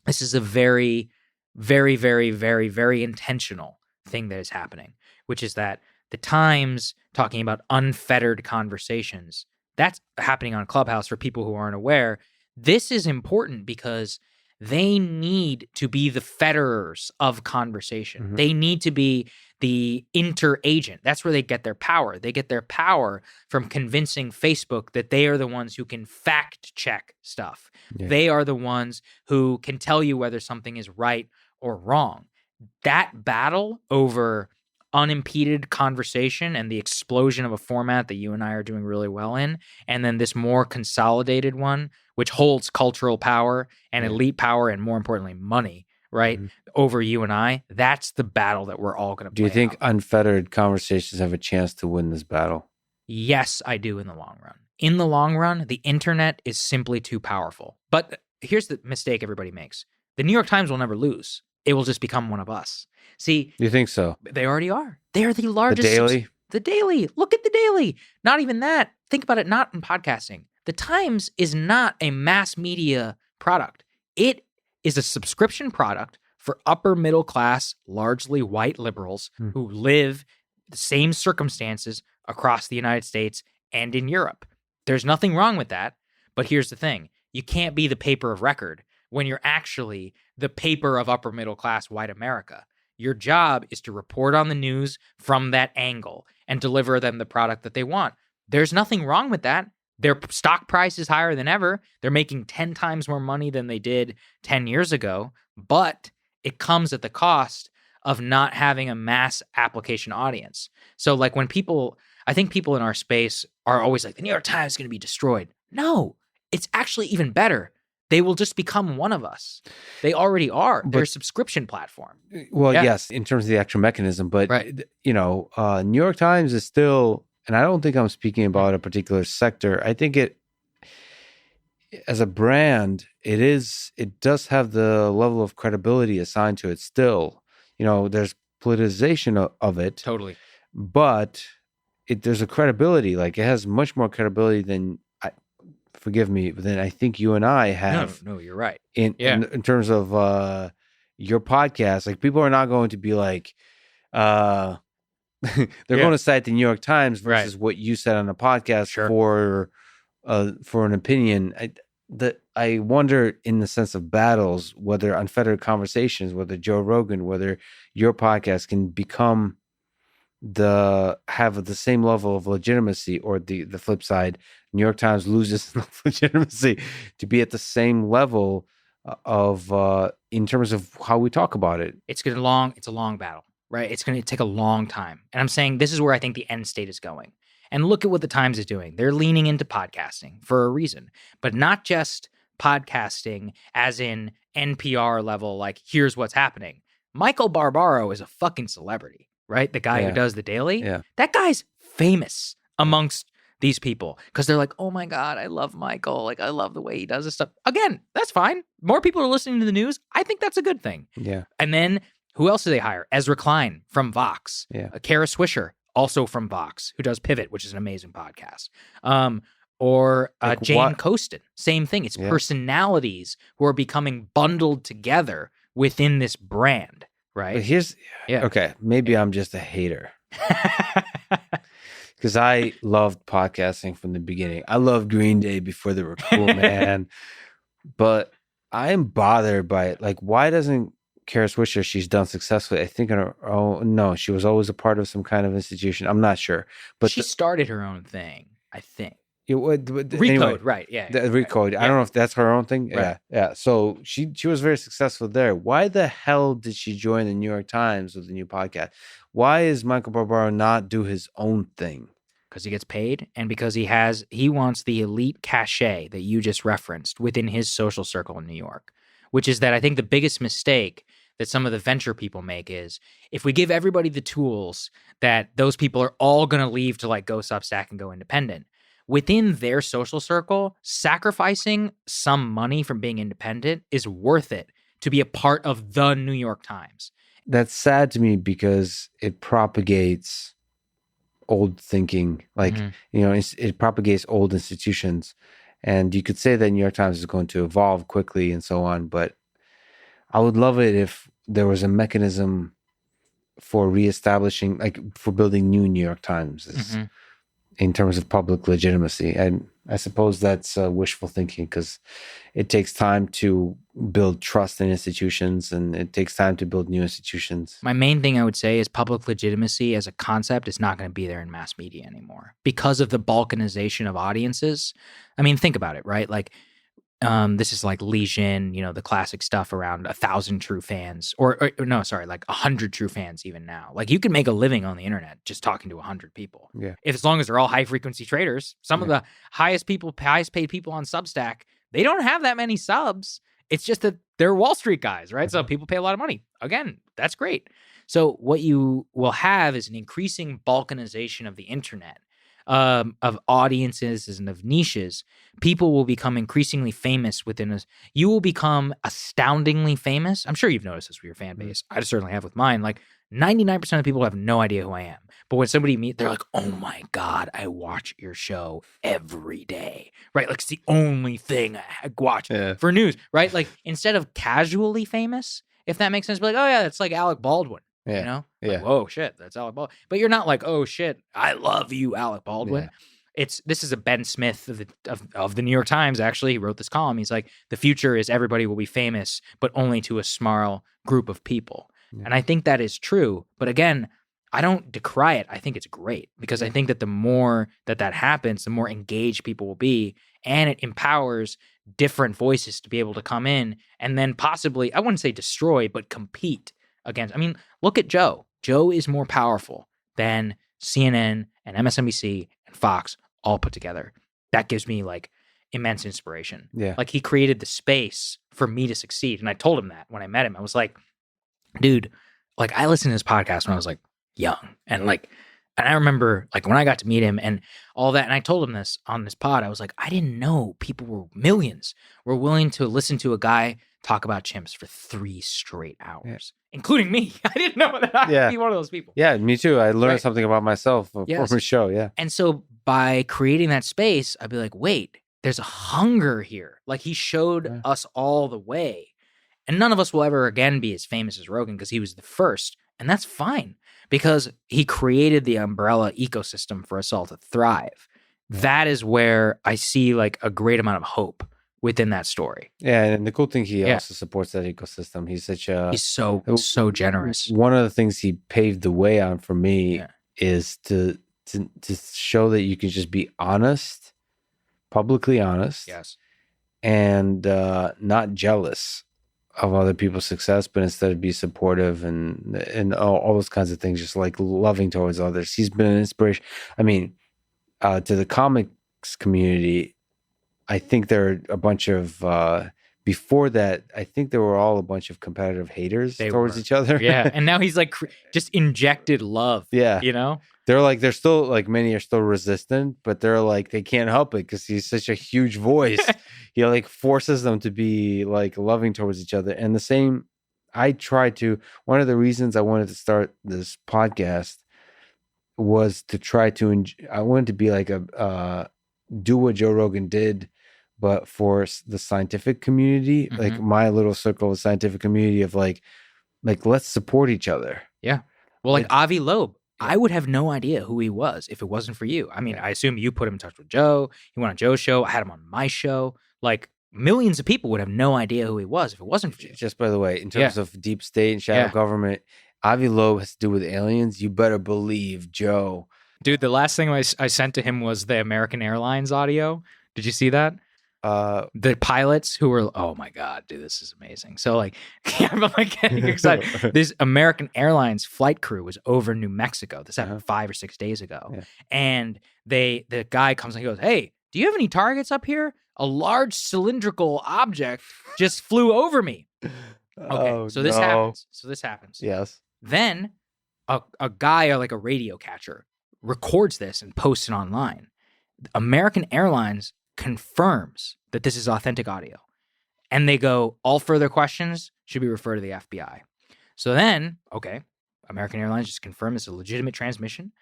this is a very, very, very, very, very intentional thing that is happening, which is that the Times talking about unfettered conversations, that's happening on Clubhouse for people who aren't aware. This is important because they need to be the fetterers of conversation. Mm-hmm. They need to be the interagent. That's where they get their power. They get their power from convincing Facebook that they are the ones who can fact check stuff. Yeah. They are the ones who can tell you whether something is right or wrong. That battle over unimpeded conversation and the explosion of a format that you and I are doing really well in, and then this more consolidated one, which holds cultural power and elite power and, more importantly, money, right, over you and I, that's the battle that we're all going to play. Do you think out. unfettered conversations have a chance to win this battle? Yes, I do in the long run. In the long run, the internet is simply too powerful. But here's the mistake everybody makes. The New York Times will never lose. It will just become one of us. See, You think so? they already are. They are the largest. The Daily? The Daily. Look at the Daily. Not even that. Think about it, not in podcasting. The Times is not a mass media product. It is a subscription product for upper middle class, largely white liberals who live the same circumstances across the United States and in Europe. There's nothing wrong with that. But here's the thing. You can't be the paper of record when you're actually the paper of upper middle class white America. Your job is to report on the news from that angle and deliver them the product that they want. There's nothing wrong with that. Their stock price is higher than ever. They're making 10 times more money than they did 10 years ago, but it comes at the cost of not having a mass application audience. So like when I think people in our space are always like, the New York Times is going to be destroyed. No, it's actually even better. They will just become one of us. They already are. They're a subscription platform. Well, yes, in terms of the actual mechanism, but New York Times is still, and I don't think I'm speaking about a particular sector. I think it, as a brand, it does have the level of credibility assigned to it still. There's politicization of it. Totally. But there's a credibility. Like, it has much more credibility than, forgive me, but then I think you and I have. No, you're right. In terms of your podcast, like, people are not going to be like, they're going to cite the New York Times versus what you said on the podcast for an opinion. I wonder, in the sense of battles, whether unfettered conversations, whether Joe Rogan, whether your podcast can become have the same level of legitimacy, or the flip side, New York Times loses legitimacy to be at the same level of in terms of how we talk about it. It's a long battle, right? It's going to take a long time. And I'm saying this is where I think the end state is going. And look at what the Times is doing. They're leaning into podcasting for a reason, but not just podcasting as in NPR level, like, here's what's happening. Michael Barbaro is a fucking celebrity, right? The guy who does the Daily. Yeah. That guy's famous amongst these people because they're like, oh my God, I love Michael. Like, I love the way he does this stuff. Again, that's fine. More people are listening to the news. I think that's a good thing. Yeah. And then who else do they hire? Ezra Klein from Vox. Yeah. Kara Swisher, also from Vox, who does Pivot, which is an amazing podcast. Or Jane Coaston, same thing. It's personalities who are becoming bundled together within this brand, right? But okay, maybe I'm just a hater. Because I loved podcasting from the beginning. I loved Green Day before they were cool, man. But I'm bothered by it. Like, why doesn't Kara Swisher, she's done successfully, I think, on her own. No, she was always a part of some kind of institution. I'm not sure. But she started her own thing, I think. Recode, anyway, right? Yeah, Recode. I don't know if that's her own thing. Right. Yeah. So she was very successful there. Why the hell did she join the New York Times with the new podcast? Why is Michael Barbaro not do his own thing? Because he gets paid, and because he wants the elite cachet that you just referenced within his social circle in New York, which is that I think the biggest mistake that some of the venture people make is, if we give everybody the tools, that those people are all going to leave to like go Substack and go independent. Within their social circle, sacrificing some money from being independent is worth it to be a part of the New York Times. That's sad to me because it propagates old thinking. Like, it propagates old institutions. And you could say that New York Times is going to evolve quickly and so on, but I would love it if there was a mechanism for reestablishing, like, for building new New York Times in terms of public legitimacy. And I suppose that's wishful thinking, because it takes time to build trust in institutions, and it takes time to build new institutions. My main thing I would say is public legitimacy as a concept is not going to be there in mass media anymore because of the balkanization of audiences. I mean, think about it, right? Like, this is like Legion, the classic stuff around 1,000 true fans, or no, sorry, like 100 true fans even now. Like, you can make a living on the internet just talking to 100 people. Yeah. As long as they're all high frequency traders. Some of the highest paid people on Substack, they don't have that many subs. It's just that they're Wall Street guys, right? So people pay a lot of money. Again, that's great. So what you will have is an increasing balkanization of the internet, of audiences and of niches. People will become increasingly famous within us. You will become astoundingly famous. I'm sure you've noticed this with your fan base. I certainly have with mine. Like 99% of people have no idea who I am. But when somebody meets, they're like, oh my God, I watch your show every day, right? Like it's the only thing I watch for news, right? Like instead of casually famous, if that makes sense, be like, oh yeah, that's like Alec Baldwin. Yeah. You know? Yeah. Like, whoa, shit, that's Alec Baldwin. But you're not like, oh shit, I love you, Alec Baldwin. Yeah. This is a Ben Smith of the New York Times, actually. He wrote this column. He's like, the future is everybody will be famous, but only to a small group of people. Yeah. And I think that is true. But again, I don't decry it. I think it's great because I think that the more that happens, the more engaged people will be. And it empowers different voices to be able to come in and then possibly, I wouldn't say destroy, but compete against. I mean, look at Joe. Joe is more powerful than CNN and MSNBC and Fox all put together. That gives me like immense inspiration. Yeah. Like he created the space for me to succeed. And I told him that when I met him. I was like, dude, like I listened to this podcast when I was like young. And I remember like when I got to meet him and all that. And I told him this on this pod. I was like, I didn't know millions were willing to listen to a guy talk about chimps for 3 straight hours, including me. I didn't know that I'd be one of those people. Yeah, me too. I learned something about myself from his show. Yeah. And so by creating that space, I'd be like, wait, there's a hunger here. Like he showed us all the way. And none of us will ever again be as famous as Rogan because he was the first. And that's fine because he created the umbrella ecosystem for us all to thrive. That is where I see like a great amount of hope within that story. Yeah, and the cool thing, he also supports that ecosystem. He's so generous. One of the things he paved the way on for me is to show that you can just be honest, publicly honest, and not jealous of other people's success, but instead be supportive and all those kinds of things, just like loving towards others. He's been an inspiration. I mean, to the comics community, I think there are a bunch of before that. I think there were all a bunch of competitive haters towards each other. Yeah, and now he's like just injected love. Yeah, you know, they're still like many are still resistant, but they're like they can't help it because he's such a huge voice. He like forces them to be like loving towards each other. And the same, I tried to. One of the reasons I wanted to start this podcast was to try to. I wanted to be like do what Joe Rogan did, but for the scientific community, like my little circle of scientific community of like let's support each other. Yeah. Well, like Avi Loeb, I would have no idea who he was if it wasn't for you. I mean, I assume you put him in touch with Joe. He went on Joe's show. I had him on my show. Like millions of people would have no idea who he was if it wasn't for you. Just by the way, in terms of deep state and shadow government, Avi Loeb has to do with aliens. You better believe Joe. Dude, the last thing I sent to him was the American Airlines audio. Did you see that? The pilots who were, oh my God, dude, this is amazing. So like, I'm like getting excited. This American Airlines flight crew was over New Mexico. This happened 5 or 6 days ago. Yeah. And the guy comes and he goes, hey, do you have any targets up here? A large cylindrical object just flew over me. Okay, so this happens. Yes. Then a guy or like a radio catcher records this and posts it online. American Airlines confirms that this is authentic audio. And they go, all further questions should be referred to the FBI. So then, okay, American Airlines just confirmed it's a legitimate transmission.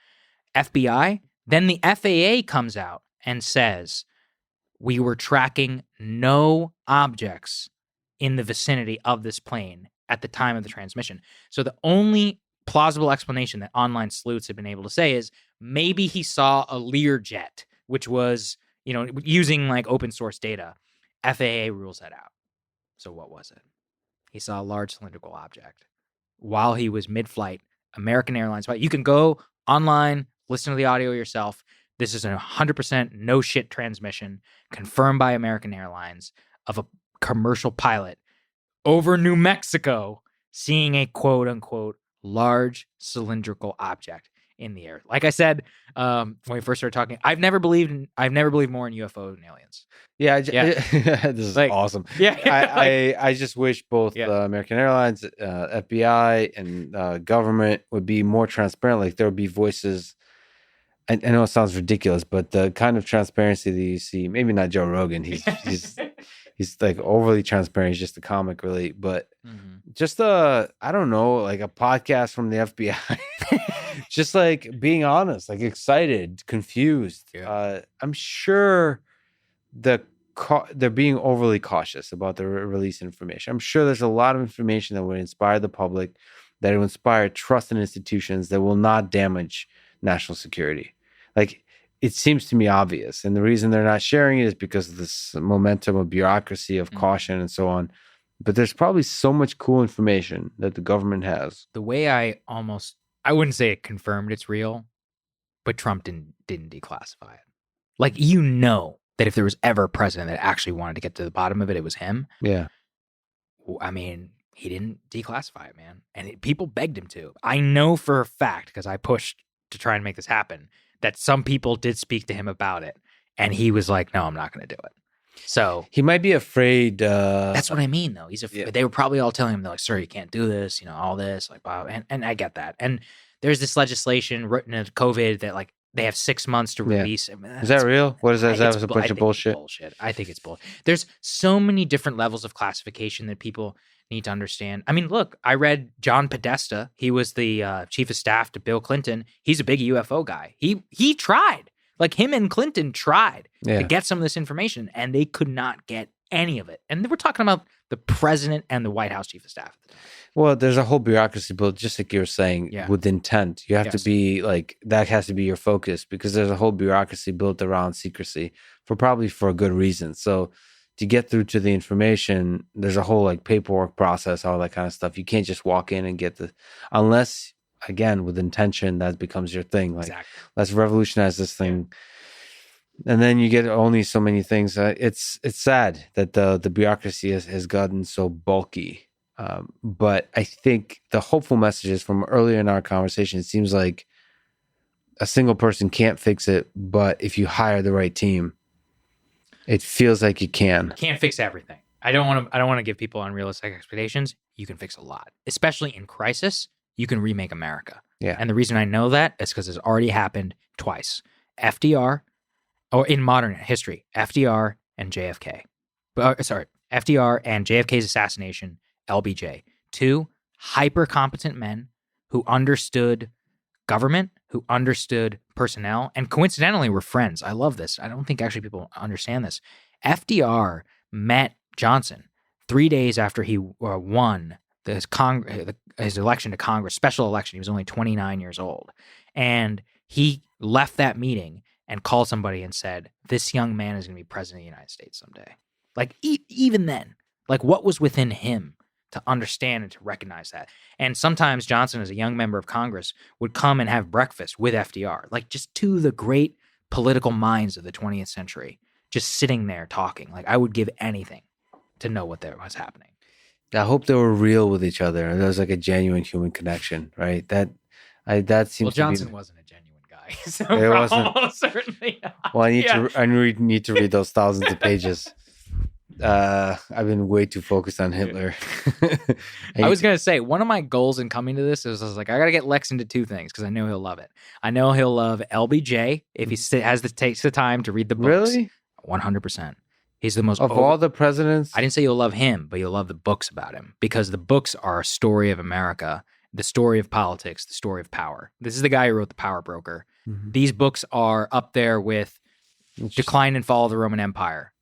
FBI, then the FAA comes out and says, we were tracking no objects in the vicinity of this plane at the time of the transmission. So the only plausible explanation that online sleuths have been able to say is maybe he saw a Learjet, which was, using like open source data. FAA rules that out. So what was it? He saw a large cylindrical object while he was mid-flight. American Airlines. You can go online, listen to the audio yourself. This is a 100% no shit transmission confirmed by American Airlines of a commercial pilot over New Mexico seeing a quote unquote large cylindrical object in the air. Like I said, when we first started talking, I've never believed more in UFO than aliens. Yeah, this is awesome. Yeah, I just wish both American Airlines, FBI, and government would be more transparent. Like there would be voices. I know it sounds ridiculous, but the kind of transparency that you see, maybe not Joe Rogan. He's like overly transparent. He's just a comic, really. But just I don't know, like a podcast from the FBI. Just like being honest, like excited, confused. Yeah. I'm sure they're being overly cautious about the release information. I'm sure there's a lot of information that would inspire the public, that will inspire trust in institutions, that will not damage national security. Like, it seems to me obvious. And the reason they're not sharing it is because of this momentum of bureaucracy, of caution, and so on. But there's probably so much cool information that the government has. The way I wouldn't say it confirmed it's real, but Trump didn't declassify it. Like, you know that if there was ever a president that actually wanted to get to the bottom of it, it was him. Yeah. I mean, he didn't declassify it, man. And people begged him to. I know for a fact, because I pushed to try and make this happen, that some people did speak to him about it. And he was like, no, I'm not going to do it. So he might be afraid. That's what I mean, though. They were probably all telling him, they're like, sir, you can't do this, all this, like, wow. And I get that. And there's this legislation written in COVID that, like, they have 6 months to release. I mean, is that real? What is that? Is that a bunch of bullshit? I think it's bullshit. There's so many different levels of classification that people need to understand. I mean, look, I read John Podesta. He was the chief of staff to Bill Clinton. He's a big UFO guy. He tried. Like, him and Clinton tried to get some of this information, and they could not get any of it. And we're talking about the president and the White House chief of staff. Well, there's a whole bureaucracy built, just like you were saying, with intent. You have to be like, that has to be your focus, because there's a whole bureaucracy built around secrecy probably for a good reason. So to get through to the information, there's a whole like paperwork process, all that kind of stuff. You can't just walk in and get unless, again, with intention, that becomes your thing. Like, let's revolutionize this thing. And then you get only so many things. It's sad that the bureaucracy has gotten so bulky. But I think the hopeful messages from earlier in our conversation, it seems like a single person can't fix it, but if you hire the right team, it feels like you can. Can't fix everything. I don't want to give people unrealistic expectations. You can fix a lot, especially in crisis. You can remake America. Yeah. And the reason I know that is because it's already happened twice. FDR, or in modern history, FDR and JFK. FDR and JFK's assassination, LBJ. Two hyper-competent men who understood government, who understood personnel, and coincidentally were friends. I love this. I don't think actually people understand this. FDR met Johnson 3 days after he won his election to Congress, special election. He was only 29 years old. And he left that meeting and called somebody and said, this young man is going to be president of the United States someday. Like, even then, like, what was within him to understand and to recognize that? And sometimes Johnson, as a young member of Congress, would come and have breakfast with FDR, like just two of the great political minds of the 20th century, just sitting there talking. Like, I would give anything to know what there was happening. I hope they were real with each other. There was like a genuine human connection, right? That seems. Well, Johnson wasn't a genuine guy, so it wasn't. Certainly not. Well, I need to read those thousands of pages. I've been way too focused on Hitler. I was going to say, one of my goals in coming to this is I was like, I got to get Lex into two things because I know he'll love it. I know he'll love LBJ if he takes the time to read the books. Really? 100%. He's the most... Of all the presidents? I didn't say you'll love him, but you'll love the books about him because the books are a story of America, the story of politics, the story of power. This is the guy who wrote The Power Broker. Mm-hmm. These books are up there with Decline and Fall of the Roman Empire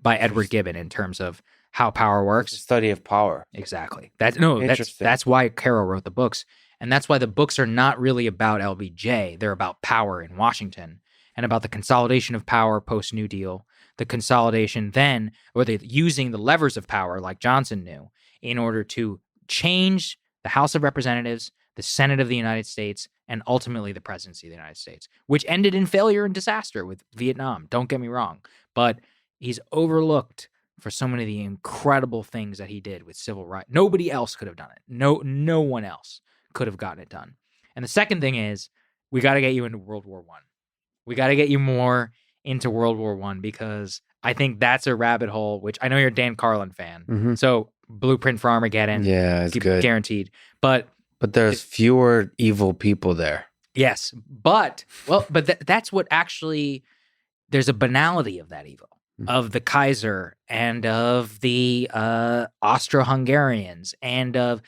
by Edward Gibbon in terms of how power works. It's a study of power. Exactly. That's why Carroll wrote the books. And that's why the books are not really about LBJ. They're about power in Washington and about the consolidation of power post-New Deal, the consolidation then, or they're using the levers of power like Johnson knew in order to change the House of Representatives, the Senate of the United States, and ultimately the presidency of the United States, which ended in failure and disaster with Vietnam. Don't get me wrong. But he's overlooked for so many of the incredible things that he did with civil rights. Nobody else could have done it. No one else could have gotten it done. And the second thing is we got to get you into World War I. We got to get you more into World War I because I think that's a rabbit hole, which I know you're a Dan Carlin fan. Mm-hmm. So Blueprint for Armageddon. Yeah, it's good. Guaranteed. But there's fewer evil people there. Yes. But that's what actually, there's a banality of that evil, of the Kaiser and of the Austro-Hungarians and I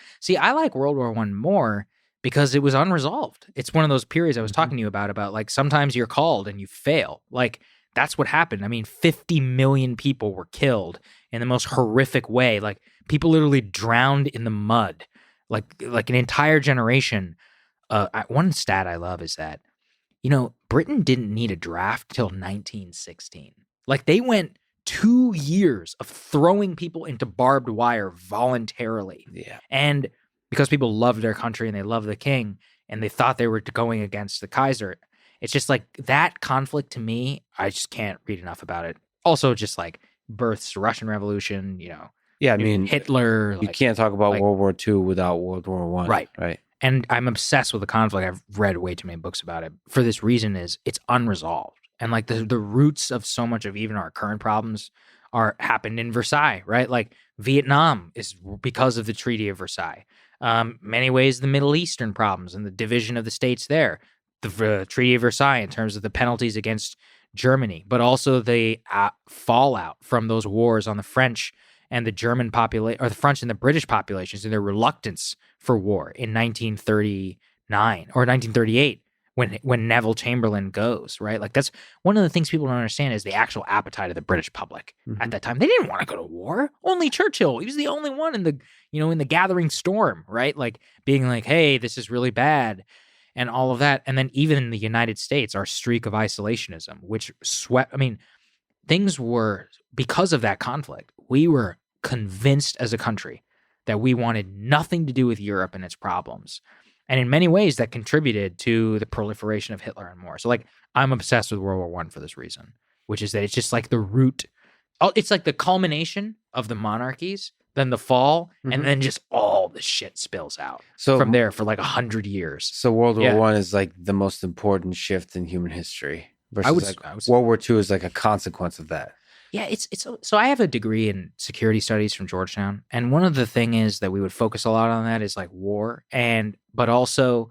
like World War I more because it was unresolved. It's one of those periods I was talking to you about like sometimes you're called and you fail. Like that's what happened. I mean, 50 million people were killed in the most horrific way. Like people literally drowned in the mud, like an entire generation. One stat I love is that, Britain didn't need a draft till 1916. Like they went 2 years of throwing people into barbed wire voluntarily. Yeah. And because people loved their country and they loved the king and they thought they were going against the Kaiser, it's just like that conflict to me, I just can't read enough about it. Also just like births the Russian Revolution, Yeah, I mean, Hitler. You can't talk about World War II without World War I. Right. And I'm obsessed with the conflict. I've read way too many books about it. For this reason is it's unresolved. And like the roots of so much of even our current problems happened in Versailles, right? Like Vietnam is because of the Treaty of Versailles. Many ways the Middle Eastern problems and the division of the states there, the Treaty of Versailles in terms of the penalties against Germany, but also the fallout from those wars on the French and the German population, or the French and the British populations, and their reluctance for war in 1939 or 1938 when Neville Chamberlain goes, right? Like that's one of the things people don't understand is the actual appetite of the British public at that time. They didn't want to go to war. Only Churchill. He was the only one in the gathering storm, right? Like being like, hey, this is really bad and all of that. And then even in the United States, our streak of isolationism, which swept, things were, because of that conflict, we were convinced as a country that we wanted nothing to do with Europe and its problems. And in many ways, that contributed to the proliferation of Hitler and more. So, like, I'm obsessed with World War I for this reason, which is that it's just like the root. It's like the culmination of the monarchies, then the fall, and then just all the shit spills out from there for like 100 years. So World War I is like the most important shift in human history. Versus World War II is like a consequence of that. Yeah, it's so I have a degree in security studies from Georgetown, and one of the thing is that we would focus a lot on that is like war, but also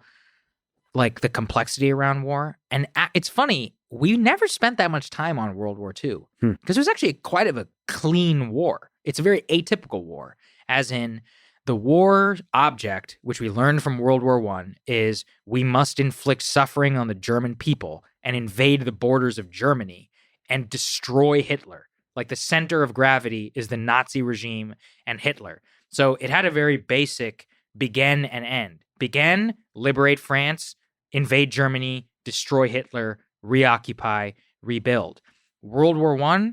like the complexity around war. And it's funny, we never spent that much time on World War II because it was actually quite of a clean war. It's a very atypical war, as in the war object, which we learned from World War I, is we must inflict suffering on the German people and invade the borders of Germany and destroy Hitler. Like the center of gravity is the Nazi regime and Hitler. So it had a very basic begin and end. Begin, liberate France, invade Germany, destroy Hitler, reoccupy, rebuild. World War I,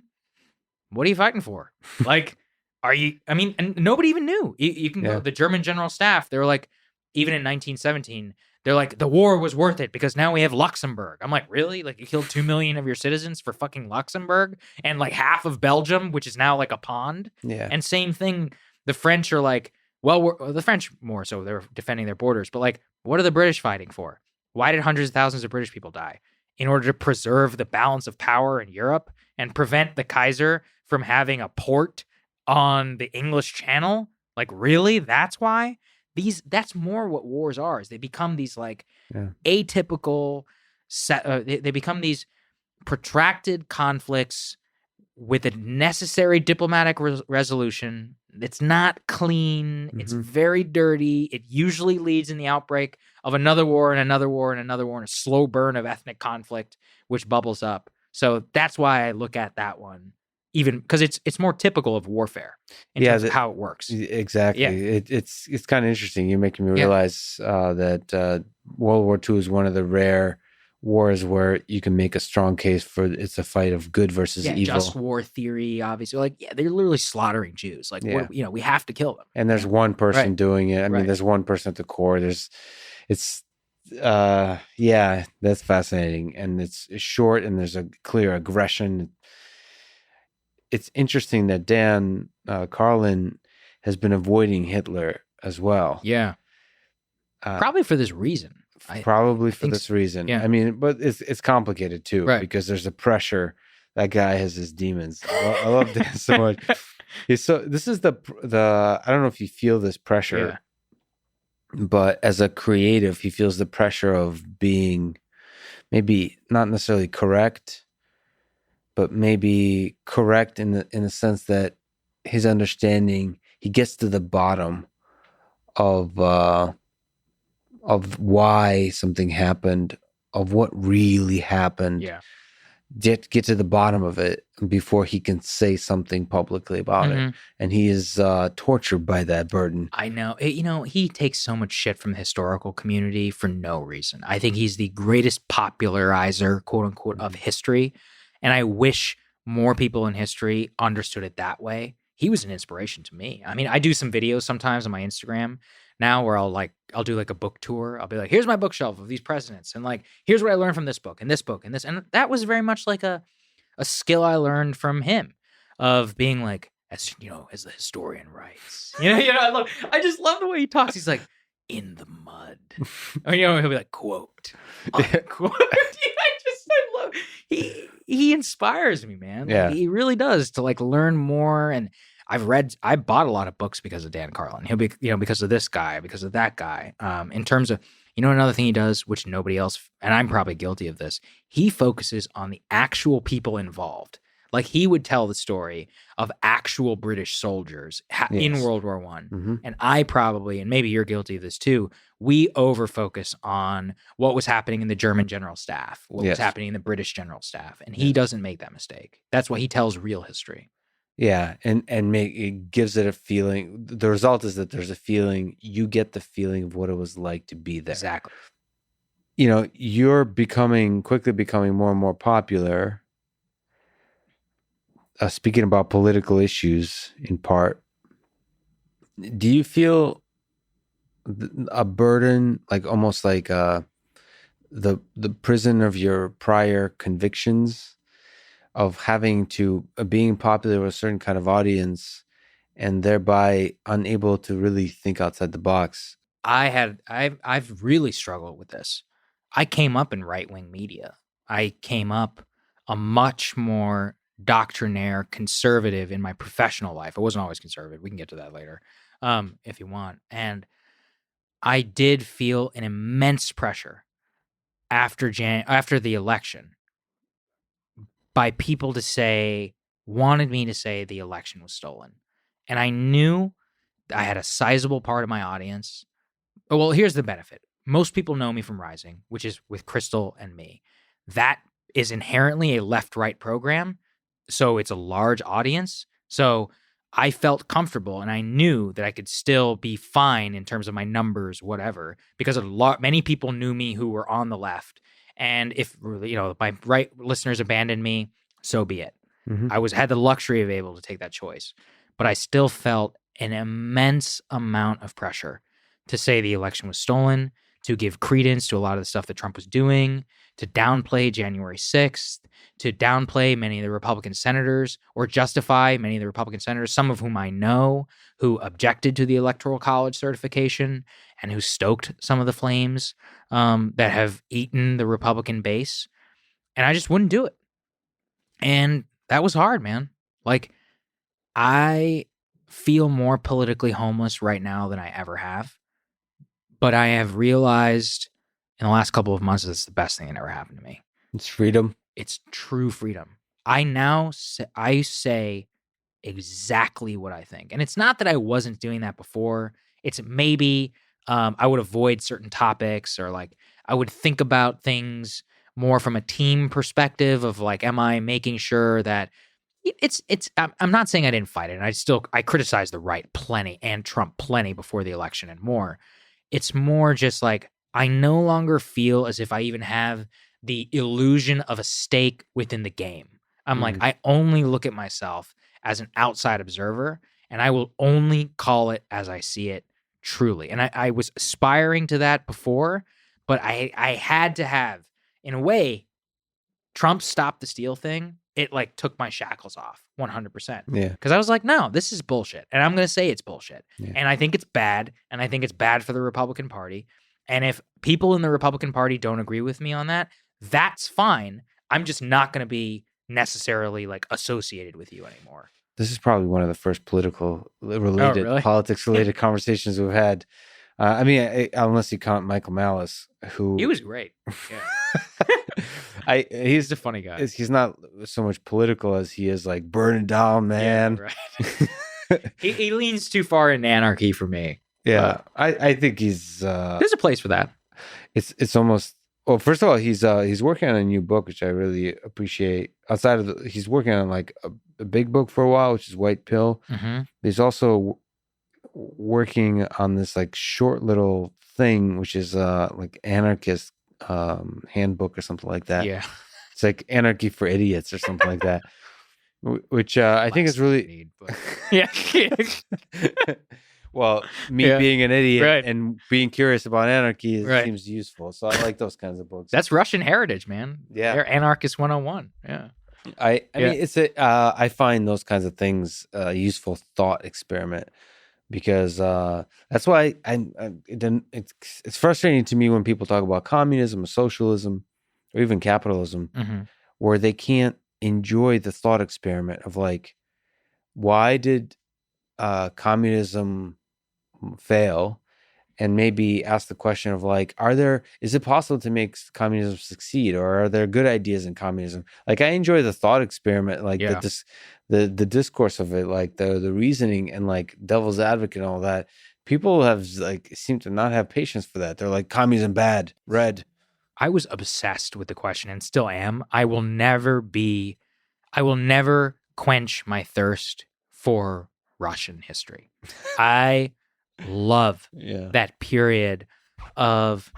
what are you fighting for? Like, and nobody even knew. You can go, the German general staff, they were like, even in 1917, they're like, the war was worth it because now we have Luxembourg. I'm like, really? Like, you killed 2 million of your citizens for fucking Luxembourg and like half of Belgium, which is now like a pond? Yeah. And same thing, the French are like, the French more so, they're defending their borders. But like, what are the British fighting for? Why did hundreds of thousands of British people die? In order to preserve the balance of power in Europe and prevent the Kaiser from having a port on the English Channel? Like, really? That's why? That's more what wars are, is they become these like atypical, they become these protracted conflicts with a necessary diplomatic resolution. It's not clean. It's very dirty. It usually leads in the outbreak of another war and another war and another war and a slow burn of ethnic conflict, which bubbles up. So that's why I look at that one, even because it's more typical of warfare in terms of how it works. Exactly. Yeah. It's kind of interesting. You're making me realize that World War II is one of the rare wars where you can make a strong case for it's a fight of good versus evil. Just war theory, obviously. Like, they're literally slaughtering Jews. Like, we have to kill them. And there's one person doing it. I mean, there's one person at the core. That's fascinating. And it's short and there's a clear aggression. It's interesting that Dan Carlin has been avoiding Hitler as well. Yeah. Probably for this reason. Probably for think this reason. yeah. I mean, but it's complicated too, Right. because there's a pressure. That guy has his demons. I love Dan so much. This is the I don't know if you feel this pressure, but as a creative, he feels the pressure of being maybe not necessarily correct, but maybe correct in the sense that his understanding, he gets to the bottom of why something happened, of what really happened. Yeah. Get to the bottom of it before he can say something publicly about it. And he is tortured by that burden. I know. He takes so much shit from the historical community for no reason. I think he's the greatest popularizer, quote unquote, of history. And I wish more people in history understood it that way. He was an inspiration to me. I mean, I do some videos sometimes on my Instagram now where I'll do like a book tour. I'll be like, here's my bookshelf of these presidents. And like, here's what I learned from this book and this book and this. And that was very much like a skill I learned from him of being like, as the historian writes, I just love the way he talks. He's like, in the mud, or he'll be like, quote, unquote. I love. He inspires me, man. Yeah, he really does, to like learn more. And I bought a lot of books because of Dan Carlin. He'll be, because of this guy, because of that guy. In terms of, another thing he does, which nobody else, and I'm probably guilty of this, he focuses on the actual people involved. Like, he would tell the story of actual British soldiers in World War I. And I probably, and maybe you're guilty of this too, we over-focus on what was happening in the German general staff, what was happening in the British general staff. And he doesn't make that mistake. That's why he tells real history. Yeah, and it gives it a feeling. The result is that there's a feeling, you get the feeling of what it was like to be there. Exactly. You're quickly becoming more and more popular. Speaking about political issues, in part, do you feel a burden, like almost like the prison of your prior convictions, of having to being popular with a certain kind of audience, and thereby unable to really think outside the box? I've really struggled with this. I came up in right-wing media. I came up a much more doctrinaire conservative in my professional life. I wasn't always conservative. We can get to that later, if you want. And I did feel an immense pressure after the election by people wanted me to say the election was stolen. And I knew I had a sizable part of my audience. Well, here's the benefit. Most people know me from Rising, which is with Crystal and me. That is inherently a left-right program, so it's a large audience. So I felt comfortable, and I knew that I could still be fine in terms of my numbers, whatever, because many people knew me who were on the left. And if my right listeners abandoned me, so be it. I had the luxury of able to take that choice, but I still felt an immense amount of pressure to say the election was stolen, to give credence to a lot of the stuff that Trump was doing, to downplay January 6th, to downplay many of the Republican senators, or justify many of the Republican senators, some of whom I know, who objected to the Electoral College certification and who stoked some of the flames that have eaten the Republican base. And I just wouldn't do it. And that was hard, man. Like, I feel more politically homeless right now than I ever have. But I have realized in the last couple of months that it's the best thing that ever happened to me. It's freedom. It's true freedom. I say exactly what I think. And it's not that I wasn't doing that before. It's maybe I would avoid certain topics, or like I would think about things more from a team perspective of like, am I making sure that I'm not saying I didn't fight it. And I criticized the right plenty and Trump plenty before the election and more. It's more just like, I no longer feel as if I even have the illusion of a stake within the game. I'm like, I only look at myself as an outside observer, and I will only call it as I see it truly. And I was aspiring to that before, but I had to have, in a way, Trump stopped the steal thing. It like took my shackles off 100%. Yeah. Because I was like, no, this is bullshit. And I'm going to say it's bullshit. Yeah. And I think it's bad. And I think it's bad for the Republican Party. And if people in the Republican Party don't agree with me on that, that's fine. I'm just not going to be necessarily like associated with you anymore. This is probably one of the first politics related conversations we've had. I mean, unless you count Michael Malice, who he was great. Yeah. He's a funny guy. He's not so much political as he is like burning down, man. Yeah, right. he leans too far into anarchy for me. Yeah, I think he's. There's a place for that. It's almost. Well, first of all, he's working on a new book, which I really appreciate. Outside of he's working on like a big book for a while, which is White Pill. Mm-hmm. He's also working on this like short little thing, which is like anarchist handbook or something like that. Yeah, it's like Anarchy for Idiots or something like that. Which I think is really yeah. Well, being an idiot and being curious about anarchy seems useful. So I like those kinds of books. That's Russian heritage, man. Yeah. They're anarchist 101. Yeah. I mean, I find those kinds of things a useful thought experiment because that's why it's frustrating to me when people talk about communism or socialism or even capitalism, mm-hmm. where they can't enjoy the thought experiment of like, why did communism fail, and maybe ask the question of like, is it possible to make communism succeed, or are there good ideas in communism? Like, I enjoy the thought experiment, like the discourse of it, like the reasoning and like devil's advocate and all that. People seem to not have patience for that. They're like, communism bad, red. I was obsessed with the question and still am. I will never quench my thirst for Russian history. I love that period of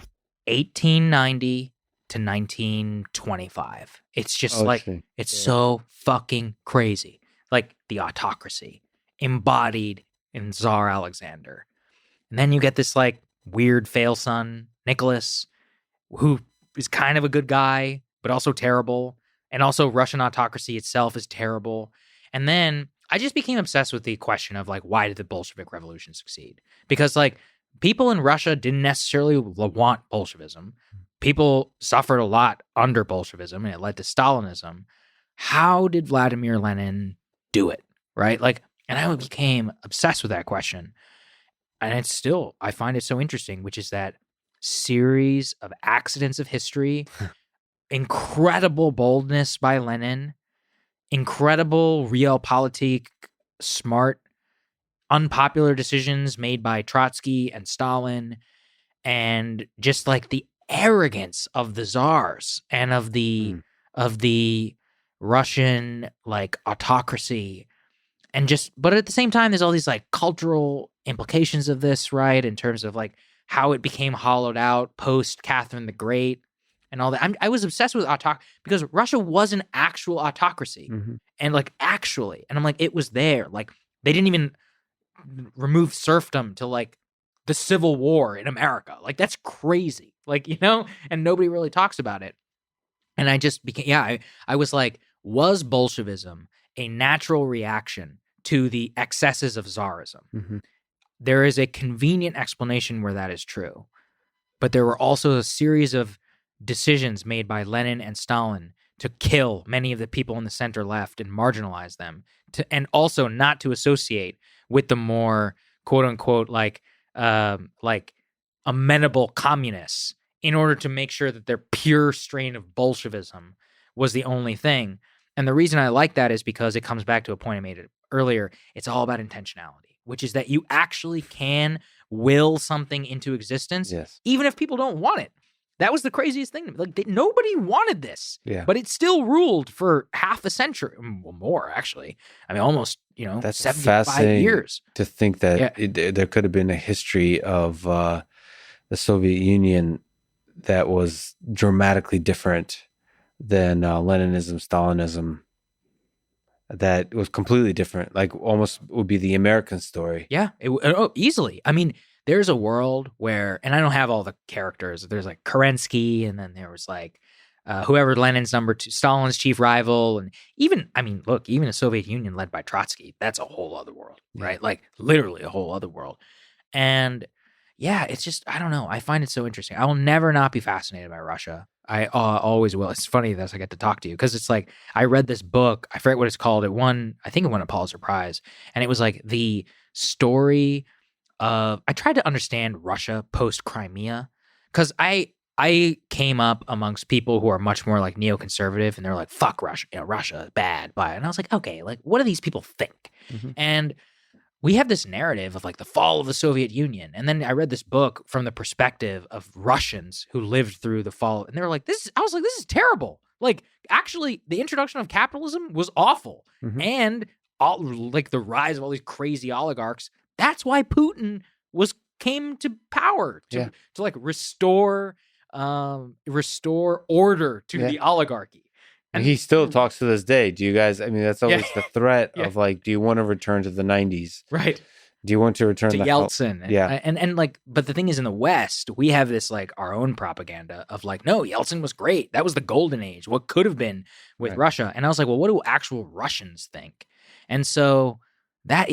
1890 to 1925. It's just it's so fucking crazy. Like the autocracy embodied in Tsar Alexander. And then you get this like weird fail son, Nicholas, who is kind of a good guy, but also terrible. And also Russian autocracy itself is terrible. And then I just became obsessed with the question of like, why did the Bolshevik Revolution succeed? Because like people in Russia didn't necessarily want Bolshevism. People suffered a lot under Bolshevism and it led to Stalinism. How did Vladimir Lenin do it? Right? Like, and I became obsessed with that question. And I find it so interesting, which is that series of accidents of history, incredible boldness by Lenin, incredible realpolitik, smart, unpopular decisions made by Trotsky and Stalin, and just like the arrogance of the czars and of the Russian like autocracy, but at the same time, there's all these like cultural implications of this, right? In terms of like how it became hollowed out post Catherine the Great. And all that. I was obsessed with autocracy because Russia was an actual autocracy. Mm-hmm. And like actually. And I'm like, it was there. Like they didn't even remove serfdom to like the Civil War in America. Like that's crazy. Like, and nobody really talks about it. And I just became, I was like, was Bolshevism a natural reaction to the excesses of Tsarism? Mm-hmm. There is a convenient explanation where that is true. But there were also a series of decisions made by Lenin and Stalin to kill many of the people in the center left and marginalize them, and also not to associate with the more quote unquote like amenable communists in order to make sure that their pure strain of Bolshevism was the only thing. And the reason I like that is because it comes back to a point I made earlier. It's all about intentionality, which is that you actually can will something into existence, even if people don't want it. That was the craziest thing. Like nobody wanted this, but it still ruled for half a century, well, more actually. I mean, almost that's 75 years. To think that there could have been a history of the Soviet Union that was dramatically different than Leninism, Stalinism. That was completely different. Like almost would be the American story. Yeah, easily. I mean. There's a world where, and I don't have all the characters. There's like Kerensky, and then there was like whoever Lenin's number two, Stalin's chief rival, and even the Soviet Union led by Trotsky. That's a whole other world, right? Like literally a whole other world. And yeah, it's just, I don't know. I find it so interesting. I will never not be fascinated by Russia. I always will. It's funny that I get to talk to you because it's like I read this book. I forget what it's called. I think it won a Pulitzer Prize, and it was like the story of. I tried to understand Russia post Crimea because I came up amongst people who are much more like neoconservative, and they're like, "Fuck Russia, Russia, bad, bad." And I was like, "Okay, like what do these people think?" Mhm. And we have this narrative of like the fall of the Soviet Union. And then I read this book from the perspective of Russians who lived through the fall. And they were like, I was like, this is terrible. Like, actually, the introduction of capitalism was awful. Mhm. And like the rise of all these crazy oligarchs. That's why Putin came to power to like restore order to the oligarchy. And he still talks to this day. Do you guys, I mean, that's always the threat of like, do you want to return to the 90s? Right. Do you want to return to Yeltsin? And like, but the thing is, in the West, we have this like our own propaganda of like, no, Yeltsin was great. That was the golden age. What could have been with Russia? And I was like, well, what do actual Russians think? And so that,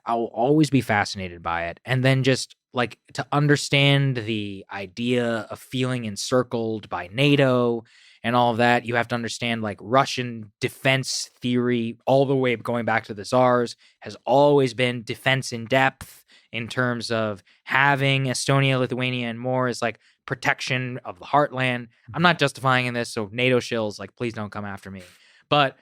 I'll always be fascinated by it. And then just like to understand the idea of feeling encircled by NATO and all of that, you have to understand like Russian defense theory all the way going back to the Tsars has always been defense in depth in terms of having Estonia, Lithuania, and more as like protection of the heartland. I'm not justifying in this, so NATO shills, like, please don't come after me. But,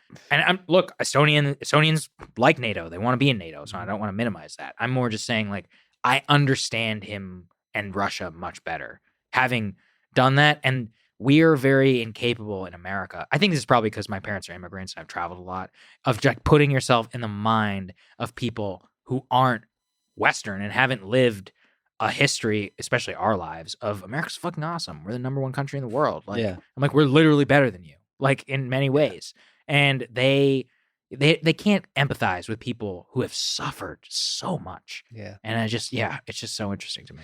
look, Estonians like NATO. They want to be in NATO, so I don't want to minimize that. I'm more just saying, like, I understand him and Russia much better, having done that. And we are very incapable in America. I think this is probably because my parents are immigrants and I've traveled a lot, of like putting yourself in the mind of people who aren't Western and haven't lived a history, especially our lives, of America's fucking awesome. We're the number one country in the world. Like, I'm like, we're literally better than you, like in many ways. And they can't empathize with people who have suffered so much. Yeah. And it's just so interesting to me.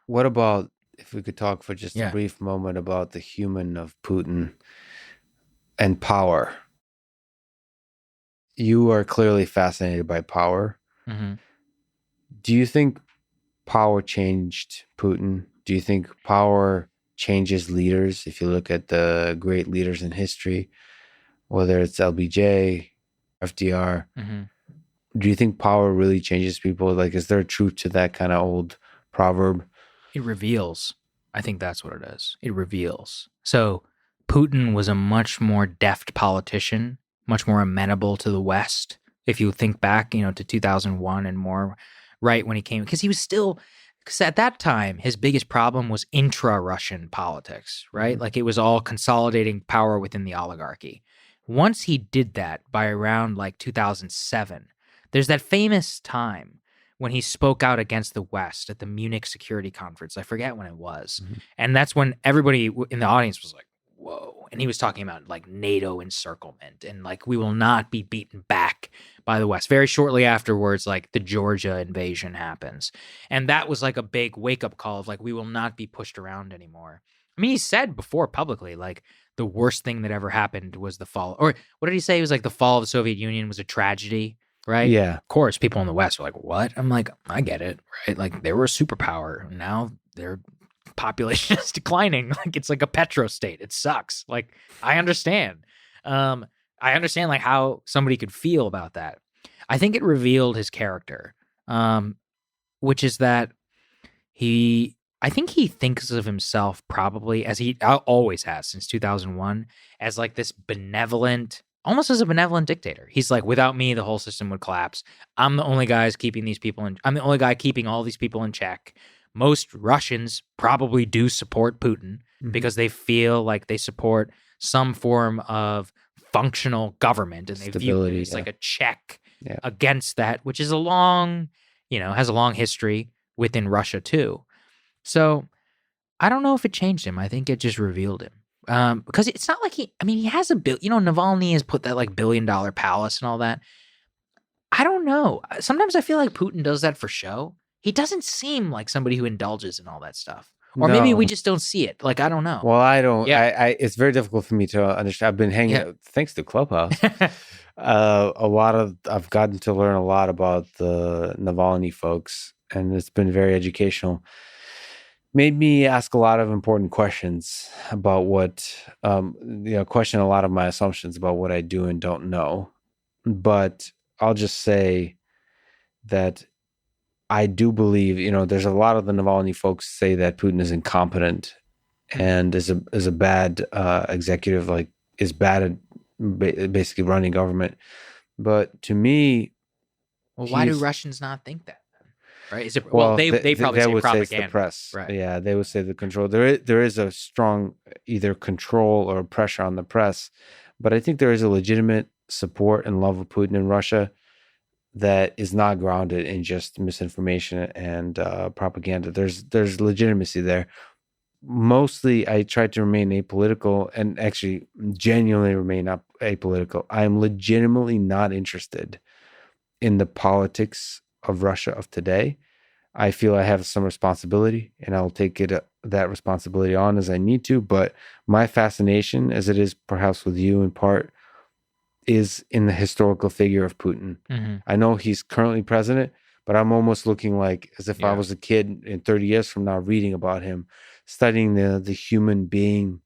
What about, if we could talk for just a brief moment about the human of Putin and power? You are clearly fascinated by power. Mm-hmm. Do you think power changed Putin? Do you think power changes leaders? If you look at the great leaders in history, whether it's LBJ, FDR, do you think power really changes people? Like, is there a truth to that kind of old proverb? It reveals. I think that's what it is. It reveals. So Putin was a much more deft politician, much more amenable to the West. If you think back, to 2001 and more, right, when he came, because at that time, his biggest problem was intra-Russian politics, right? Like, it was all consolidating power within the oligarchy. Once he did that by around like 2007, there's that famous time when he spoke out against the West at the Munich Security Conference. I forget when it was. And that's when everybody in the audience was like, whoa. And he was talking about like NATO encirclement and like we will not be beaten back by the West. Very shortly afterwards, like the Georgia invasion happens. And that was like a big wake-up call of like, we will not be pushed around anymore. I mean, he said before publicly, like, the worst thing that ever happened was the fall. Or what did he say? It was like the fall of the Soviet Union was a tragedy, right? Yeah. Of course, people in the West were like, what? I'm like, I get it, right? Like, they were a superpower. Now their population is declining. Like, it's like a petrostate. It sucks. Like, I understand. I understand, like, how somebody could feel about that. I think it revealed his character, which is that I think he thinks of himself probably, as he always has since 2001, as like this benevolent, almost as a benevolent dictator. He's like, without me, the whole system would collapse. I'm the only guy keeping all these people in check. Most Russians probably do support Putin because they feel like they support some form of functional government, and they view it as like a check against that, which is has a long history within Russia too. So I don't know if it changed him. I think it just revealed him. Because it's not like he has Navalny has put that like $1 billion palace and all that. I don't know. Sometimes I feel like Putin does that for show. He doesn't seem like somebody who indulges in all that stuff. Or maybe we just don't see it. Like, I don't know. Well, I don't. Yeah. It's very difficult for me to understand. I've been hanging out, thanks to Clubhouse. I've gotten to learn a lot about the Navalny folks. and it's been very educational. Made me ask a lot of important questions about what, question a lot of my assumptions about what I do and don't know. But I'll just say that I do believe, there's a lot of the Navalny folks say that Putin is incompetent and is a bad executive, like is bad at basically running government. But to me, well, why do Russians not think that? Right? Is it they probably they say would propaganda. say it's the press. Right. Yeah, they would say the control. There is a strong either control or pressure on the press, but I think there is a legitimate support and love of Putin in Russia that is not grounded in just misinformation and propaganda. There's legitimacy there. Mostly, I try to remain apolitical and actually genuinely remain apolitical. I am legitimately not interested in the politics of Russia of today. I feel I have some responsibility, and I'll take that responsibility on as I need to. But my fascination, as it is perhaps with you in part, is in the historical figure of Putin. Mm-hmm. I know he's currently president, but I'm almost looking like as if I was a kid in 30 years from now reading about him, studying the human being,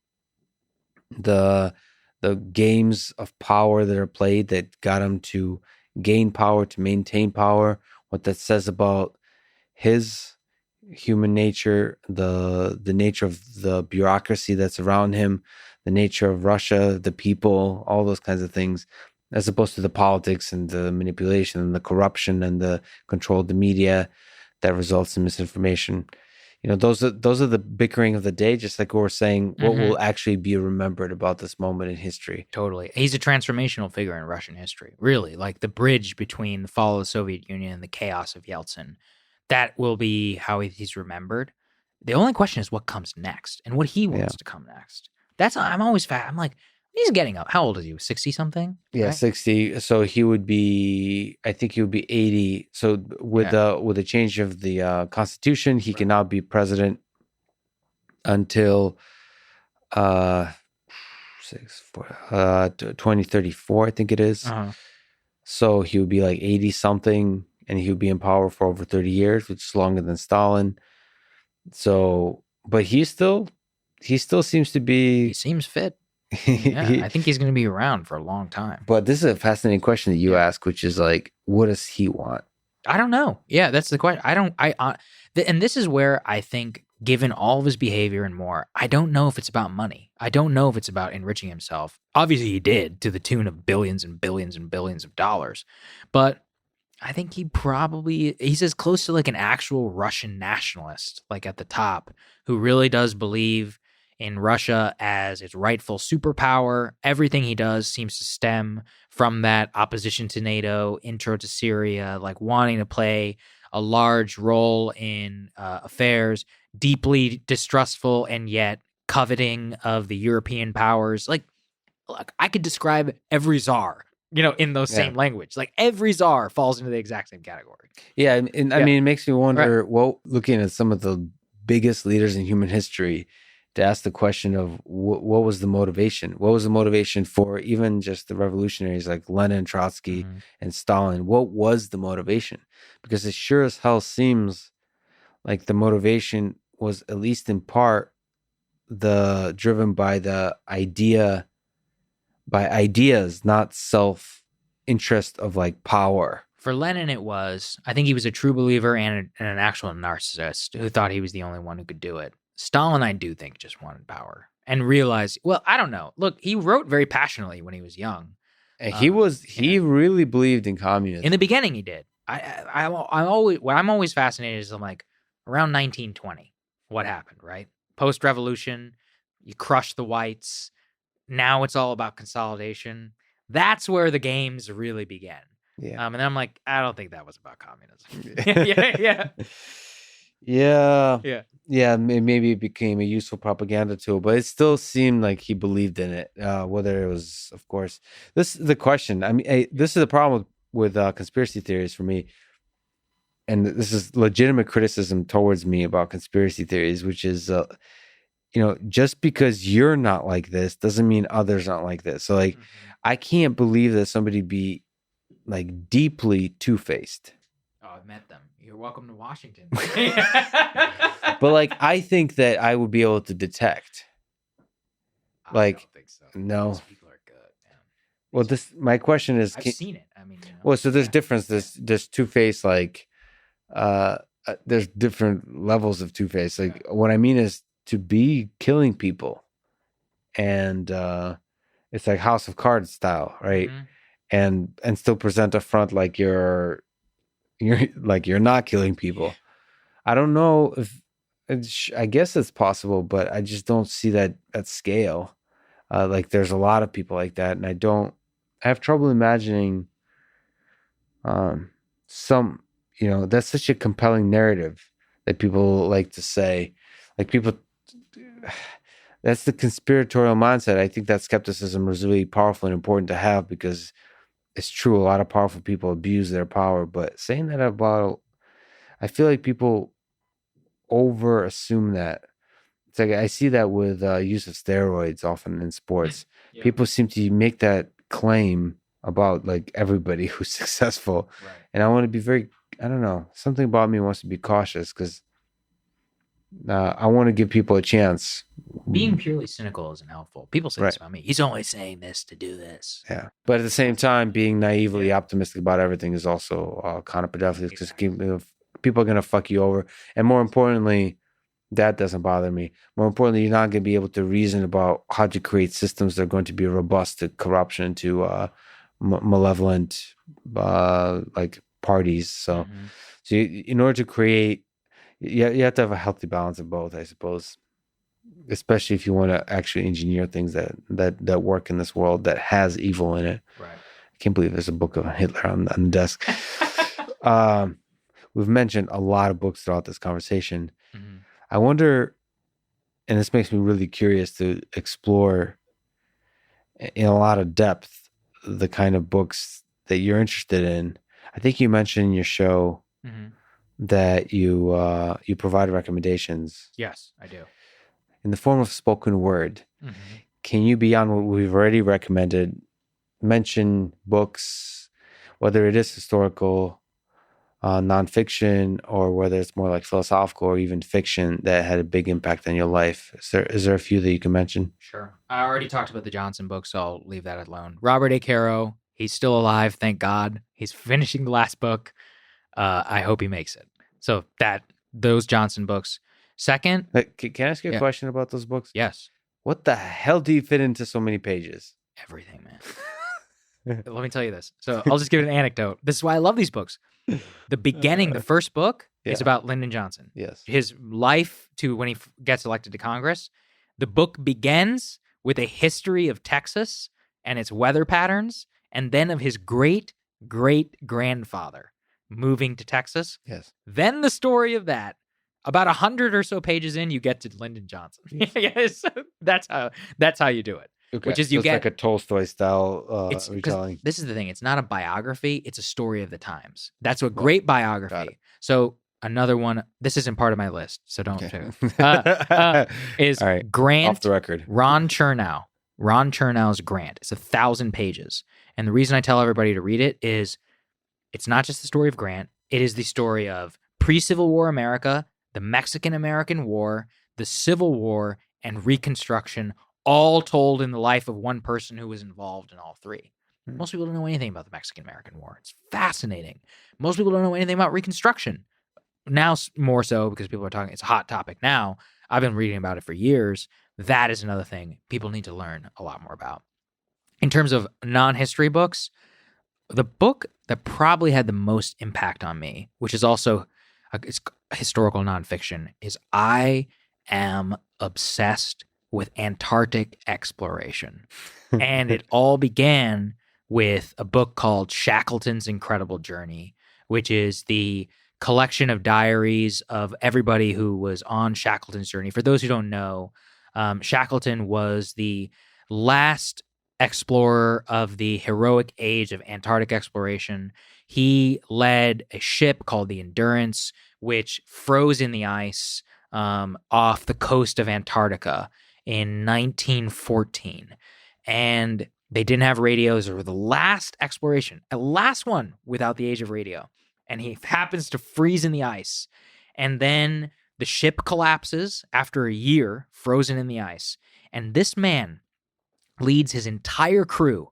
the games of power that are played that got him to gain power, to maintain power, what that says about his human nature, the nature of the bureaucracy that's around him, the nature of Russia, the people, all those kinds of things, as opposed to the politics and the manipulation and the corruption and the control of the media that results in misinformation. Those are the bickering of the day, just like we were saying, what will actually be remembered about this moment in history. Totally. He's a transformational figure in Russian history, really, like the bridge between the fall of the Soviet Union and the chaos of Yeltsin. That will be how he's remembered. The only question is what comes next and what he wants to come next. I'm always I'm like, he's getting up. How old is he? 60 something? Yeah, right? 60. So he would be, I think he would be 80. So with the change of the Constitution, he can now be president until 2034, I think it is. So he would be like 80 something, and he would be in power for over 30 years, which is longer than Stalin. So, but he still seems to be... He seems fit. Yeah, I think he's going to be around for a long time. But this is a fascinating question that you ask, which is like, what does he want? I don't know. Yeah, that's the question. And this is where I think, given all of his behavior and more, I don't know if it's about money. I don't know if it's about enriching himself. Obviously, he did, to the tune of billions and billions and billions of dollars. But I think he's as close to like an actual Russian nationalist, like at the top, who really does believe in Russia as its rightful superpower. Everything he does seems to stem from that opposition to NATO, intro to Syria, like wanting to play a large role in affairs, deeply distrustful and yet coveting of the European powers. Like, look, I could describe every czar, in those same language. Like every czar falls into the exact same category. Yeah, and I mean, it makes me wonder, looking at some of the biggest leaders in human history, to ask the question of what was the motivation? What was the motivation for even just the revolutionaries like Lenin, Trotsky, and Stalin? What was the motivation? Because it sure as hell seems like the motivation was, at least in part, driven by ideas, not self-interest of like power. For Lenin, it was. I think he was a true believer and an actual narcissist who thought he was the only one who could do it. Stalin, I do think, just wanted power and realized, well, I don't know. Look, he wrote very passionately when he was young. And he really believed in communism. In the beginning, he did. What I'm always fascinated is, I'm like, around 1920, what happened, right? Post-revolution, you crush the whites. Now it's all about consolidation. That's where the games really began. Yeah. And then I'm like, I don't think that was about communism. Yeah, maybe it became a useful propaganda tool, but it still seemed like he believed in it. Whether it was, of course, this is the question. I mean, this is the problem with conspiracy theories for me, and this is legitimate criticism towards me about conspiracy theories, which is, just because you're not like this doesn't mean others aren't like this. So, like, I can't believe that somebody be like deeply two-faced. Oh, I've met them. You're welcome to Washington. But like, I think that I would be able to detect. I don't think so. No. These people are good, man. Well, my question is, I've seen it. I mean, well, so there's difference. There's Two-Face, like, there's different levels of Two-Face. Like, what I mean is to be killing people, and it's like House of Cards style, right? Mm-hmm. And still present a front like you're not killing people. I don't know if I guess it's possible, but I just don't see that at scale. Like there's a lot of people like that, and I have trouble imagining some, that's such a compelling narrative that people like to say. Like people, that's the conspiratorial mindset. I think that skepticism is really powerful and important to have, because it's true, a lot of powerful people abuse their power. But saying that about, I feel like people over assume that. It's like I see that with use of steroids often in sports. Yeah. People seem to make that claim about like everybody who's successful. Right. And I want to be I don't know, something about me wants to be cautious, because I want to give people a chance. Being purely cynical isn't helpful. People say this about me. He's only saying this to do this. Yeah. But at the same time, being naively optimistic about everything is also counterproductive, because people are going to fuck you over. And more importantly, that doesn't bother me. More importantly, you're not going to be able to reason about how to create systems that are going to be robust to corruption, to malevolent like parties. So, in order to create, you have to have a healthy balance of both, I suppose. Especially if you want to actually engineer things that work in this world that has evil in it. Right. I can't believe there's a book of Hitler on the desk. We've mentioned a lot of books throughout this conversation. Mm-hmm. I wonder, and this makes me really curious to explore in a lot of depth the kind of books that you're interested in. I think you mentioned in your show that you provide recommendations. Yes, I do. In the form of spoken word. Can you, beyond what we've already recommended, mention books, whether it is historical, nonfiction, or whether it's more like philosophical or even fiction that had a big impact on your life? Is there a few that you can mention? Sure. I already talked about the Johnson book, so I'll leave that alone. Robert A. Caro, he's still alive, thank God. He's finishing the last book. I hope he makes it. So those Johnson books. Second, can I ask you a question about those books? Yes. What the hell do you fit into so many pages? Everything, man. Let me tell you this. So I'll just give it an anecdote. This is why I love these books. The beginning, the first book is about Lyndon Johnson. Yes. His life to when he gets elected to Congress. The book begins with a history of Texas and its weather patterns, and then of his great-great-grandfather moving to Texas. Yes. Then the story of that. About 100 or so pages in, you get to Lyndon Johnson. Yes, that's how you do it. Okay. Which is it's like a Tolstoy style retelling. This is the thing; it's not a biography; it's a story of the times. That's a great biography. So another one. This isn't part of my list, so don't. Okay. Is right. Grant off the record? Ron Chernow. Ron Chernow's Grant. It's 1,000 pages, and the reason I tell everybody to read it is, it's not just the story of Grant. It is the story of pre-Civil War America, the Mexican-American War, the Civil War, and Reconstruction, all told in the life of one person who was involved in all three. Most people don't know anything about the Mexican-American War. It's fascinating. Most people don't know anything about Reconstruction. Now more so because people are talking, it's a hot topic now. I've been reading about it for years. That is another thing people need to learn a lot more about. In terms of non-history books, the book that probably had the most impact on me, which is also it's historical nonfiction, is I am obsessed with Antarctic exploration. And it all began with a book called Shackleton's Incredible Journey, which is the collection of diaries of everybody who was on Shackleton's journey. For those who don't know, Shackleton was the last explorer of the heroic age of Antarctic exploration. He led a ship called the Endurance, which froze in the ice off the coast of Antarctica in 1914. And they didn't have radios. They were the last exploration, a last one without the age of radio. and he happens to freeze in the ice. And then the ship collapses after a year frozen in the ice. And this man leads his entire crew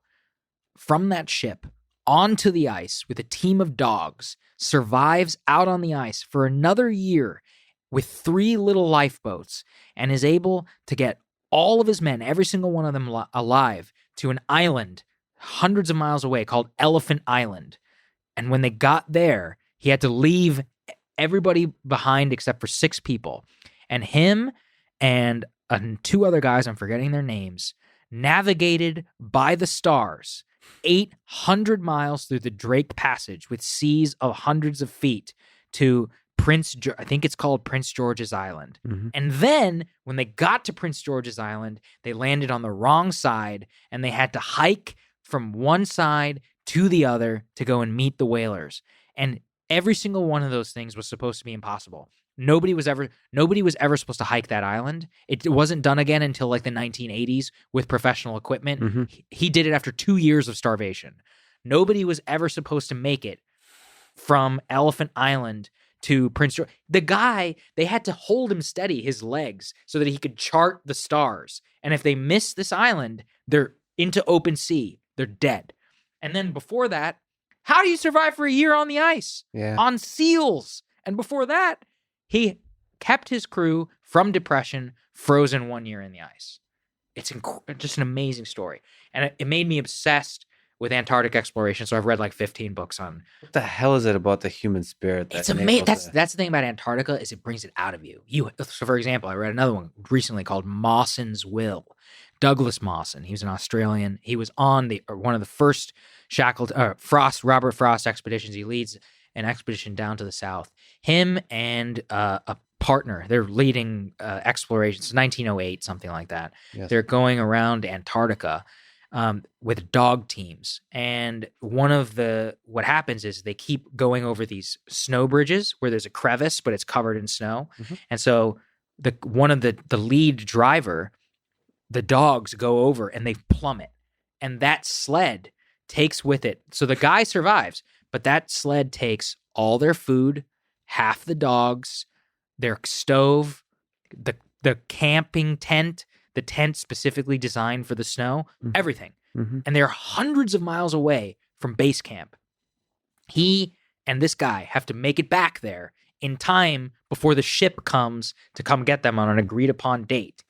from that ship onto the ice with a team of dogs, survives out on the ice for another year with 3 little lifeboats, and is able to get all of his men, every single one of them alive, to an island hundreds of miles away called Elephant Island. And when they got there, he had to leave everybody behind except for 6 people. And him and 2 other guys, I'm forgetting their names, navigated by the stars 800 miles through the Drake Passage with seas of hundreds of feet to I think it's called Prince George's Island. Mm-hmm. And then when they got to Prince George's Island, they landed on the wrong side and they had to hike from one side to the other to go and meet the whalers. And every single one of those things was supposed to be impossible. Nobody was ever supposed to hike that island. It wasn't done again until like the 1980s with professional equipment. Mm-hmm. He did it after 2 years of starvation. Nobody was ever supposed to make it from Elephant Island to Prince George. The guy, they had to hold him steady, his legs, so that he could chart the stars. And if they miss this island, they're into open sea. They're dead. And then before that, how do you survive for a year on the ice? Yeah. On seals. And before that, he kept his crew from depression, frozen 1 year in the ice. It's just an amazing story. And it made me obsessed with Antarctic exploration. So I've read like 15 books on. What the hell is it about the human spirit? It's amazing. That's the thing about Antarctica is it brings it out of you. So for example, I read another one recently called Mawson's Will. Douglas Mawson. He was an Australian. He was on one of the first Robert Frost expeditions. He leads an expedition down to the south. Him and a partner, they're leading explorations. 1908, something like that. Yes. They're going around Antarctica with dog teams. And what happens is they keep going over these snow bridges where there's a crevice, but it's covered in snow. Mm-hmm. And so one of the lead driver, the dogs go over and they plummet. And that sled takes with it. So the guy survives, but that sled takes all their food, half the dogs, their stove, the camping tent, the tent specifically designed for the snow, everything. Mm-hmm. And they're hundreds of miles away from base camp. He and this guy have to make it back there in time before the ship comes to come get them on an agreed upon date.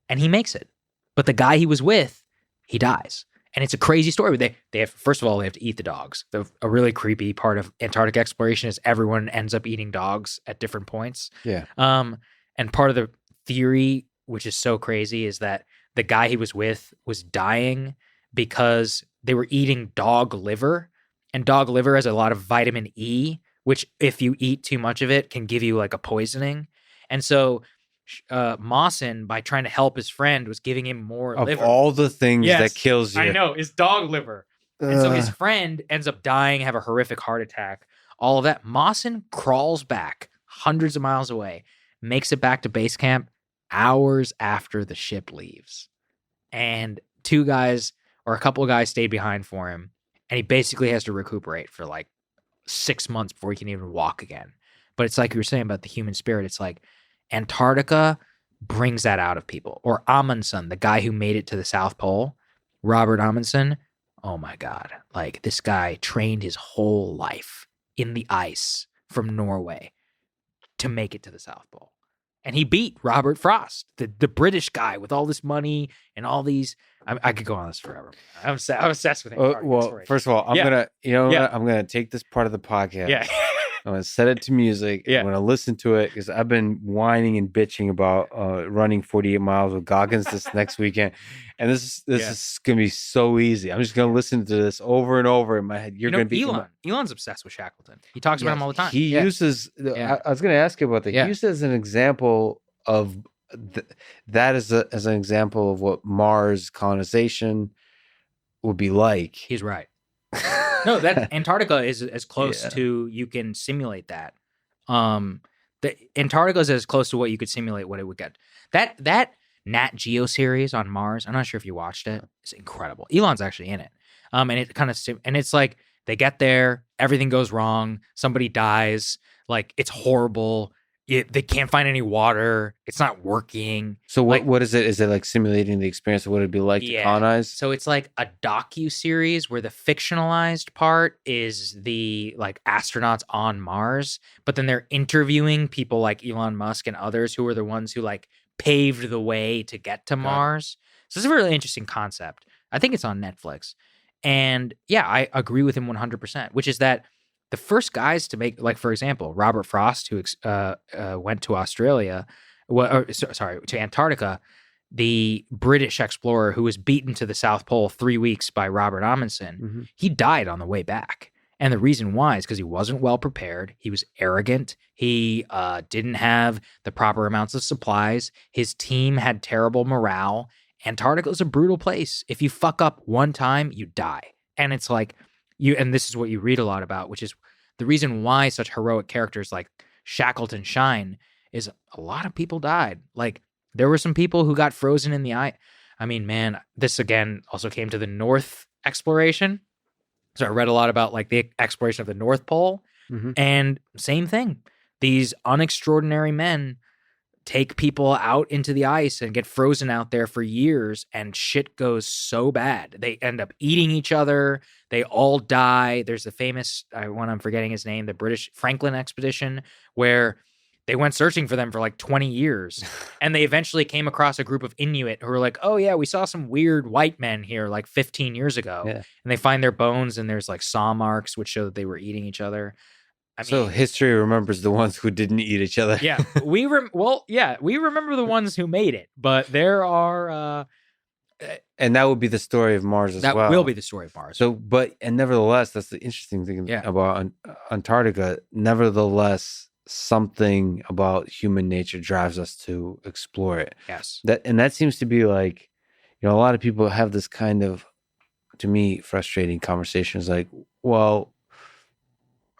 And he makes it. But the guy he was with, he dies. And it's a crazy story. They have, first of all, they have to eat the dogs. A really creepy part of Antarctic exploration is everyone ends up eating dogs at different points. Yeah. And part of the theory, which is so crazy, is that the guy he was with was dying because they were eating dog liver. And dog liver has a lot of vitamin E, which if you eat too much of it can give you like a poisoning. And so Mawson, by trying to help his friend, was giving him more Of liver. all the things that kills you. I know, is dog liver. And so his friend ends up dying, have a horrific heart attack, all of that. Mawson crawls back hundreds of miles away, makes it back to base camp hours after the ship leaves. And 2 guys or a couple of guys stayed behind for him. And he basically has to recuperate for like 6 months before he can even walk again. But it's like you were saying about the human spirit. It's like Antarctica brings that out of people. Or Amundsen, the guy who made it to the South Pole, Robert Amundsen. Oh my God. Like this guy trained his whole life in the ice from Norway to make it to the South Pole. And he beat Robert Frost, the British guy with all this money and all these. I could go on this forever. I'm obsessed with Antarctica. Well, first of all, I'm gonna take this part of the podcast. Yeah. I'm going to set it to music. Yeah. I'm going to listen to it because I've been whining and bitching about running 48 miles with Goggins this next weekend. And this is going to be so easy. I'm just going to listen to this over and over in my head. You're going to be Elon's obsessed with Shackleton. He talks about him all the time. He uses, I was going to ask you about that. He uses an example of that as an example of what Mars colonization would be like. He's right. No, that Antarctica is as close to you can simulate that. The Antarctica is as close to what you could simulate what it would get. That Nat Geo series on Mars, I'm not sure if you watched it. It's incredible. Elon's actually in it. And it kind of and it's like they get there, everything goes wrong. Somebody dies. Like, it's horrible. They can't find any water. It's not working. So Like, what is it? Is it like simulating the experience of what it'd be like to colonize? So it's like a docu-series where the fictionalized part is the like astronauts on Mars, but then they're interviewing people like Elon Musk and others who are the ones who like paved the way to get to Mars. So it's a really interesting concept. I think it's on Netflix. And yeah, I agree with him 100%, which is that the first guys to make, like, for example, Robert Frost, who went to Australia, to Antarctica, the British explorer who was beaten to the South Pole 3 weeks by Robert Amundsen, he died on the way back. And the reason why is because he wasn't well prepared. He was arrogant. He didn't have the proper amounts of supplies. His team had terrible morale. Antarctica is a brutal place. If you fuck up one time, you die. And it's like, and this is what you read a lot about, which is the reason why such heroic characters like Shackleton shine is a lot of people died. Like, there were some people who got frozen in the ice. I mean, man, this again also came to the North exploration. So I read a lot about like the exploration of the North Pole, and same thing. These unextraordinary men take people out into the ice and get frozen out there for years, and shit goes so bad. They end up eating each other. They all die. There's the famous, one I'm forgetting his name, the British Franklin expedition, where they went searching for them for like 20 years. And they eventually came across a group of Inuit who were like, oh yeah, we saw some weird white men here like 15 years ago. Yeah. And they find their bones, and there's like saw marks, which show that they were eating each other. So history remembers the ones who didn't eat each other. Yeah, we remember the ones who made it, but there are, and that would be the story of Mars as well. That will be the story of Mars. So, and nevertheless, that's the interesting thing about Antarctica. Nevertheless, something about human nature drives us to explore it. Yes, that seems to be like, a lot of people have this kind of, to me, frustrating conversations. Like, well,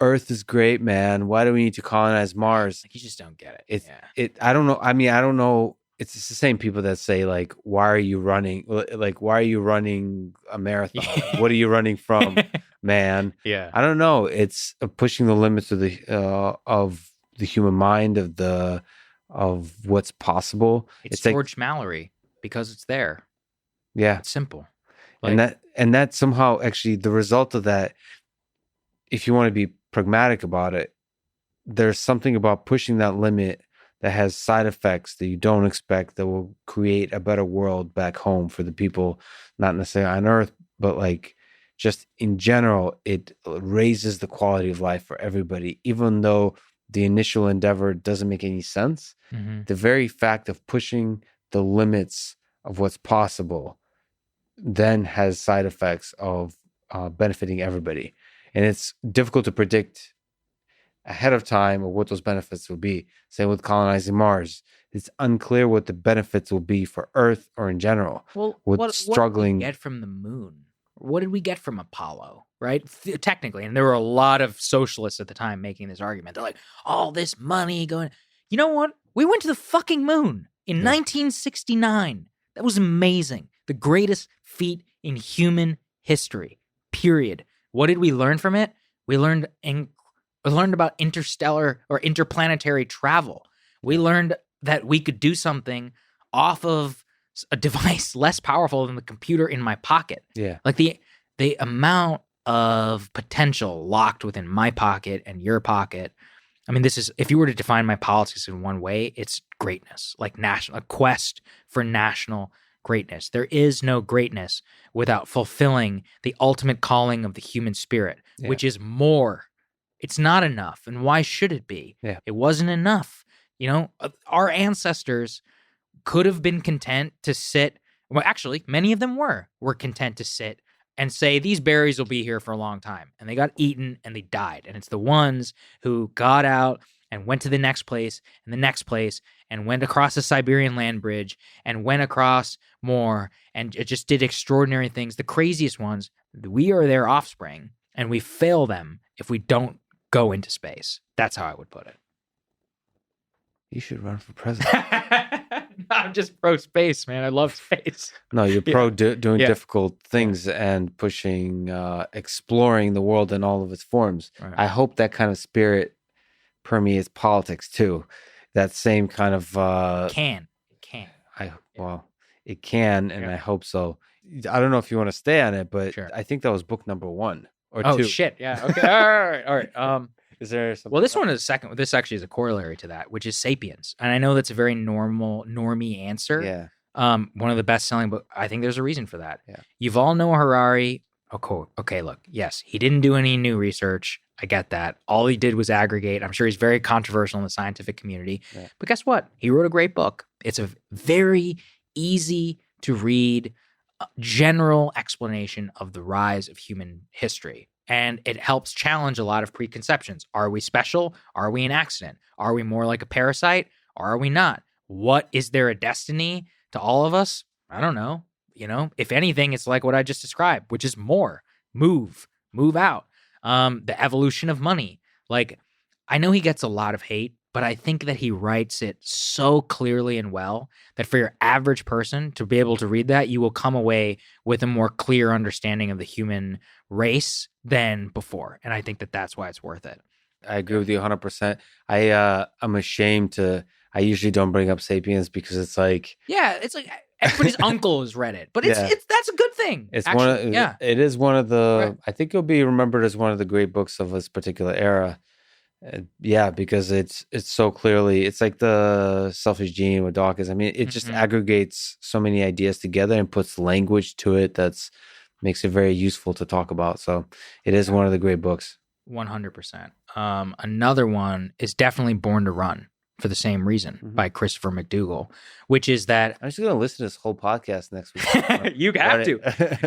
Earth is great, man. Why do we need to colonize Mars? Like, you just don't get it. I don't know. I mean, I don't know. It's the same people that say, like, why are you running? Like, why are you running a marathon? What are you running from, man? Yeah. I don't know. It's pushing the limits of the human mind, of what's possible. It's George Mallory, because it's there. Yeah. It's simple. Like, and that somehow, actually, the result of that, if you want to be pragmatic about it, there's something about pushing that limit that has side effects that you don't expect, that will create a better world back home for the people, not necessarily on Earth, but like just in general, it raises the quality of life for everybody. Even though the initial endeavor doesn't make any sense, the very fact of pushing the limits of what's possible then has side effects of benefiting everybody. And it's difficult to predict ahead of time of what those benefits will be. Same with colonizing Mars. It's unclear what the benefits will be for Earth or in general. Well, what did we get from the moon? What did we get from Apollo, right? Technically, and there were a lot of socialists at the time making this argument. They're like, all this money going... You know what? We went to the fucking moon in 1969. That was amazing. The greatest feat in human history, period. What did we learn from it? We learned about interstellar or interplanetary travel. We learned that we could do something off of a device less powerful than the computer in my pocket. Yeah. Like the amount of potential locked within my pocket and your pocket. I mean, this is, if you were to define my politics in one way, it's greatness, like a quest for national greatness. There is no greatness without fulfilling the ultimate calling of the human spirit, which is more. It's not enough. And why should it be? Yeah. It wasn't enough. Our ancestors could have been content to sit. Well, actually, many of them were content to sit and say, these berries will be here for a long time. And they got eaten and they died. And it's the ones who got out and went to the next place and the next place and went across the Siberian land bridge and went across more and it just did extraordinary things. The craziest ones, we are their offspring, and we fail them if we don't go into space. That's how I would put it. You should run for president. I'm just pro space, man. I love space. No, you're pro doing Yeah. difficult things and pushing, exploring the world in all of its forms. Right. I hope that kind of spirit permeates politics too. That same kind of It can. it can, and I hope so. I don't know if you want to stay on it, but Sure. I think that was book number 1 or 2. Oh shit! Yeah. Okay. All right. Is there something? Well, this one is a second. This actually is a corollary to that, which is *Sapiens*, and I know that's a very normie answer. Yeah. One of the best-selling books. I think there's a reason for that. Yeah. Yuval Noah Harari. Okay. Look, yes, he didn't do any new research. I get that. All he did was aggregate. I'm sure he's very controversial in the scientific community. Yeah. But guess what? He wrote a great book. It's a very easy to read general explanation of the rise of human history. And it helps challenge a lot of preconceptions. Are we special? Are we an accident? Are we more like a parasite? Or are we not? What is there a destiny to all of us? I don't know. If anything, it's like what I just described, which is more. Move out. The evolution of money. Like, I know he gets a lot of hate, but I think that he writes it so clearly and well that for your average person to be able to read that, you will come away with a more clear understanding of the human race than before. And I think that that's why it's worth it. I agree with you 100%. I'm ashamed I usually don't bring up *Sapiens* because it's like... Yeah, it's like everybody's uncle has read it, but it's that's a good thing. It's actually. It is one of the... Right. I think it'll be remembered as one of the great books of this particular era. Because it's so clearly... It's like the Selfish Gene with Dawkins. I mean, it just aggregates so many ideas together and puts language to it makes it very useful to talk about. So it is one of the great books. 100%. Another one is definitely Born to Run for the same reason by Christopher McDougall, which is that... I'm just going to listen to this whole podcast next week. You have to.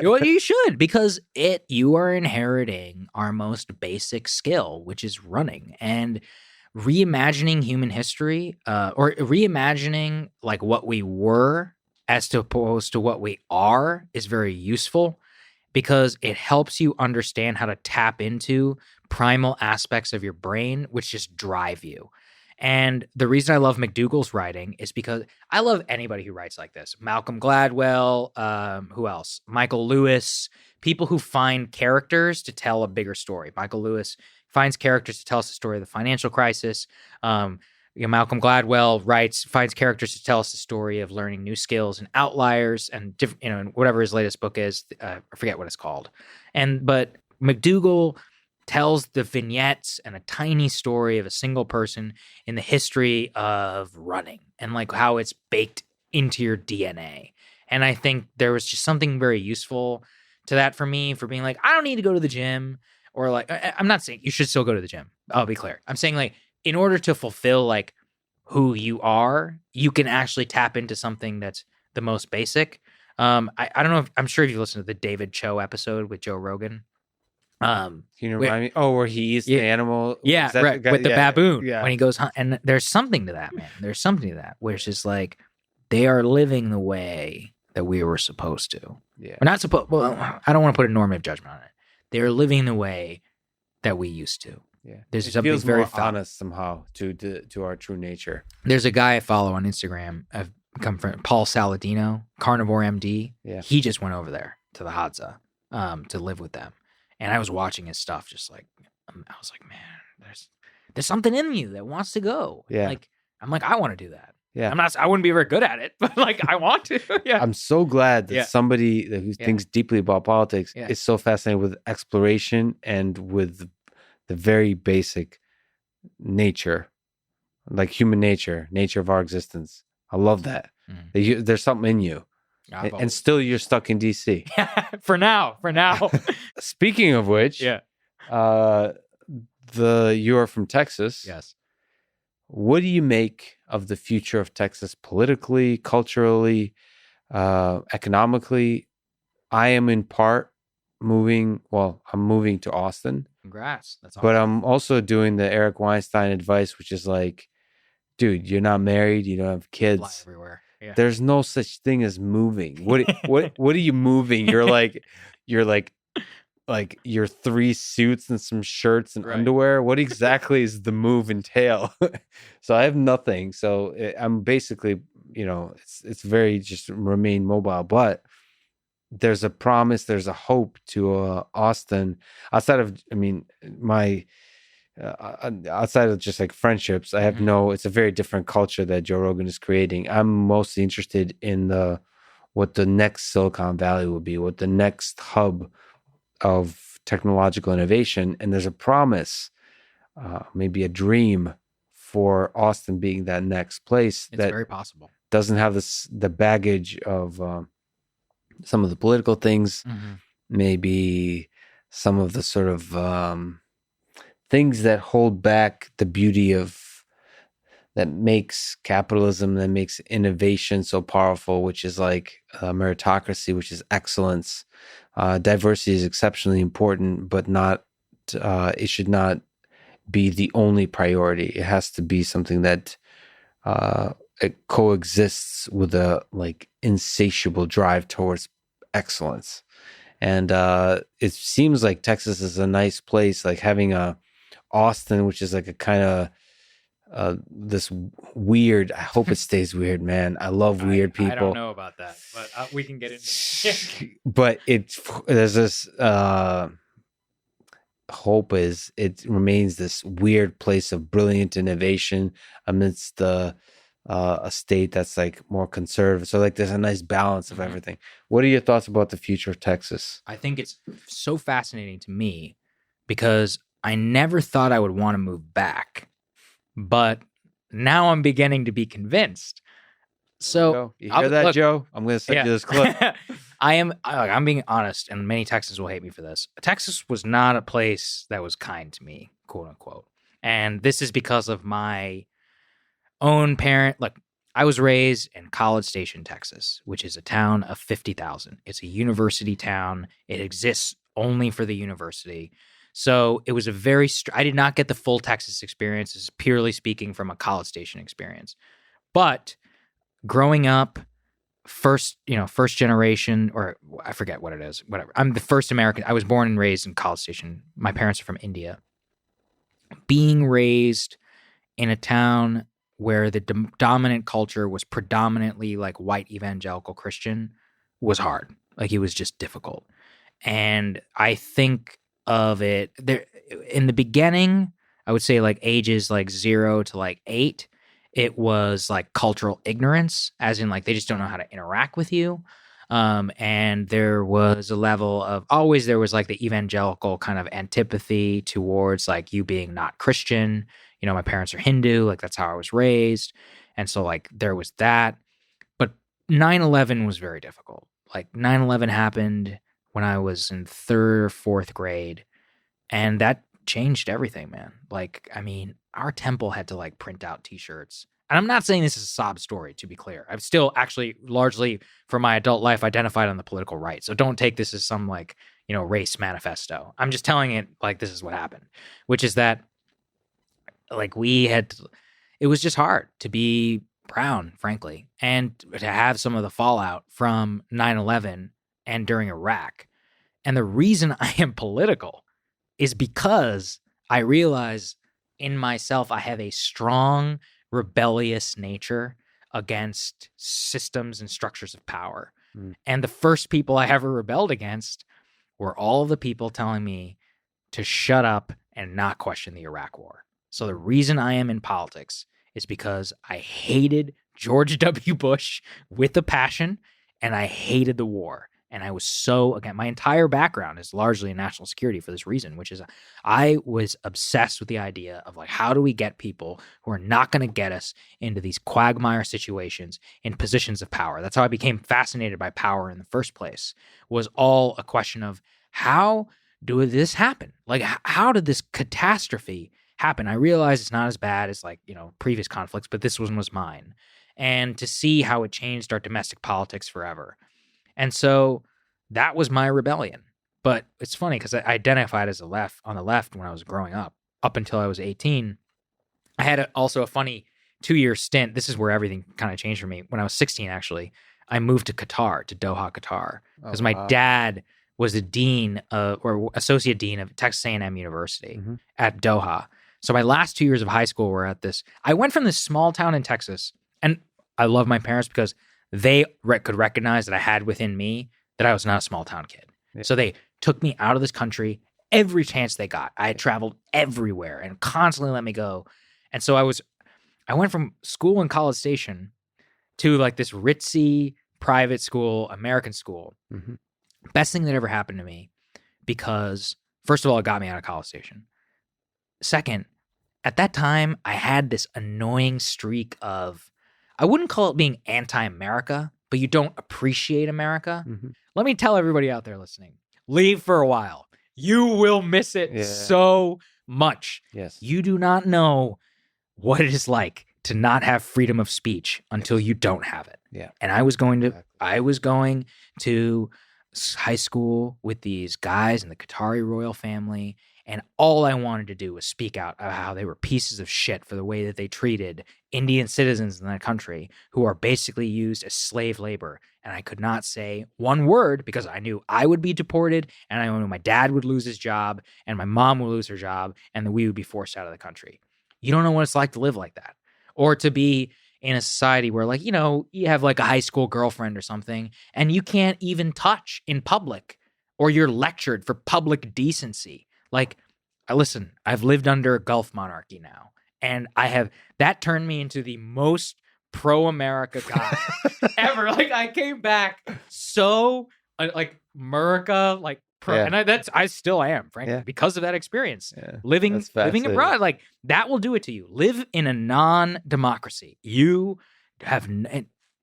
Well, you should, because you are inheriting our most basic skill, which is running. And reimagining human history, or reimagining like what we were as opposed to what we are, is very useful because it helps you understand how to tap into primal aspects of your brain, which just drive you. And the reason I love McDougall's writing is because I love anybody who writes like this. Malcolm Gladwell, who else? Michael Lewis, people who find characters to tell a bigger story. Michael Lewis finds characters to tell us the story of the financial crisis. Malcolm Gladwell finds characters to tell us the story of learning new skills and outliers and and whatever his latest book is. I forget what it's called. But McDougall tells the vignettes and a tiny story of a single person in the history of running and like how it's baked into your DNA. And I think there was just something very useful to that for me, for being like, I don't need to go to the gym, or like, I'm not saying you should still go to the gym. I'll be clear. I'm saying like, in order to fulfill like who you are, you can actually tap into something that's the most basic. I don't know I'm sure if you listened to the David Cho episode with Joe Rogan. Can you remind me? Oh, where he eats the animal? Yeah, right. With the baboon. Yeah. When he goes hunt. And there's something to that, man. There's something to that, where it's just like, they are living the way that we were supposed to. Yeah. We're not supposed, well, I don't want to put a normative judgment on it. They're living the way that we used to. Yeah. There's it something feels very more honest somehow to our true nature. There's a guy I follow on Instagram. I've come from Paul Saladino, Carnivore MD. Yeah. He just went over there to the Hadza to live with them. And I was watching his stuff, just like, I was like, man, there's something in you that wants to go. Yeah. Like, I'm like, I want to do that. Yeah. I wouldn't be very good at it, but like, I want to. Yeah. I'm so glad that somebody who thinks deeply about politics is so fascinated with exploration and with the very basic nature, like human nature of our existence. I love that. There's something in you. And still you're stuck in DC. For now. Speaking of which, you are from Texas. Yes. What do you make of the future of Texas politically, culturally, economically? I am in part moving to Austin. Congrats. That's awesome. But I'm also doing the Eric Weinstein advice, which is like, dude, you're not married, you don't have kids. Fly everywhere. Yeah. There's no such thing as moving. What are you moving? You're like like your 3 suits and some shirts and Right. underwear? What exactly is the move entail? So I have nothing. So I'm basically, it's very just remain mobile, but there's a promise, there's a hope to Austin outside of, my outside of just like friendships. I have it's a very different culture that Joe Rogan is creating. I'm mostly interested in what the next Silicon Valley will be, what the next hub of technological innovation. And there's a promise, maybe a dream for Austin being that next place. It's that very possible. Doesn't have the baggage of some of the political things, maybe some of the sort of things that hold back the beauty of that makes capitalism, that makes innovation so powerful, which is like meritocracy, which is excellence. Diversity is exceptionally important, but not. It should not be the only priority. It has to be something that it coexists with a like insatiable drive towards excellence. And it seems like Texas is a nice place, like having a Austin, which is like a kind of this weird. I hope it stays weird, man. I love weird people. I don't know about that, but we can get into it. But there's this hope is it remains this weird place of brilliant innovation amidst a state that's like more conservative. So like there's a nice balance of everything. What are your thoughts about the future of Texas? I think it's so fascinating to me because I never thought I would want to move back, but now I'm beginning to be convinced. So you hear that, Joe? I'm going to send you this clip. I'm being honest, and many Texans will hate me for this. Texas was not a place that was kind to me, quote unquote. And this is because of my own parent. Look, I was raised in College Station, Texas, which is a town of 50,000. It's a university town. It exists only for the university. So it was I did not get the full Texas experience. This is purely speaking from a College Station experience. But growing up, first generation, or I forget what it is, whatever. I'm the first American. I was born and raised in College Station. My parents are from India. Being raised in a town where the dominant culture was predominantly like white evangelical Christian was hard. Like it was just difficult. And I think of it there in the beginning, I would say like ages like 0 to like 8, it was like cultural ignorance, as in like they just don't know how to interact with you. And there was a level of there was like the evangelical kind of antipathy towards like you being not Christian. My parents are Hindu, like that's how I was raised. And so like there was that. But 9/11 was very difficult. Like 9/11 happened when I was in 3rd or 4th grade, and that changed everything, man. Like, I mean, our temple had to like print out t-shirts. And I'm not saying this is a sob story, to be clear. I've still actually largely for my adult life identified on the political right. So don't take this as some like, race manifesto. I'm just telling it like this is what happened, which is that like it was just hard to be brown, frankly, and to have some of the fallout from 9/11 and during Iraq. And the reason I am political is because I realize in myself I have a strong rebellious nature against systems and structures of power. And the first people I ever rebelled against were all of the people telling me to shut up and not question the Iraq War. So the reason I am in politics is because I hated George W. Bush with a passion, and I hated the war. And I was my entire background is largely in national security for this reason, which is I was obsessed with the idea of like, how do we get people who are not going to get us into these quagmire situations in positions of power? That's how I became fascinated by power in the first place, was all a question of how do this happen? Like, how did this catastrophe happen? I realize it's not as bad as like, previous conflicts, but this one was mine. And to see how it changed our domestic politics forever. And so that was my rebellion. But it's funny because I identified as on the left when I was growing up until I was 18. I had also a funny 2-year stint. This is where everything kind of changed for me. When I was 16, actually, I moved to Qatar, to Doha, Qatar, because my dad was the dean or associate dean of Texas A&M University at Doha. So my last 2 years of high school were at this. I went from this small town in Texas, and I love my parents because they could recognize that I had within me that I was not a small town kid. Yeah. So they took me out of this country every chance they got. I had traveled everywhere and constantly let me go. And so I went from school in College Station to like this ritzy private school, American school. Best thing that ever happened to me because, first of all, it got me out of College Station. Second, at that time, I had this annoying streak of, I wouldn't call it being anti-America, but you don't appreciate America. Let me tell everybody out there listening, leave for a while. You will miss it so much. Yes. You do not know what it is like to not have freedom of speech until you don't have it. Yeah. And I was going to high school with these guys in the Qatari royal family, and all I wanted to do was speak out about how they were pieces of shit for the way that they treated Indian citizens in that country who are basically used as slave labor. And I could not say one word because I knew I would be deported, and I knew my dad would lose his job and my mom would lose her job, and that we would be forced out of the country. You don't know what it's like to live like that, or to be in a society where, like, you know, you have like a high school girlfriend or something and you can't even touch in public, or you're lectured for public decency. Like, listen, I've lived under a Gulf monarchy now, and that turned me into the most pro-America guy ever. Like, I came back so like America, like pro, and I still am, frankly, because of that experience. Living abroad, like, that will do it to you. Live in a non-democracy. You have,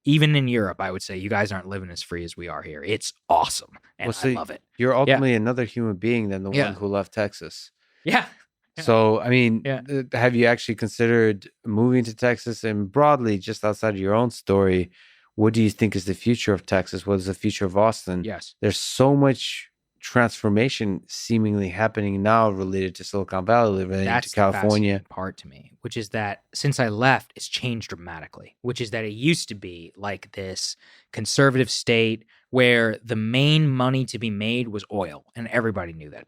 even in Europe, I would say you guys aren't living as free as we are here. It's awesome, and I love it. You're ultimately another human being than the one who left Texas. Yeah. So, I mean, have you actually considered moving to Texas? And broadly, just outside of your own story, what do you think is the future of Texas? What is the future of Austin? Yes. There's so much transformation seemingly happening now related to Silicon Valley, related to California. That's the part to me, which is that since I left, it's changed dramatically, which is that it used to be like this conservative state where the main money to be made was oil, and everybody knew that.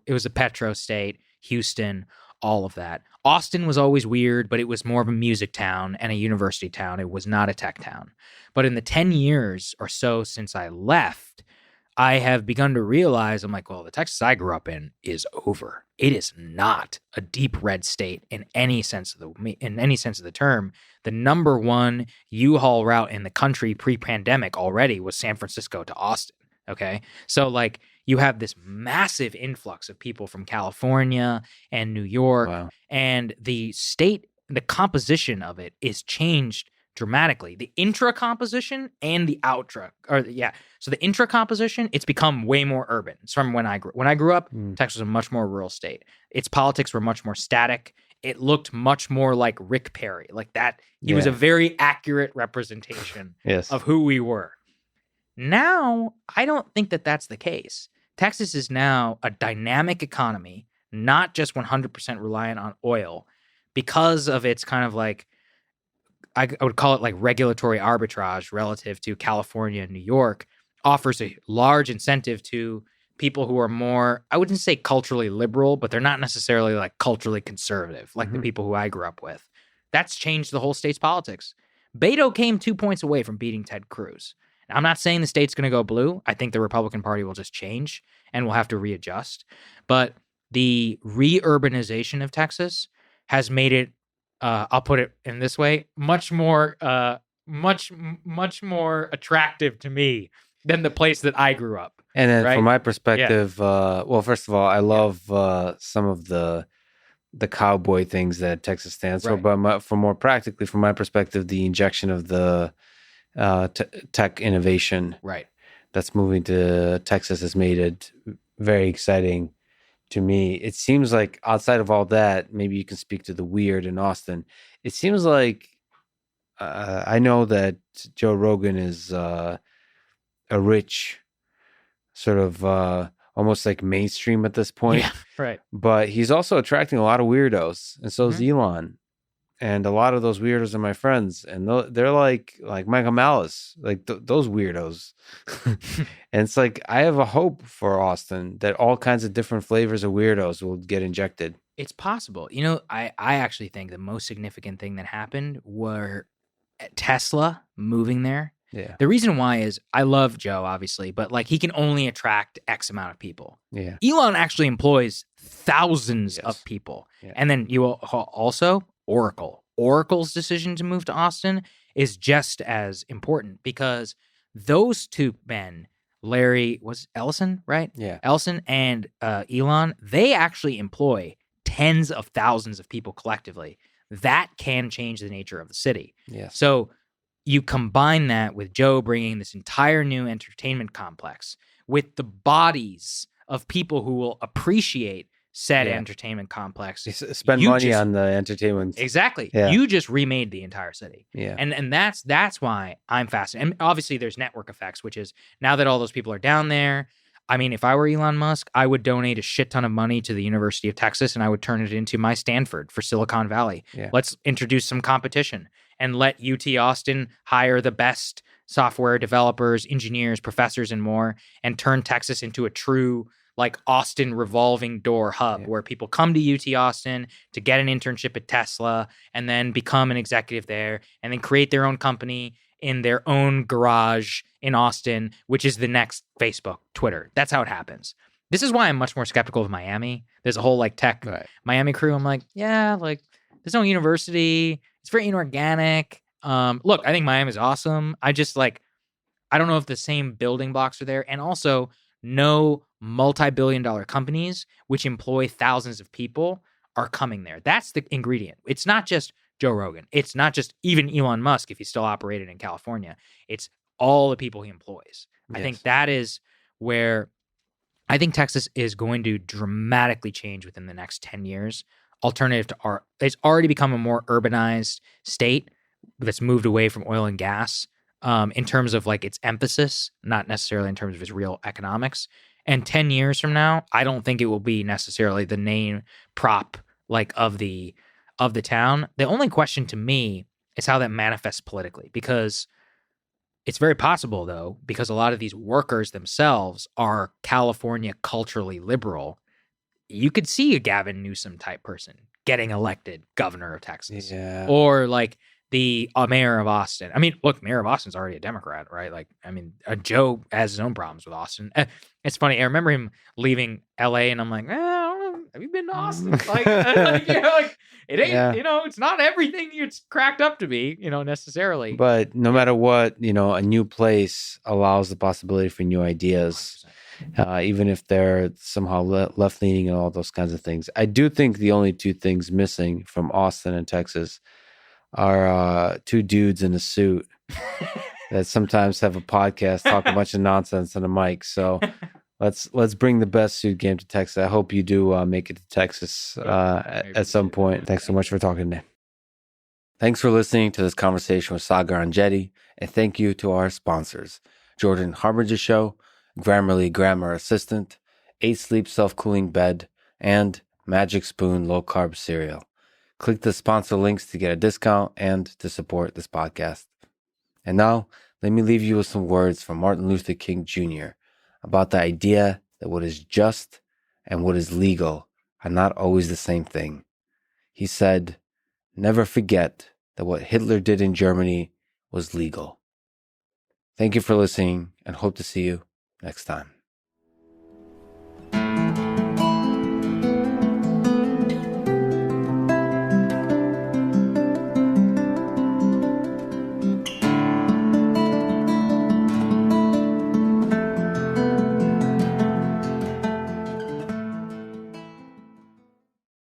It was a petro state. Houston, all of that. Austin was always weird, but it was more of a music town and a university town. It was not a tech town. But in the 10 years or so since I left, I have begun to realize, I'm like, well, the Texas I grew up in is over. It is not a deep red state in any sense of the term. The number one U-Haul route in the country pre-pandemic already was San Francisco to Austin. Okay, so like, you have this massive influx of people from California and New York, and the composition of it is changed dramatically. The intra composition and the outra, So the intra composition, it's become way more urban. It's from when I grew up. Texas was a much more rural state. Its politics were much more static. It looked much more like Rick Perry, like that. He was a very accurate representation of who we were. Now, I don't think that that's the case. Texas is now a dynamic economy, not just 100% reliant on oil, because of its kind of like, I would call it like regulatory arbitrage relative to California and New York, offers a large incentive to people who are more, I wouldn't say culturally liberal, but they're not necessarily like culturally conservative, like the people who I grew up with. That's changed the whole state's politics. Beto came 2 points away from beating Ted Cruz. Now, I'm not saying the state's going to go blue. I think the Republican Party will just change and we'll have to readjust. But the re-urbanization of Texas has made it, I'll put it in this way, much more attractive to me than the place that I grew up. And then from my perspective, well, first of all, I love some of the cowboy things that Texas stands for. But from my perspective, the injection of the tech innovation that's moving to Texas has made it very exciting to me. It seems like outside of all that, maybe you can speak to the weird in Austin. It seems like I know that Joe Rogan is a rich sort of almost like mainstream at this point. Yeah, right. But he's also attracting a lot of weirdos, and so is Elon. and a lot of those weirdos are my friends, and they're like Michael Malice, like those weirdos. And it's like I have a hope for Austin that all kinds of different flavors of weirdos will get injected. It's possible. You know, I actually think the most significant thing that happened were Tesla moving there. Yeah. The reason why is I love Joe, obviously, but like he can only attract X amount of people. Yeah. Elon actually employs thousands of people. Yeah. And then you also Oracle. Oracle's decision to move to Austin is just as important because those two men, Larry, was Ellison, right? Yeah. Ellison and Elon, they actually employ tens of thousands of people collectively. That can change the nature of the city. Yes. So you combine that with Joe bringing this entire new entertainment complex with the bodies of people who will appreciate said entertainment complex. Spend money on the entertainment. Exactly. Yeah. You just remade the entire city. Yeah. And that's why I'm fascinated. And obviously there's network effects, which is now that all those people are down there, I mean, if I were Elon Musk, I would donate a shit ton of money to the University of Texas and I would turn it into my Stanford for Silicon Valley. Yeah. Let's introduce some competition and let UT Austin hire the best software developers, engineers, professors, and more, and turn Texas into a true like Austin revolving door hub where people come to UT Austin to get an internship at Tesla and then become an executive there and then create their own company in their own garage in Austin, which is the next Facebook, Twitter. That's how it happens. This is why I'm much more skeptical of Miami. There's a whole like tech Miami crew. I'm like, yeah, like there's no university. It's very inorganic. Look, I think Miami's awesome. I just like, I don't know if the same building blocks are there. And also no multi-billion-dollar companies which employ thousands of people are coming there. That's the ingredient. It's not just Joe Rogan. It's not just even Elon Musk if he still operated in California. It's all the people he employs. I think that is where I think Texas is going to dramatically change within the next 10 years. Alternative to it's already become a more urbanized state that's moved away from oil and gas in terms of like its emphasis, not necessarily in terms of its real economics. And 10 years from now, I don't think it will be necessarily the name prop like of the town. The only question to me is how that manifests politically, because it's very possible, though, because a lot of these workers themselves are California culturally liberal. You could see a Gavin Newsom type person getting elected governor of Texas, or like the mayor of Austin. I mean, look, mayor of Austin's already a Democrat, right? Like, I mean, Joe has his own problems with Austin. It's funny. I remember him leaving LA and I'm like, I don't know. Have you been to Austin? Like, like it ain't, it's not everything it's cracked up to be, necessarily. But no matter what, a new place allows the possibility for new ideas, even if they're somehow left-leaning and all those kinds of things. I do think the only two things missing from Austin and Texas are two dudes in a suit that sometimes have a podcast, talk a bunch of nonsense on a mic. So let's bring the best suit game to Texas. I hope you do make it to Texas at some point. Thanks so much for talking today. Thanks for listening to this conversation with Saagar and Enjeti, and thank you to our sponsors, Jordan Harbinger Show, Grammarly Grammar Assistant, 8 Sleep Self-Cooling Bed, and Magic Spoon Low Carb Cereal. Click the sponsor links to get a discount and to support this podcast. And now, let me leave you with some words from Martin Luther King Jr. about the idea that what is just and what is legal are not always the same thing. He said, "Never forget that what Hitler did in Germany was legal." Thank you for listening and hope to see you next time.